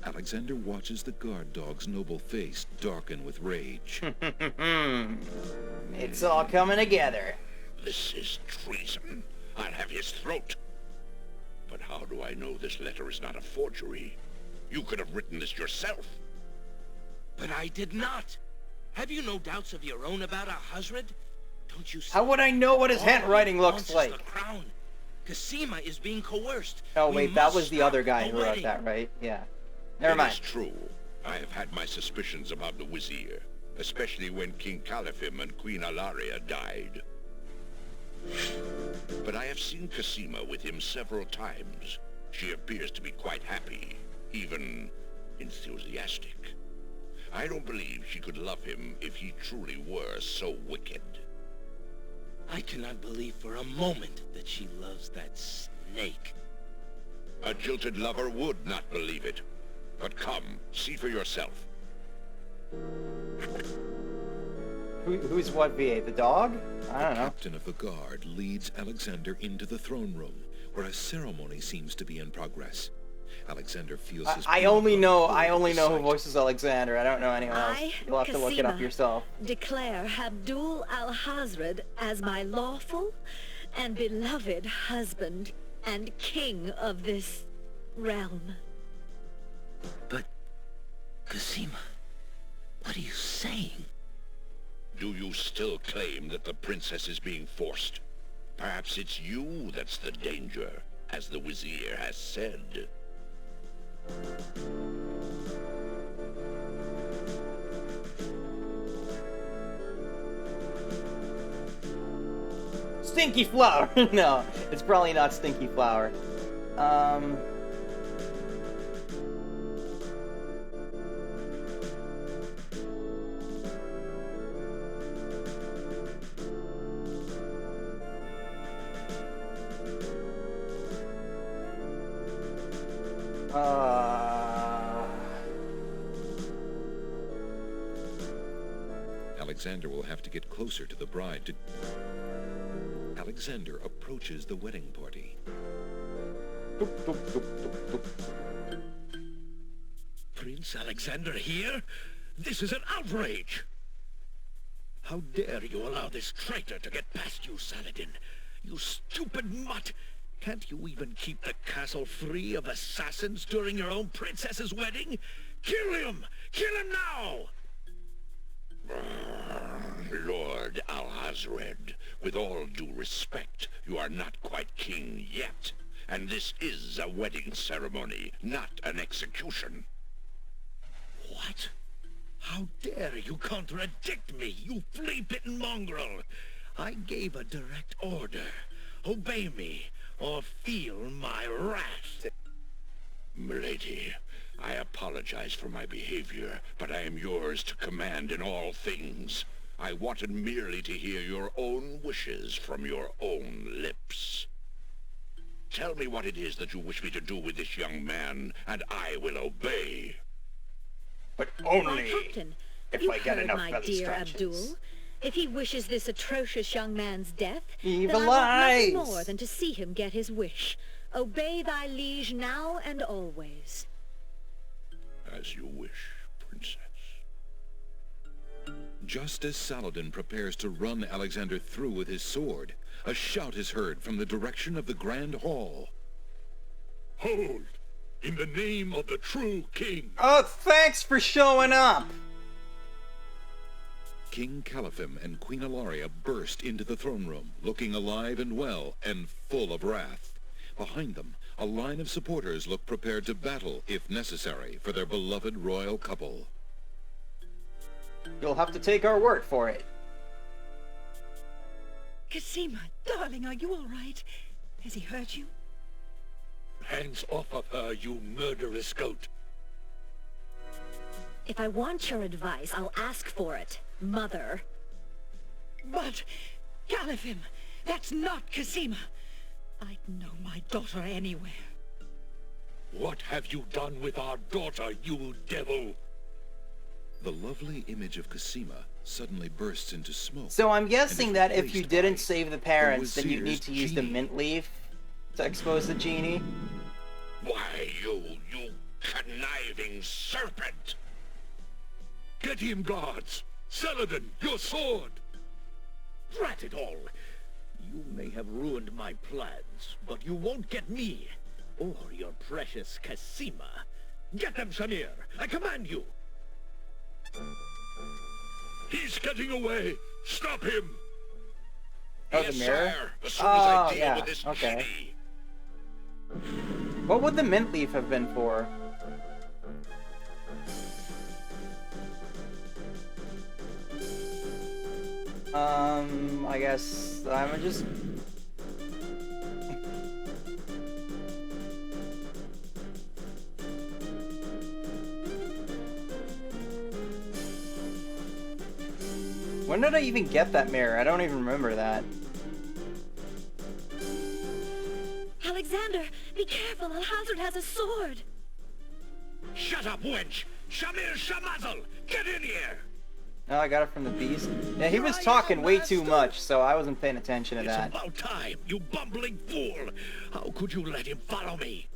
Alexander watches the guard dog's noble face darken with rage. It's all coming together. This is treason. I'll have his throat. But how do I know this letter is not a forgery? You could have written this yourself. But I did not. Have you no doubts of your own about Ahazred? Don't you see? How would I know what his All he handwriting wants looks is like? the crown. Cosima is being coerced. Oh We wait, that must was the stop other guy the who wrote wedding. that, right? Yeah. Never It mind. is true. I have had my suspicions about the Vizier, especially when King Califim and Queen Alaria died. But I have seen Cosima with him several times. She appears to be quite happy, even enthusiastic. I don't believe she could love him if he truly were so wicked. I cannot believe for a moment that she loves that snake. A jilted lover would not believe it. But come, see for yourself. Who's what VA? The dog? I don't know. Captain of the guard leads Alexander into the throne room, where a ceremony seems to be in progress. Alexander feels his I blood only run know cold I at only the know who sight. voices Alexander. I don't know anyone else. I, You'll have to look it up Cosima, yourself. declare Abdul al-Hazred as my lawful and beloved husband and king of this realm. But, Cosima, what are you saying? Do you still claim that the princess is being forced? Perhaps it's you that's the danger, as the Vizier has said. Stinky flower! No, it's probably not stinky flower. Alexander will have to get closer to the bride to... Alexander approaches the wedding party. Prince Alexander here? This is an outrage! How dare you allow this traitor to get past you, Saladin? You stupid mutt! Can't you even keep the castle free of assassins during your own princess's wedding? Kill him! Kill him now! Lord Alhazred, with all due respect, you are not quite king yet. And this is a wedding ceremony, not an execution. What? How dare you contradict me, you flea-bitten mongrel! I gave a direct order. Obey me, or feel my wrath. Milady, I apologize for my behavior, but I am yours to command in all things. I wanted merely to hear your own wishes from your own lips. Tell me what it is that you wish me to do with this young man, and I will obey. But Why, only Captain, if you I get heard enough my feather dear scratches. Abdul. If he wishes this atrocious young man's death, Evil then I want nothing eyes. more than to see him get his wish. Obey thy liege now and always. As you wish, princess. Just as Saladin prepares to run Alexander through with his sword, a shout is heard from the direction of the Grand Hall. Hold! In the name of the true king! Oh, thanks for showing up! King Caliphim and Queen Ilaria burst into the throne room, looking alive and well, and full of wrath. Behind them, a line of supporters look prepared to battle, if necessary, for their beloved royal couple. You'll have to take our word for it. Cosima, darling, are you all right? Has he hurt you? Hands off of her, you murderous goat! If I want your advice, I'll ask for it, Mother. But, Caliphim, that's not Cosima. I'd know my daughter anywhere. What have you done with our daughter, you devil? The lovely image of Cosima suddenly bursts into smoke. So I'm guessing and is that if you replaced didn't by save the parents, the then you need Wazir's to use the genie. mint leaf to expose the genie. Why, you conniving serpent! Get him, guards! Saladin, your sword! Drat it all! You may have ruined my plans, but you won't get me, or your precious Cosima. Get them, Shamir! I command you! He's getting away! Stop him! Oh, Yes, the mirror? sire, as soon as I Oh, deal yeah, with this okay. genie. What would the mint leaf have been for? I guess I'm just... When did I even get that mirror? I don't even remember that. Alexander, be careful, Alhazred has a sword. Shut up, wench! Shamir Shamazel! Get in here! Oh, I got it from the beast. Yeah, he was talking way too much, so I wasn't paying attention to It's that. about time, you bumbling fool! How could you let him follow me?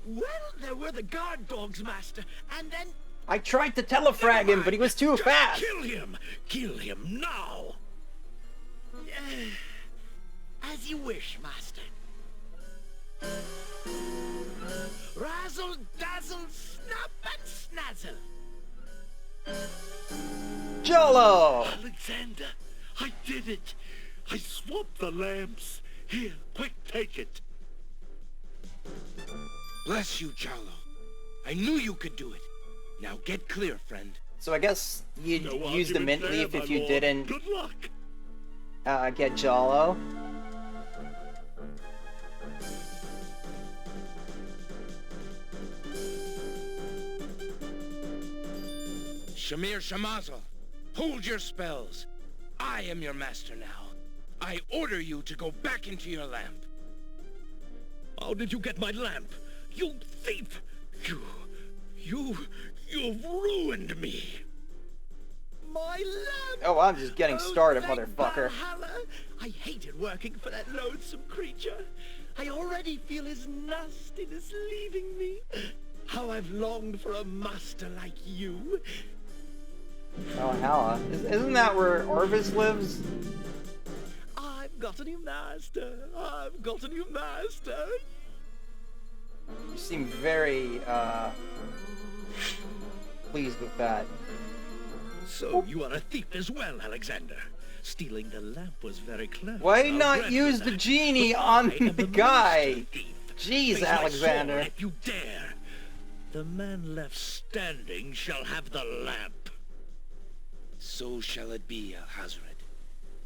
Well, there were the guard dogs, Master, and then... I tried to telefrag him, but he was too Just fast! Kill him! Kill him now! As you wish, Master. Razzle, dazzle, snap and snazzle. Jolo! Alexander, I did it! I swapped the lamps. Here, quick, take it. Bless you, Jalo. I knew you could do it. Now get clear, friend. So I guess you'd No use the argument mint there, leaf my if you lord. didn't Good luck. get Jolo. Shamir Shamazel, hold your spells. I am your master now. I order you to go back into your lamp. How did you get my lamp? You thief! You've ruined me! my lamp! Oh, I'm just getting started, thank motherfucker. Valhalla. I hated working for that loathsome creature. I already feel his nastiness leaving me. How I've longed for a master like you. Valhalla. Isn't that where Orvis lives? I've got a new master. I've got a new master. You seem very, pleased with that. So you are a thief as well, Alexander. Stealing the lamp was very clever. Why I'll not grant use you the that. genie But on I am the the guy? master thief. Jeez, Face my Alexander. sword if you dare. The man left standing shall have the lamp. So shall it be, Alhazred.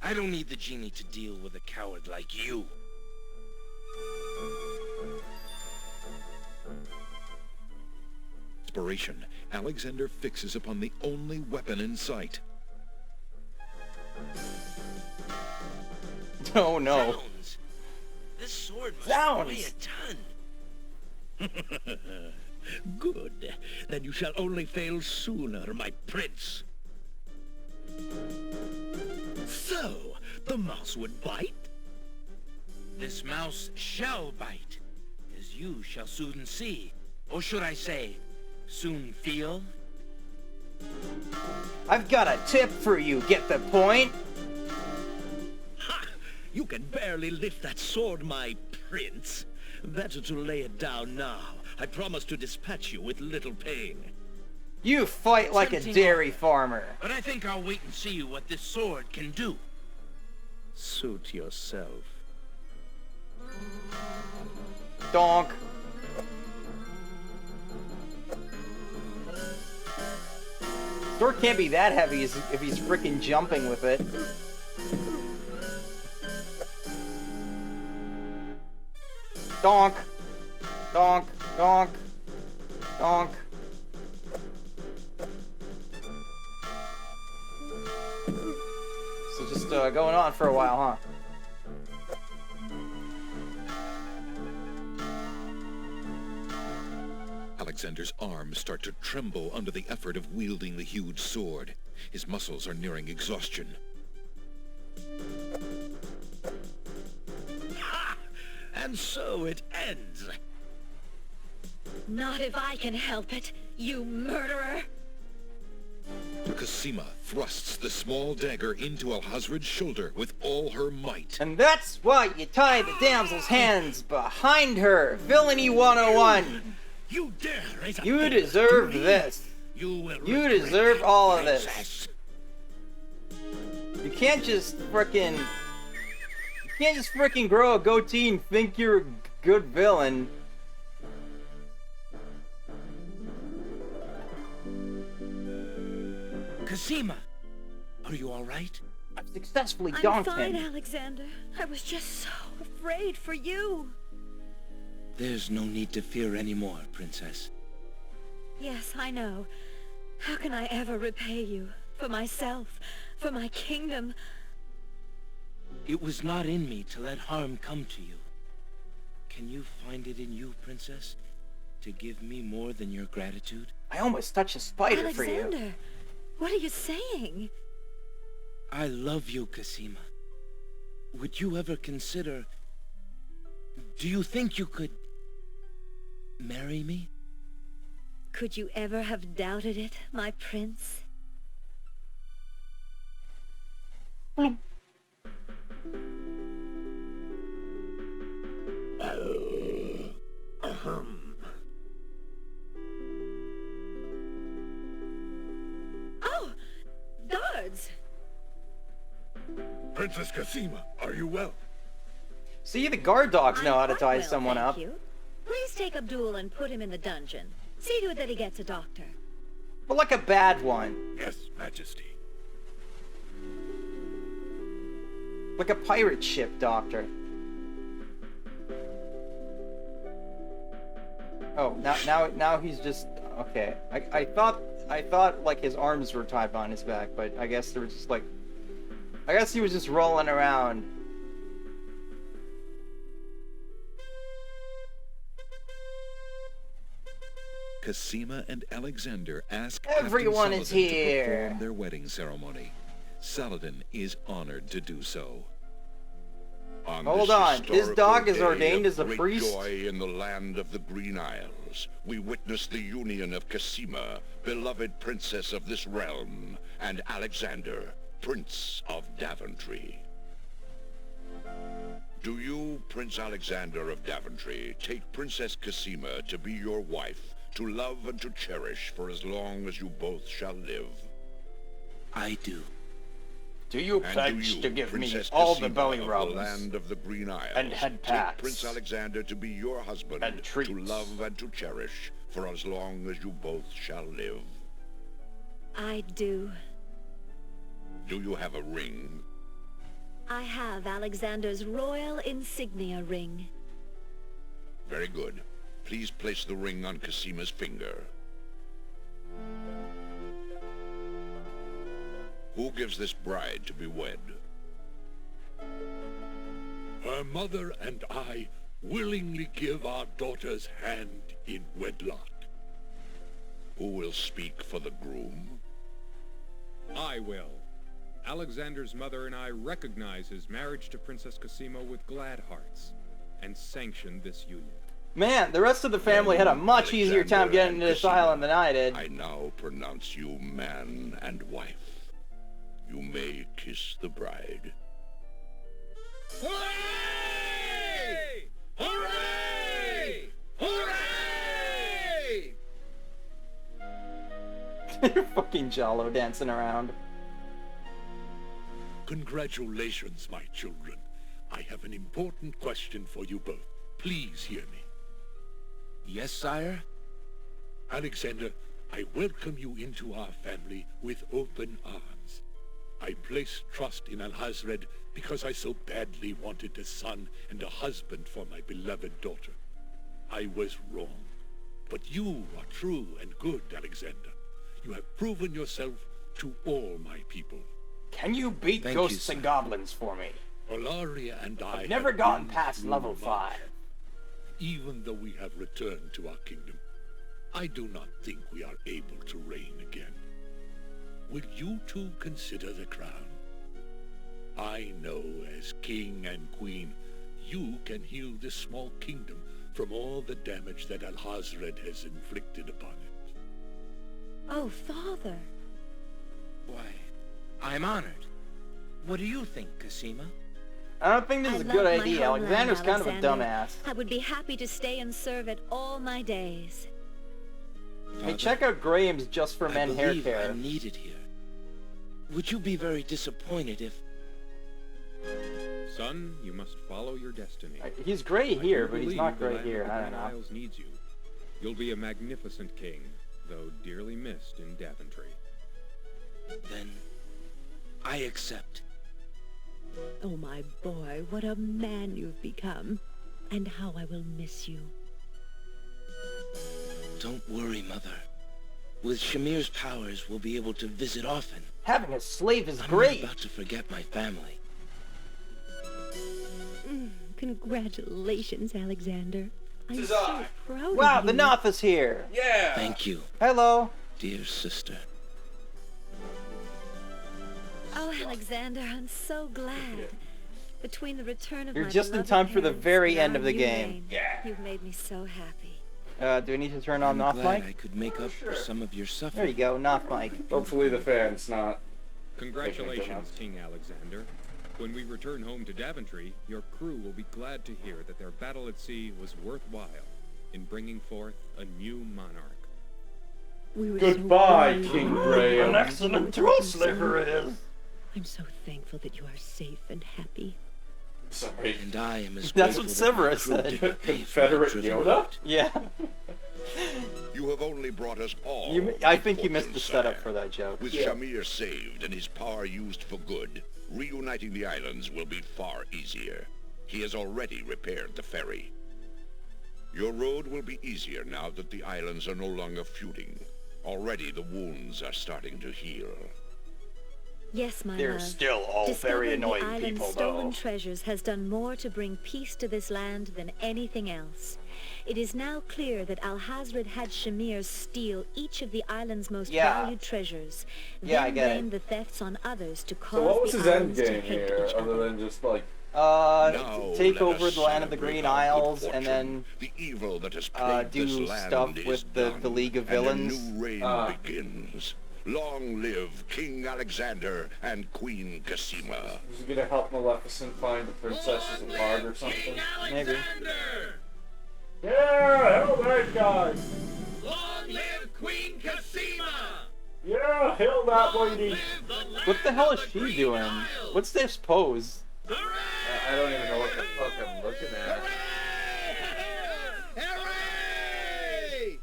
I don't need the genie to deal with a coward like you. Inspiration, Alexander fixes upon the only weapon in sight. Oh no. Zounds. This sword must Zounds. weigh a ton. Good. Then you shall only fail sooner, my prince. So, the mouse would bite? This mouse shall bite, as you shall soon see. Or should I say, soon feel? I've got a tip for you, get the point? Ha! You can barely lift that sword, my prince. Better to lay it down now. I promise to dispatch you with little pain. You fight like a Tempting dairy offer. farmer. But I think I'll wait and see what this sword can do. Suit yourself. Donk. Sword can't be that heavy if he's freaking jumping with it. Donk. Donk. Donk. Donk. So just going on for a while, huh? Alexander's arms start to tremble under the effort of wielding the huge sword. His muscles are nearing exhaustion. Ha! And so it ends. Not if I can help it, you murderer! Cosima thrusts the small dagger into Alhazred's shoulder with all her might. And that's why you tie the damsel's hands behind her. Villainy 101. You dare raise a You finger deserve to me? this. You will You regret deserve it, all of this. princess. You can't just frickin' grow a goatee and think you're a good villain. Cosima, are you all right? I've successfully I'm donked fine, him. Alexander. I was just so afraid for you. There's no need to fear anymore, Princess. Yes, I know. How can I ever repay you? For myself, for my kingdom. It was not in me to let harm come to you. Can you find it in you, Princess, to give me more than your gratitude? I almost touched a spider for you. Alexander, what are you saying? I love you, Cosima. Would you ever consider... Do you think you could... marry me? Could you ever have doubted it, my prince? Oh! Guards! Princess Cosima, are you well? See, the guard dogs know how to I'm tie quite well, someone thank up. you. Please take Abdul and put him in the dungeon. See to it that he gets a doctor. But like a bad one. Yes, Majesty. Like a pirate ship doctor. Oh, now he's just... Okay. I thought like his arms were tied behind his back, but I guess they were just like... I guess he was just rolling around. Cosima and Alexander ask Everyone Captain is Saladin to here. perform their wedding ceremony. Saladin is honored to do so. Hold on, this dog is ordained as a great priest? Joy in the land of the Green Isles, we witness the union of Cosima, beloved princess of this realm, and Alexander, Prince of Daventry. Do you, Prince Alexander of Daventry, take Princess Cosima to be your wife, to love and to cherish for as long as you both shall live? I do. Do you And pledge do you, to give me Princess all the Cosima belly of rubs the land of the Green Isles, and head take pats Prince Alexander to be your husband, and treats to love and to cherish for as long as you both shall live? I do. Do you have a ring? I have Alexander's royal insignia ring. Very good. Please place the ring on Cosima's finger. Who gives this bride to be wed? Her mother and I willingly give our daughter's hand in wedlock. Who will speak for the groom? I will. Alexander's mother and I recognize his marriage to Princess Cosima with glad hearts, and sanction this union. Man, the rest of the family had a much easier time Alexander getting and to this Cosima, island than I did. I now pronounce you man and wife. You may kiss the bride. Hooray! Hooray! Hooray! You're fucking Jalo dancing around. Congratulations, my children. I have an important question for you both. Please hear me. Yes, sire? Alexander, I welcome you into our family with open arms. I place trust in Alhazred because I so badly wanted a son and a husband for my beloved daughter. I was wrong. But you are true and good, Alexander. You have proven yourself to all my people. Can you beat Thank ghosts you, and sir. goblins for me? Olaria and I I've never have gotten been past through level much. 5. Even though we have returned to our kingdom, I do not think we are able to reign again. Will you two consider the crown? I know as king and queen, you can heal this small kingdom from all the damage that Alhazred has inflicted upon it. Oh, Father. Why, I'm honored. What do you think, Cosima? I don't think this is a I good love my idea. homeland, Alexander's kind of a Alexander. dumbass. I would be happy to stay and serve it all my days. Hey, Father, check out Graham's Just for Men I hair believe care. I'm needed here. Would you be very disappointed if... Son, you must follow your destiny. He's gray I here, do but he's believe not the gray land of here. the I don't Green know. Isles needs you. You'll be a magnificent king, though dearly missed in Daventry. Then, I accept. Oh, my boy, what a man you've become. And how I will miss you. Don't worry, Mother. With Shamir's powers, we'll be able to visit often. Having a slave is I'm great. not about to forget my family. Congratulations, Alexander. I'm Tis so I. proud Wow, of the you. Noth is here. Yeah! Thank you, Hello. dear sister. Oh, Alexander, I'm so glad. Between the return of You're my just in beloved time for the parents very and end our of the new game. reign, Yeah. You've made me so happy. Do we need to turn on I'm Noth glad mic? I could make up for some of your suffering. There you go, Noth mic. Hopefully the fan's not. Congratulations, King Alexander. When we return home to Daventry, your crew will be glad to hear that their battle at sea was worthwhile in bringing forth a new monarch. We were Goodbye, so King worried. Graham. An excellent tool slicker is. I'm so thankful that you are safe and happy. Sorry. And I am as That's grateful what that my Severus crew said. didn't pay for my Confederate trivial Yoda? act. Yeah. You have only brought us all. I think you missed fortune, the setup sire. for that joke. With Yeah. Shamir saved and his power used for good, reuniting the islands will be far easier. He has already repaired the ferry. Your road will be easier now that the islands are no longer feuding. Already the wounds are starting to heal. Yes, my They're love. still all very Discovering annoying the island's people, stolen though. treasures has done more to bring peace to this land than anything else. It is now clear that Alhazred had Shamir steal each of the island's most Yeah. valued treasures, Yeah, I then get blame it. the thefts on others to cause So what was the his end islands to game hate here, each other other. than just like... Now take let over us the land of the celebrate Green our good Isles, and fortune. then The evil that has plagued this do land stuff is with the done, League of and a Villains. new reign begins. Long live King Alexander and Queen Cassima. Was he gonna help Maleficent find the princesses of Bard or something? Maybe. Yeah, hell that guy! Long live Queen Cassima! Yeah, hell that lady! What the hell is she doing? What's this pose? I don't even know what the fuck I'm looking at. Hooray!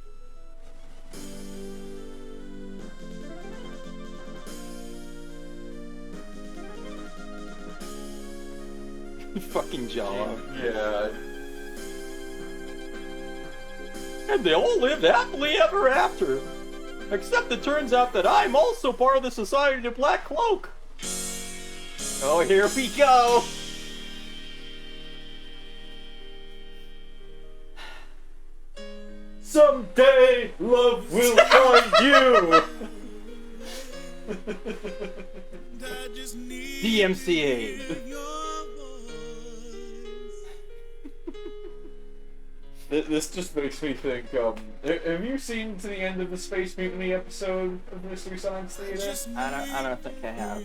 Fucking Jala. Yeah. And they all lived happily ever after. Except it turns out that I'm also part of the Society of the Black Cloak. Oh, here we go. Someday love will find you! DMCA. This just makes me think, have you seen to the end of the Space Mutiny episode of Mystery Science Theater? I don't think I have.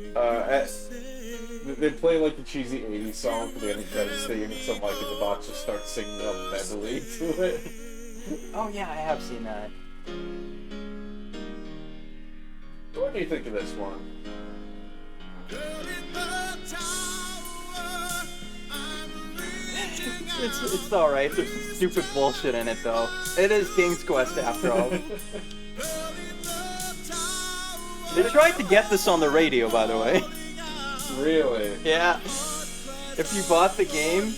They play like the cheesy 80s song for the ending credits thing, and some like the bots just start singing a medley to it. Oh yeah, I have seen that. What do you think of this one? It's alright. There's some stupid bullshit in it though. It is King's Quest after all. They tried to get this on the radio, by the way. Really? Yeah. If you bought the game,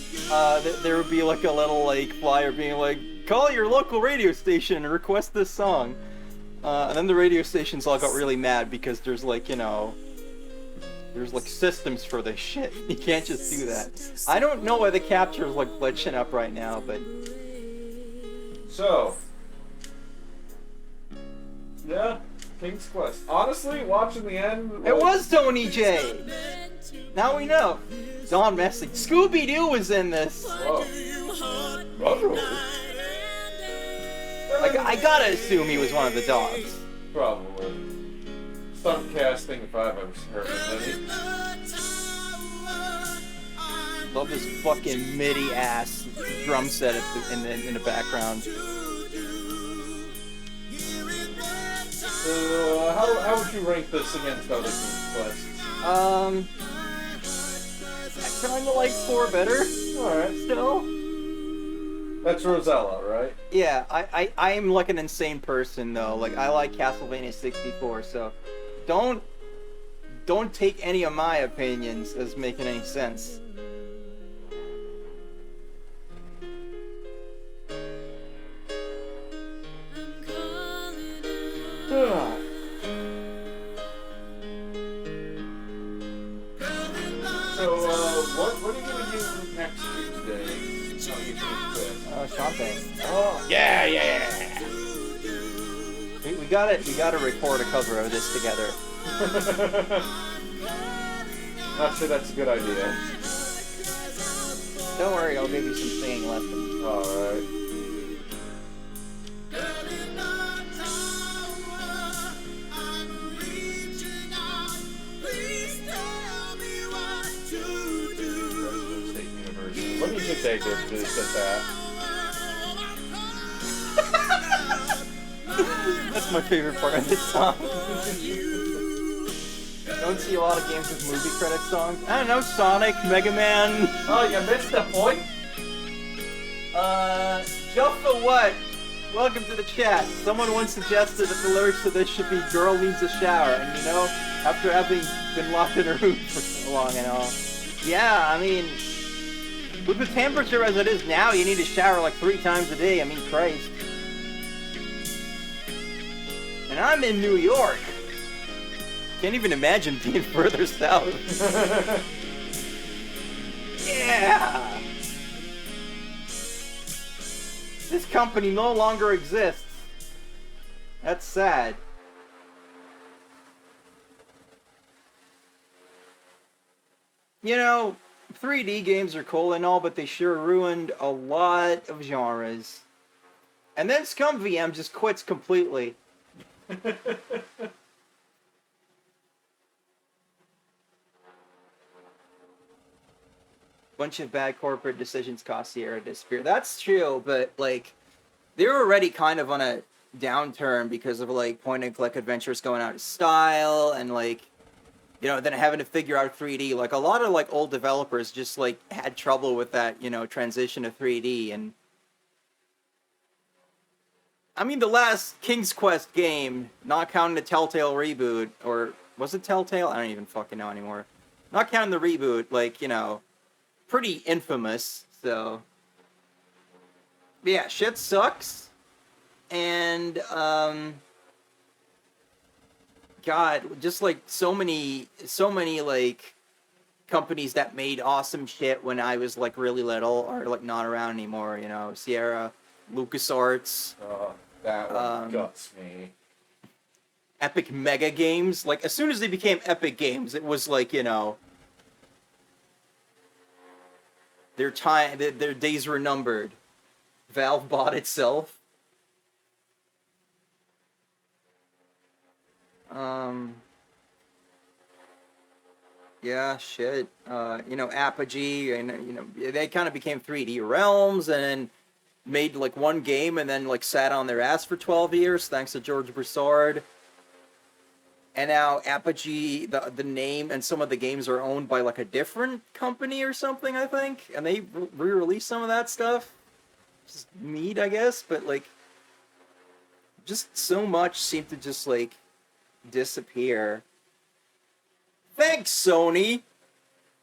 there would be like a little like flyer being like, call your local radio station and request this song. And then the radio stations all got really mad because there's like, you know, there's like systems for this shit. You can't just do that. I don't know why the capture is like glitching up right now, but... So... yeah, King's Quest. Honestly, watching the end... It was Tony J! Now we know. Don Messing. Scooby-Doo was in this! Whoa. I gotta assume he was one of the dogs. Probably. Stunt casting if I've ever heard of any. Love this fucking MIDI ass drum set in the background. So, how would you rank this against other King's Quests? I kinda like 4 better. Alright. Still. That's Rosella, right? Yeah, I'm like an insane person though. Like I like Castlevania 64, so don't take any of my opinions as making any sense. So, what are you gonna do next Tuesday? Shantae. Oh. Yeah. We gotta record a cover of this together. Not sure that's a good idea. Don't worry, I'll give you some singing lessons. Alright. What do you think they did to get that? That's my favorite part of this song. Don't see a lot of games with movie credit songs. I don't know, Sonic, Mega Man. Oh, you missed the point? Juffa what? Welcome to the chat. Someone once suggested that the lyrics to this should be "Girl needs a shower," and you know, after having been locked in a room for so long and all. Yeah, I mean, with the temperature as it is now, you need to shower like 3 times a day. I mean, Christ. And I'm in New York. Can't even imagine being further south. Yeah. This company no longer exists. That's sad. You know, 3D games are cool and all, but they sure ruined a lot of genres. And then Scum VM just quits completely. Bunch of bad corporate decisions cost Sierra disappear. That's true, but like they were already kind of on a downturn because of like point and click adventures going out of style and like then having to figure out 3D. Like a lot of like old developers just like had trouble with that, transition to 3D. And I mean the last King's Quest game, not counting the Telltale reboot, or was it Telltale? I don't even fucking know anymore. Not counting the reboot, like, pretty infamous, so yeah, shit sucks. And God, just like so many like companies that made awesome shit when I was like really little are like not around anymore, Sierra, LucasArts. That one guts me. Epic Mega Games, like as soon as they became Epic Games, it was like, their days were numbered. Valve bought itself. Yeah, shit. Apogee, and they kind of became 3D Realms, and then made like one game, and then like sat on their ass for 12 years, thanks to George Broussard. And now Apogee, the name and some of the games are owned by like a different company or something, I think. And they re-released some of that stuff. Just neat, I guess, but like, just so much seemed to just like disappear. Thanks, Sony,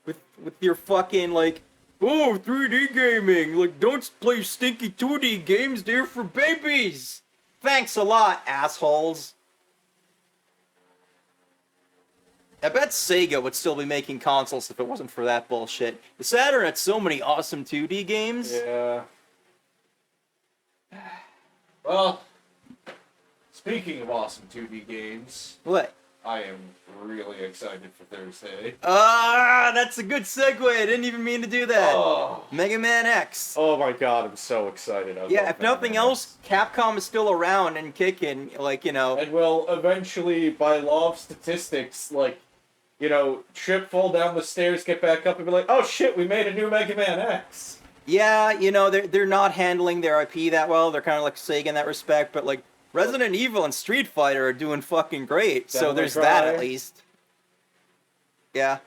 with your fucking like, oh, 3D gaming, like don't play stinky 2D games, they're for babies. Thanks a lot, assholes. I bet Sega would still be making consoles if it wasn't for that bullshit. The Saturn had so many awesome 2D games. Yeah. Well, speaking of awesome 2D games... What? I am really excited for Thursday. That's a good segue. I didn't even mean to do that. Oh. Mega Man X. Oh my god, I'm so excited. Yeah, if nothing else, Capcom is still around and kicking, like, And will eventually, by law of statistics, like, trip, fall down the stairs, get back up, and be like, oh shit, we made a new Mega Man X. Yeah, they're not handling their IP that well. They're kind of like Sega in that respect, but like Resident Evil and Street Fighter are doing fucking great. So there's that at least. Yeah.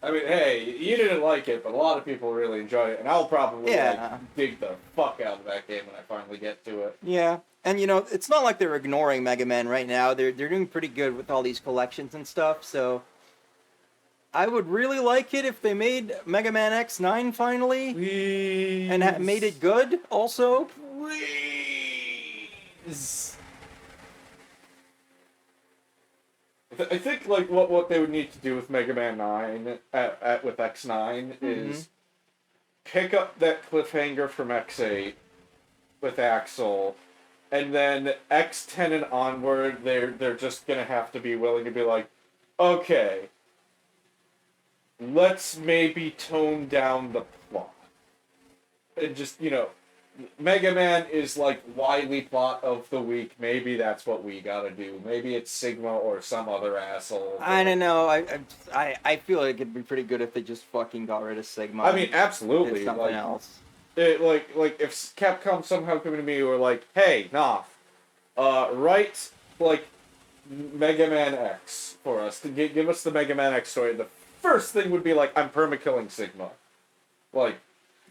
I mean, hey, you didn't like it, but a lot of people really enjoy it, and I'll probably dig the fuck out of that game when I finally get to it. Yeah. And it's not like they're ignoring Mega Man right now. They're doing pretty good with all these collections and stuff, so I would really like it if they made Mega Man X9 finally. Please. And made it good also. Please. I think like what they would need to do with Mega Man 9 with X9 is pick up that cliffhanger from X8 with Axel, and then X10 and onward they're just gonna have to be willing to be like, okay, let's maybe tone down the plot. And just, Mega Man is like Wily plot of the week. Maybe that's what we gotta do. Maybe it's Sigma or some other asshole. I don't know. I feel like it'd be pretty good if they just fucking got rid of Sigma. I mean, absolutely. Did something else. Like if Capcom somehow came to me and were like, hey, Knopf, write like Mega Man X for us to give us the Mega Man X story. The first thing would be like, I'm perma-killing Sigma. Like,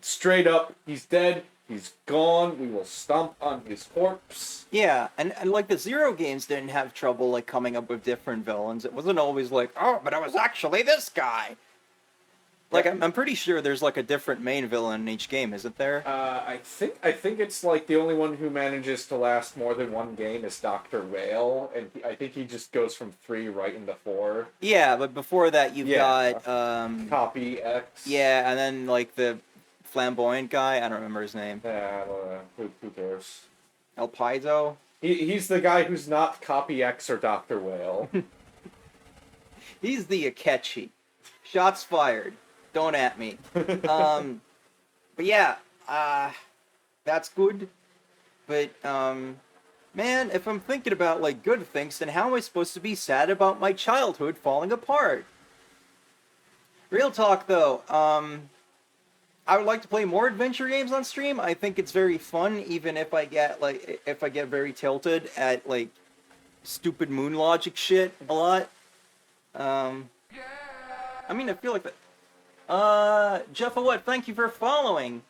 straight up, he's dead. He's gone. We will stomp on his corpse. Yeah, and like the Zero games didn't have trouble like coming up with different villains. It wasn't always like, oh, but it was actually this guy. Like I'm pretty sure there's like a different main villain in each game, isn't there? I think it's like the only one who manages to last more than one game is Dr. Whale, and I think he just goes from 3 right into 4. Yeah, but before that you've got Copy X. Yeah, and then like the flamboyant guy. I don't remember his name. Yeah, who cares? El Paizo? He's the guy who's not Copy X or Dr. Whale. He's the Akechi. Shots fired. Don't at me. But yeah, that's good. But, man, if I'm thinking about, like, good things, then how am I supposed to be sad about my childhood falling apart? Real talk, though, I would like to play more adventure games on stream. I think it's very fun, even if I get, very tilted at, like, stupid moon logic shit a lot. I mean, I feel like that. Jeff what? Thank you for following.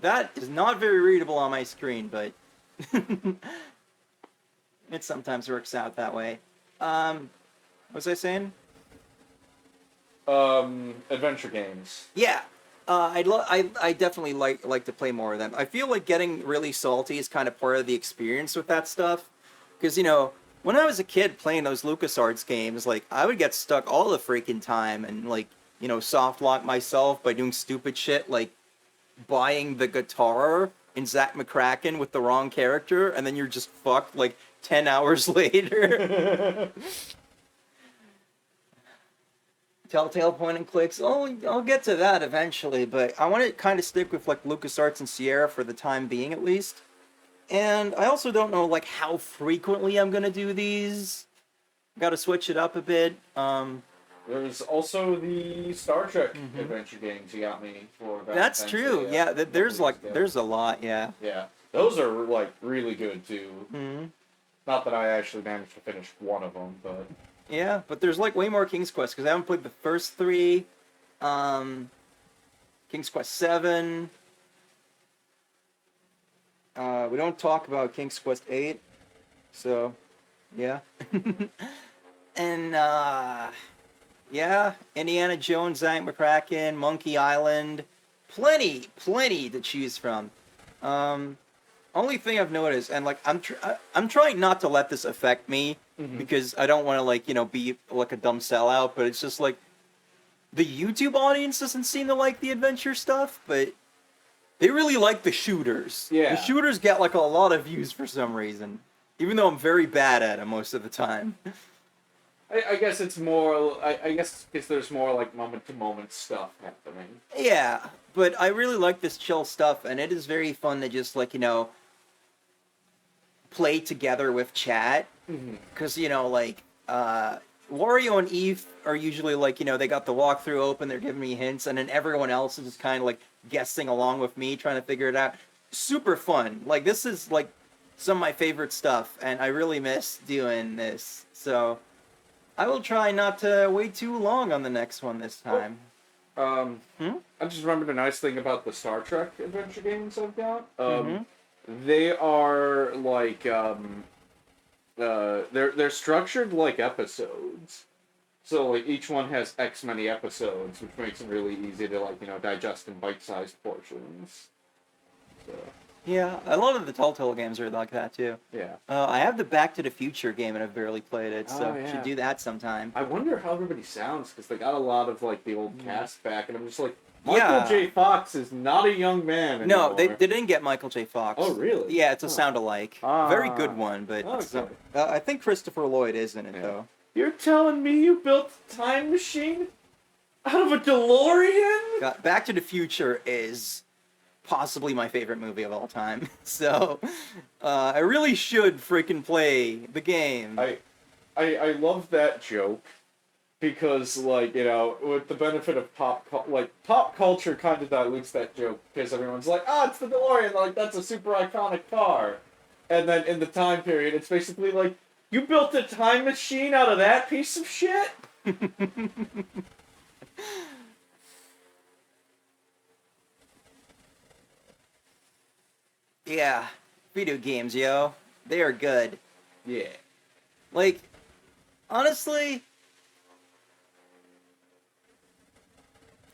That is not very readable on my screen, but it sometimes works out that way. What was I saying? Adventure games. Yeah. I definitely like to play more of them. I feel like getting really salty is kind of part of the experience with that stuff. Because, you know, when I was a kid playing those LucasArts games, like, I would get stuck all the freaking time and, like, you know, soft lock myself by doing stupid shit like buying the guitar in Zack McCracken with the wrong character, and then you're just fucked, like, 10 hours later. Telltale point and clicks. Oh, I'll get to that eventually, but I want to kind of stick with, like, LucasArts and Sierra for the time being, at least. And I also don't know, like, how frequently I'm going to do these. Got to switch it up a bit. There's also the Star Trek adventure games you got me for. That's true. Yeah, there's a lot. Yeah. Yeah, those are like really good too. Mm-hmm. Not that I actually managed to finish one of them, but yeah, but there's like way more King's Quest because I haven't played the first three. King's Quest 7. We don't talk about King's Quest 8, so yeah. And yeah, Indiana Jones, Zack McCracken, Monkey Island, plenty to choose from. Only thing I've noticed, and like I'm trying not to let this affect me because I don't want to, like, you know, be like a dumb sellout, but it's just like the YouTube audience doesn't seem to like the adventure stuff, but they really like the shooters. Yeah, the shooters get like a lot of views for some reason, even though I'm very bad at them most of the time. I guess it's more. I guess because there's more like moment-to-moment stuff happening. Yeah, but I really like this chill stuff, and it is very fun to just, like, you know, play together with chat. Because, you know, like, Wario and Eve are usually, like, you know, they got the walkthrough open, they're giving me hints, and then everyone else is just kind of, like, guessing along with me, trying to figure it out. Super fun. Like, this is, like, some of my favorite stuff, and I really miss doing this. So I will try not to wait too long on the next one this time. I just remembered a nice thing about the Star Trek adventure games I've got. They are like they're structured like episodes. So like each one has X many episodes, which makes it really easy to, like, you know, digest in bite-sized portions. So. Yeah, a lot of the Telltale games are like that too. Yeah. I have the Back to the Future game and I've barely played it, so should do that sometime. I wonder how everybody sounds, because they got a lot of, like, the old cast back, and I'm just like, Michael J. Fox is not a young man anymore. No, they didn't get Michael J. Fox. Oh, really? Yeah, it's a sound-alike. Very good one, but okay. I think Christopher Lloyd is in it, though. You're telling me you built a time machine out of a DeLorean? Back to the Future is possibly my favorite movie of all time. So, I really should freaking play the game. I love that joke because, like, you know, with the benefit of pop culture kind of dilutes that joke because everyone's like, it's the DeLorean, like, that's a super iconic car. And then in the time period, it's basically like, you built a time machine out of that piece of shit? Yeah, video games, yo. They are good. Yeah. Like, honestly,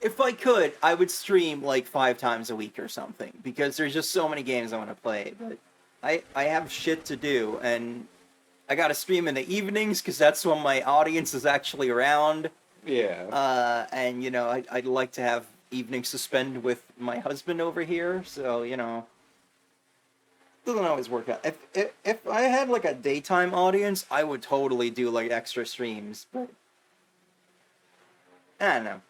if I could, I would stream like 5 times a week or something, because there's just so many games I want to play, but I have shit to do, and I gotta stream in the evenings, because that's when my audience is actually around. Yeah. And, you know, I'd like to have evenings to spend with my husband over here, so, you know, doesn't always work out. If I had, like, a daytime audience, I would totally do, like, extra streams, but I don't know.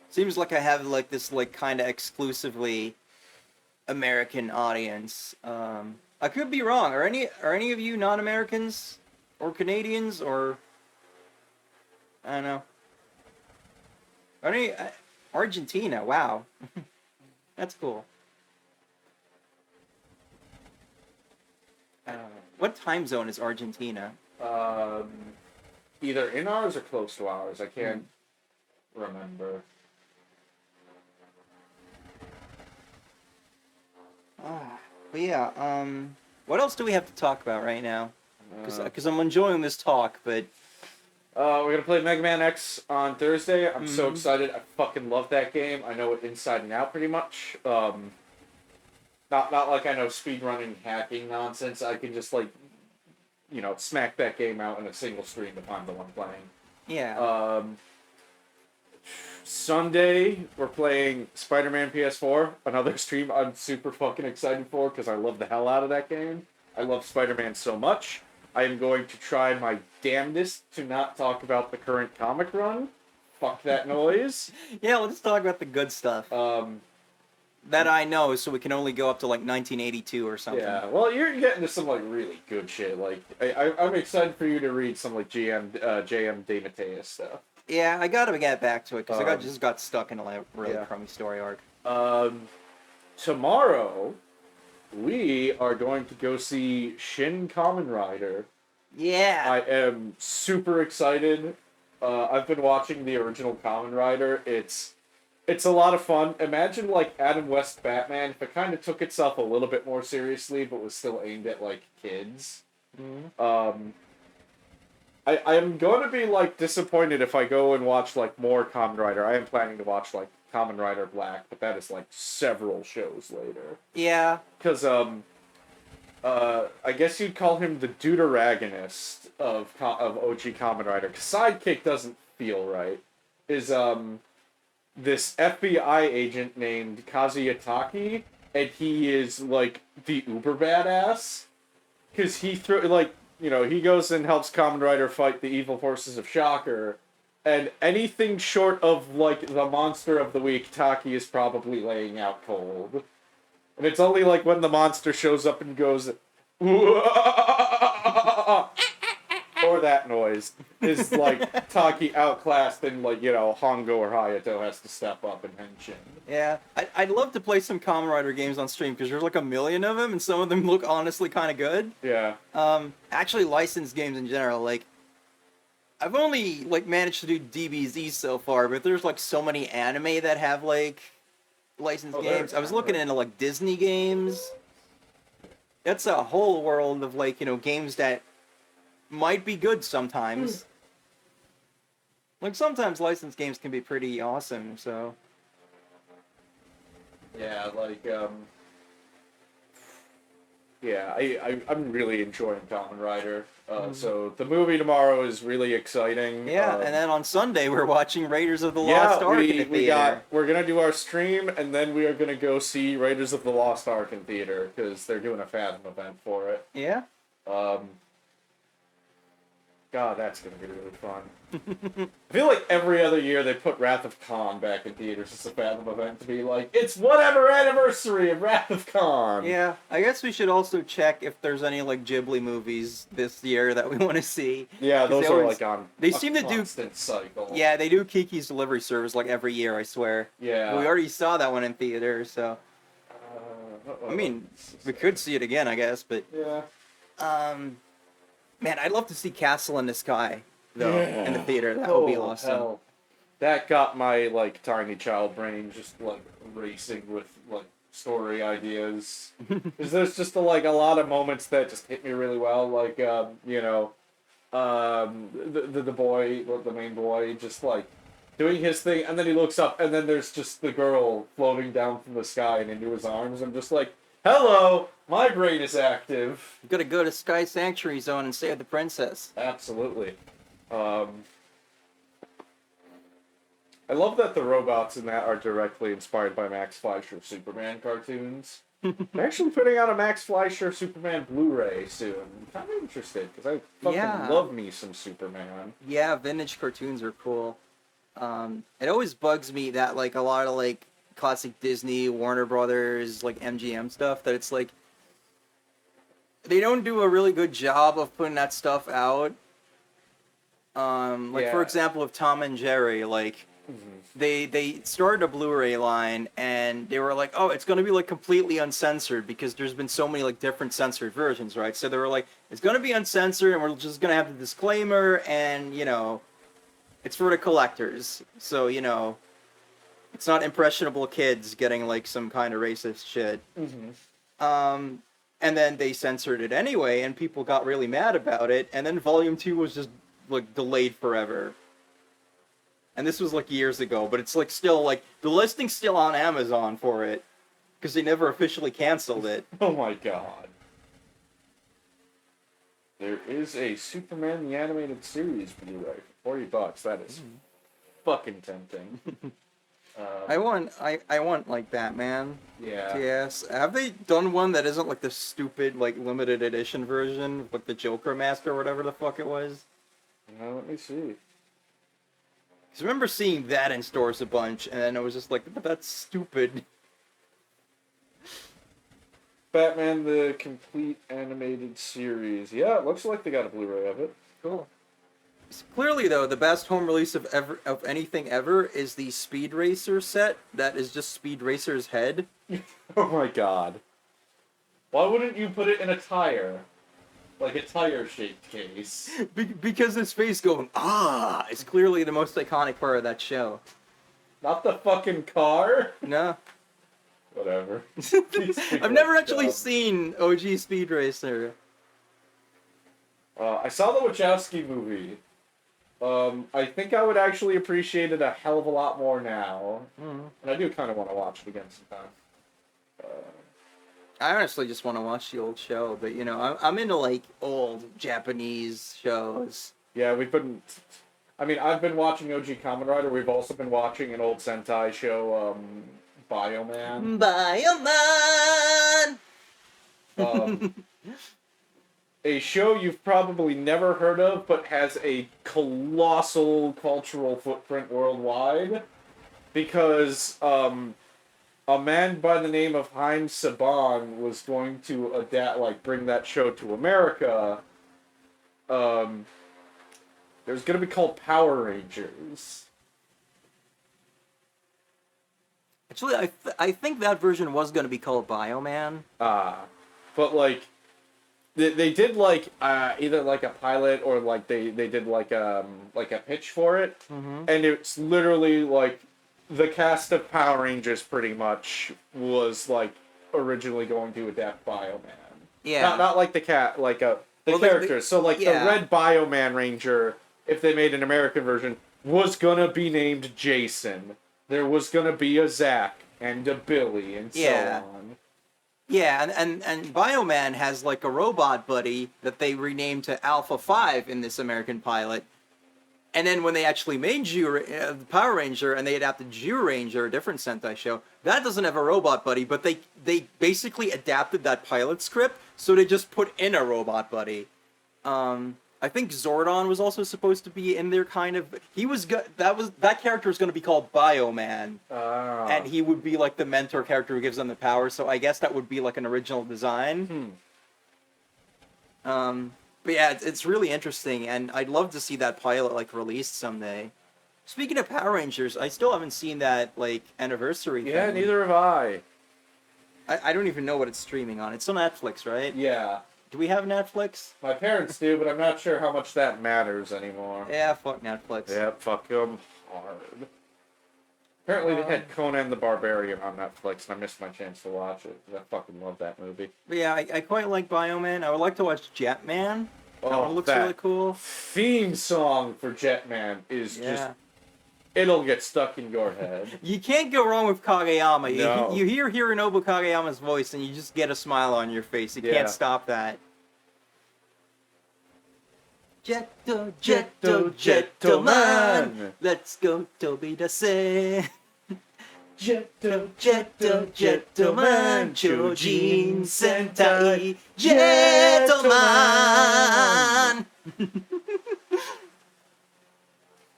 Seems like I have, like, this, like, kind of exclusively American audience. I could be wrong. Are any of you non-Americans or Canadians or I don't know. Argentina? Wow, that's cool. What time zone is Argentina? Either in ours or close to ours. I can't remember. But yeah, what else do we have to talk about right now? Because I'm enjoying this talk, but we're gonna play Mega Man X on Thursday. I'm so excited. I fucking love that game. I know it inside and out pretty much. Not like I know speedrunning hacking nonsense. I can just, like, you know, smack that game out in a single stream if I'm the one playing. yeah. Sunday, we're playing Spider-Man PS4, another stream I'm super fucking excited for because I love the hell out of that game. I love Spider-Man so much. I am going to try my damnedest to not talk about the current comic run. Fuck that noise. Yeah, let's talk about the good stuff. That I know, so we can only go up to, like, 1982 or something. Yeah, well, you're getting to some, like, really good shit. Like, I'm excited for you to read some, like, JM DeMatteis stuff. Yeah, I gotta get back to it, because I just got stuck in a really crummy story arc. Tomorrow, we are going to go see Shin Kamen Rider. Yeah! I am super excited. I've been watching the original Kamen Rider. It's a lot of fun. Imagine, like, Adam West Batman if it kind of took itself a little bit more seriously, but was still aimed at, like, kids. I am going to be, like, disappointed if I go and watch, like, more Kamen Rider. I am planning to watch, like, Kamen Rider Black, but that is, like, several shows later. Yeah. Because, I guess you'd call him the deuteragonist of OG Kamen Rider, because Sidekick doesn't feel right, is, this FBI agent named Kazuyataki, and he is, like, the uber badass, because he he goes and helps Kamen Rider fight the evil forces of Shocker, and anything short of, like, the monster of the week, Taki is probably laying out cold. And it's only, like, when the monster shows up and goes, or that noise, is, like, Taki outclassed and, like, you know, Hongo or Hayato has to step up and henshin. Yeah, I'd love to play some Kamen Rider games on stream, because there's, like, a million of them, and some of them look honestly kind of good. Yeah. Actually, licensed games in general, like, I've only, like, managed to do DBZ so far, but there's, like, so many anime that have, like, licensed games. I was looking into, like, Disney games. That's a whole world of, like, you know, games that might be good sometimes. Like, sometimes licensed games can be pretty awesome, so... Yeah, like, yeah, I'm really enjoying Kamen Rider. So the movie tomorrow is really exciting. Yeah, and then on Sunday we're watching Raiders of the Lost Ark in the theater. We're gonna do our stream, and then we are gonna go see Raiders of the Lost Ark in theater, because they're doing a Fathom event for it. Yeah? God, that's gonna be really fun. I feel like every other year they put Wrath of Khan back in theaters as a Fathom event to be like, it's whatever anniversary of Wrath of Khan! Yeah, I guess we should also check if there's any, like, Ghibli movies this year that we want to see. Yeah, those are, like, on they seem to do cycle. Yeah, they do Kiki's Delivery Service, like, every year, I swear. Yeah. We already saw that one in theater, so... I mean, we could see it again, I guess, but... Yeah. Man, I'd love to see Castle in the Sky, though, in the theater. That would be awesome. Hell. That got my, like, tiny child brain just, like, racing with, like, story ideas. Because there's just, like, a lot of moments that just hit me really well. Like, you know, the boy, the main boy, just, like, doing his thing, and then he looks up, and then there's just the girl floating down from the sky and into his arms. I'm just like, hello! My brain is active. You gotta go to Sky Sanctuary Zone and save the princess. Absolutely. I love that the robots in that are directly inspired by Max Fleischer Superman cartoons. They're actually putting out a Max Fleischer Superman Blu-ray soon. I'm kind of interested because I fucking love me some Superman. Yeah, vintage cartoons are cool. It always bugs me that like a lot of like classic Disney, Warner Brothers, like MGM stuff, that it's like they don't do a really good job of putting that stuff out. For example, of Tom and Jerry, like they started a Blu-ray line and they were like, oh, it's gonna be like completely uncensored because there's been so many like different censored versions, right? So they were like, it's gonna be uncensored and we're just gonna have the disclaimer and it's for the collectors. So it's not impressionable kids getting like some kind of racist shit. And then they censored it anyway, and people got really mad about it. And then Volume 2 was just like delayed forever. And this was like years ago, but it's like still like the listing's still on Amazon for it because they never officially canceled it. Oh my god. There is a Superman the Animated Series Blu-ray for $40. That is fucking tempting. I want like Batman. Yeah. Yes. Have they done one that isn't like the stupid like limited edition version, like the Joker mask or whatever the fuck it was? Let me see. Because I remember seeing that in stores a bunch, and then I was just like, but that's stupid. Batman the Complete Animated Series. Yeah, it looks like they got a Blu-ray of it. Cool. Clearly, though, the best home release of anything ever is the Speed Racer set. That is just Speed Racer's head. Oh my god. Why wouldn't you put it in a tire? Like a tire-shaped case. Because his face going, is clearly the most iconic part of that show. Not the fucking car? No. Whatever. I've never actually seen OG Speed Racer. I saw the Wachowski movie. I think I would actually appreciate it a hell of a lot more now. And I do kind of want to watch it again sometime. I honestly just want to watch the old show, but I'm into like old Japanese shows. Yeah, I've been watching OG Kamen Rider. We've also been watching an old Sentai show, Bioman. Bioman! A show you've probably never heard of, but has a colossal cultural footprint worldwide. Because, a man by the name of Haim Saban was going to bring that show to America. There's gonna be called Power Rangers. Actually, I think that version was gonna be called Bioman. But like, they did like either like a pilot or like they did like a pitch for it, and it's literally like. The cast of Power Rangers pretty much was like originally going to adapt Bioman. Yeah. Not like the cat, like the characters. So like the Red Bioman Ranger, if they made an American version, was gonna be named Jason. There was gonna be a Zach and a Billy and so on. Yeah, and Bioman has like a robot buddy that they renamed to Alpha 5 in this American pilot. And then when they actually made the Power Ranger and they adapted Ranger, a different Sentai show, that doesn't have a robot buddy, but they basically adapted that pilot script, so they just put in a robot buddy. I think Zordon was also supposed to be in there, kind of. That character was going to be called Bioman, and he would be like the mentor character who gives them the power. So I guess that would be like an original design. But yeah, it's really interesting, and I'd love to see that pilot like released someday. Speaking of Power Rangers, I still haven't seen that like anniversary thing. Yeah, neither have I. I don't even know what it's streaming on. It's on Netflix, right? Yeah. Do we have Netflix? My parents do, but I'm not sure how much that matters anymore. Yeah, fuck Netflix. Yeah, fuck them hard. Apparently they had Conan the Barbarian on Netflix, and I missed my chance to watch it, because I fucking love that movie. But yeah, I quite like Bioman. I would like to watch Jetman. That one looks really cool. Theme song for Jetman is just... It'll get stuck in your head. You can't go wrong with Kageyama. No. You hear Hironobu Kageyama's voice, and you just get a smile on your face. You can't stop that. Gentleman. Let's go, Toby the Say. Gentleman. Chojin Sentai. Gentleman.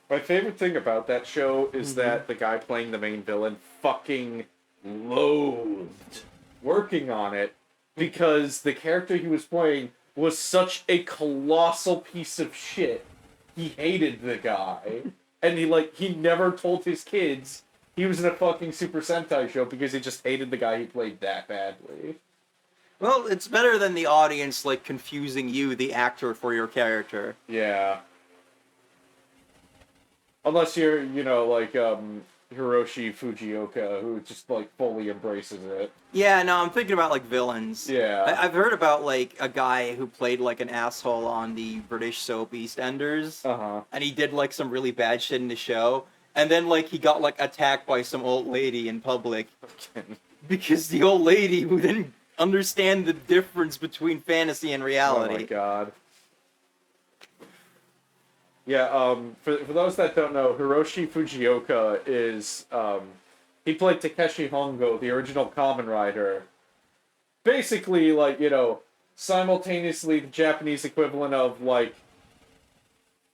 My favorite thing about that show is that the guy playing the main villain fucking loathed working on it because the character he was playing was such a colossal piece of shit. He hated the guy. And he never told his kids he was in a fucking Super Sentai show because he just hated the guy he played that badly. Well, it's better than the audience, confusing you, the actor, for your character. Yeah. Unless you're, Hiroshi Fujioka, who just, fully embraces it. Yeah, no, I'm thinking about, villains. Yeah. I've heard about, a guy who played, an asshole on the British soap EastEnders. Uh-huh. And he did, some really bad shit in the show. And then, he got, attacked by some old lady in public. Because the old lady who didn't understand the difference between fantasy and reality. Oh, my God. Yeah, for those that don't know, Hiroshi Fujioka is, he played Takeshi Hongo, the original Kamen Rider. Basically, simultaneously the Japanese equivalent of,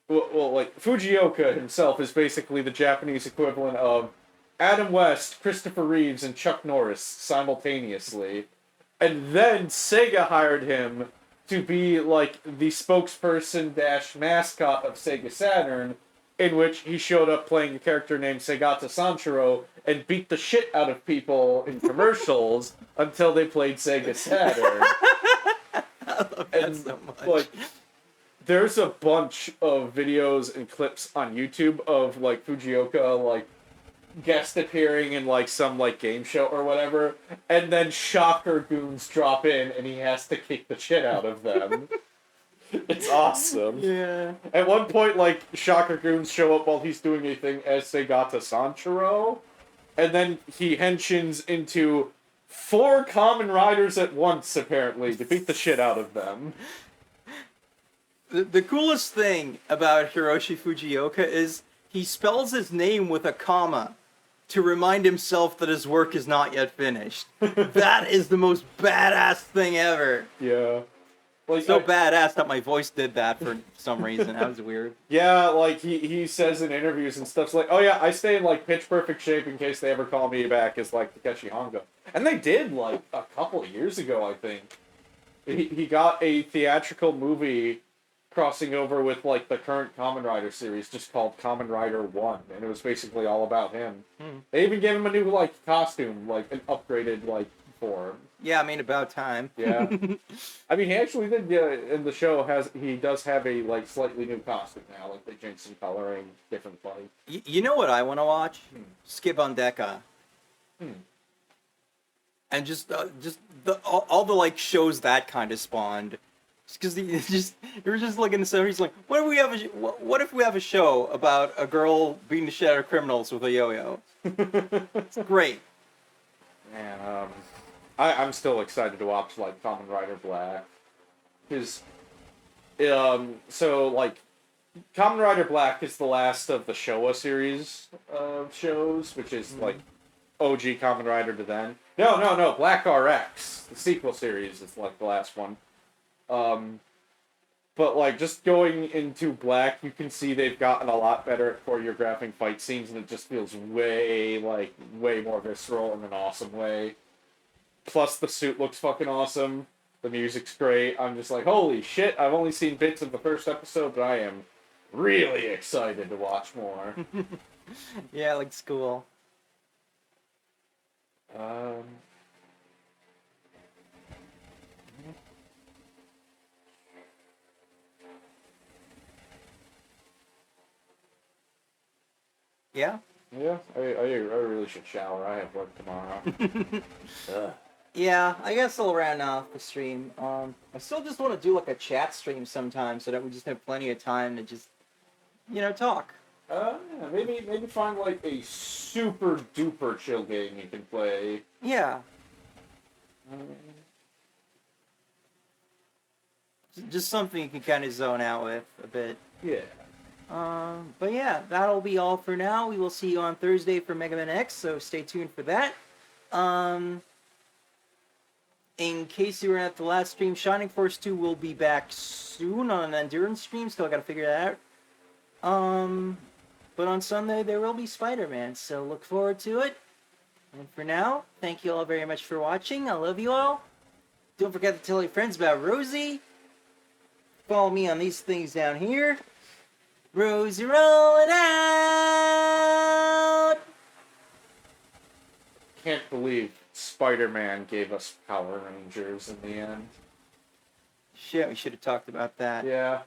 Fujioka himself is basically the Japanese equivalent of Adam West, Christopher Reeves, and Chuck Norris simultaneously. And then Sega hired him to be, the spokesperson-mascot of Sega Saturn, in which he showed up playing a character named Segata Sanshiro and beat the shit out of people in commercials until they played Sega Saturn. I love that so much. There's a bunch of videos and clips on YouTube of, Fujioka, guest appearing in some game show or whatever, and then shocker goons drop in and he has to kick the shit out of them. It's awesome. Yeah. At one point, shocker goons show up while he's doing a thing as Segata Sanshiro, and then he henshins into 4 Kamen Riders at once, apparently, to beat the shit out of them. The coolest thing about Hiroshi Fujioka is he spells his name with a comma to remind himself that his work is not yet finished. That is the most badass thing ever. Yeah. Badass that my voice did that for some reason. That was weird. Yeah, he says in interviews and stuff, oh yeah, I stay in, pitch perfect shape in case they ever call me back as, Takeshi Hongo. And they did, a couple of years ago, I think. He got a theatrical movie crossing over with, the current Kamen Rider series, just called Kamen Rider 1, and it was basically all about him. They even gave him a new, costume, an upgraded, form. Yeah, about time. Yeah. He actually did, in the show, he does have a, slightly new costume now, they changed some coloring, different fight. You know what I want to watch? Skip on Deca. And just all the, shows that kind of spawned. Because you were just looking at the he's like, what if we have a show about a girl beating the shit out of criminals with a yo-yo? It's great. Man, I'm still excited to watch Kamen Rider Black, because Kamen Rider Black is the last of the Showa series of shows, which is OG Kamen Rider to then. No, Black RX, the sequel series, is the last one. But just going into Black, you can see they've gotten a lot better at choreographing fight scenes, and it just feels way more visceral in an awesome way. Plus, the suit looks fucking awesome. The music's great. I'm just holy shit, I've only seen bits of the first episode, but I am really excited to watch more. Yeah, like school. Yeah? Yeah, I really should shower. I have work tomorrow. Yeah, I guess I'll round off the stream. I still just want to do a chat stream sometime so that we just have plenty of time to just, talk. Yeah, maybe find a super duper chill game you can play. Yeah. Just something you can kind of zone out with a bit. Yeah. But yeah, that'll be all for now. We will see you on Thursday for Mega Man X, so stay tuned for that. In case you were at the last stream, Shining Force 2 will be back soon on an Endurance stream. Still gotta figure that out. But on Sunday there will be Spider-Man, so look forward to it. And for now, thank you all very much for watching. I love you all. Don't forget to tell your friends about Rosie. Follow me on these things down here. Rosie rolling out! Can't believe Spider-Man gave us Power Rangers in the end. Shit, we should have talked about that. Yeah.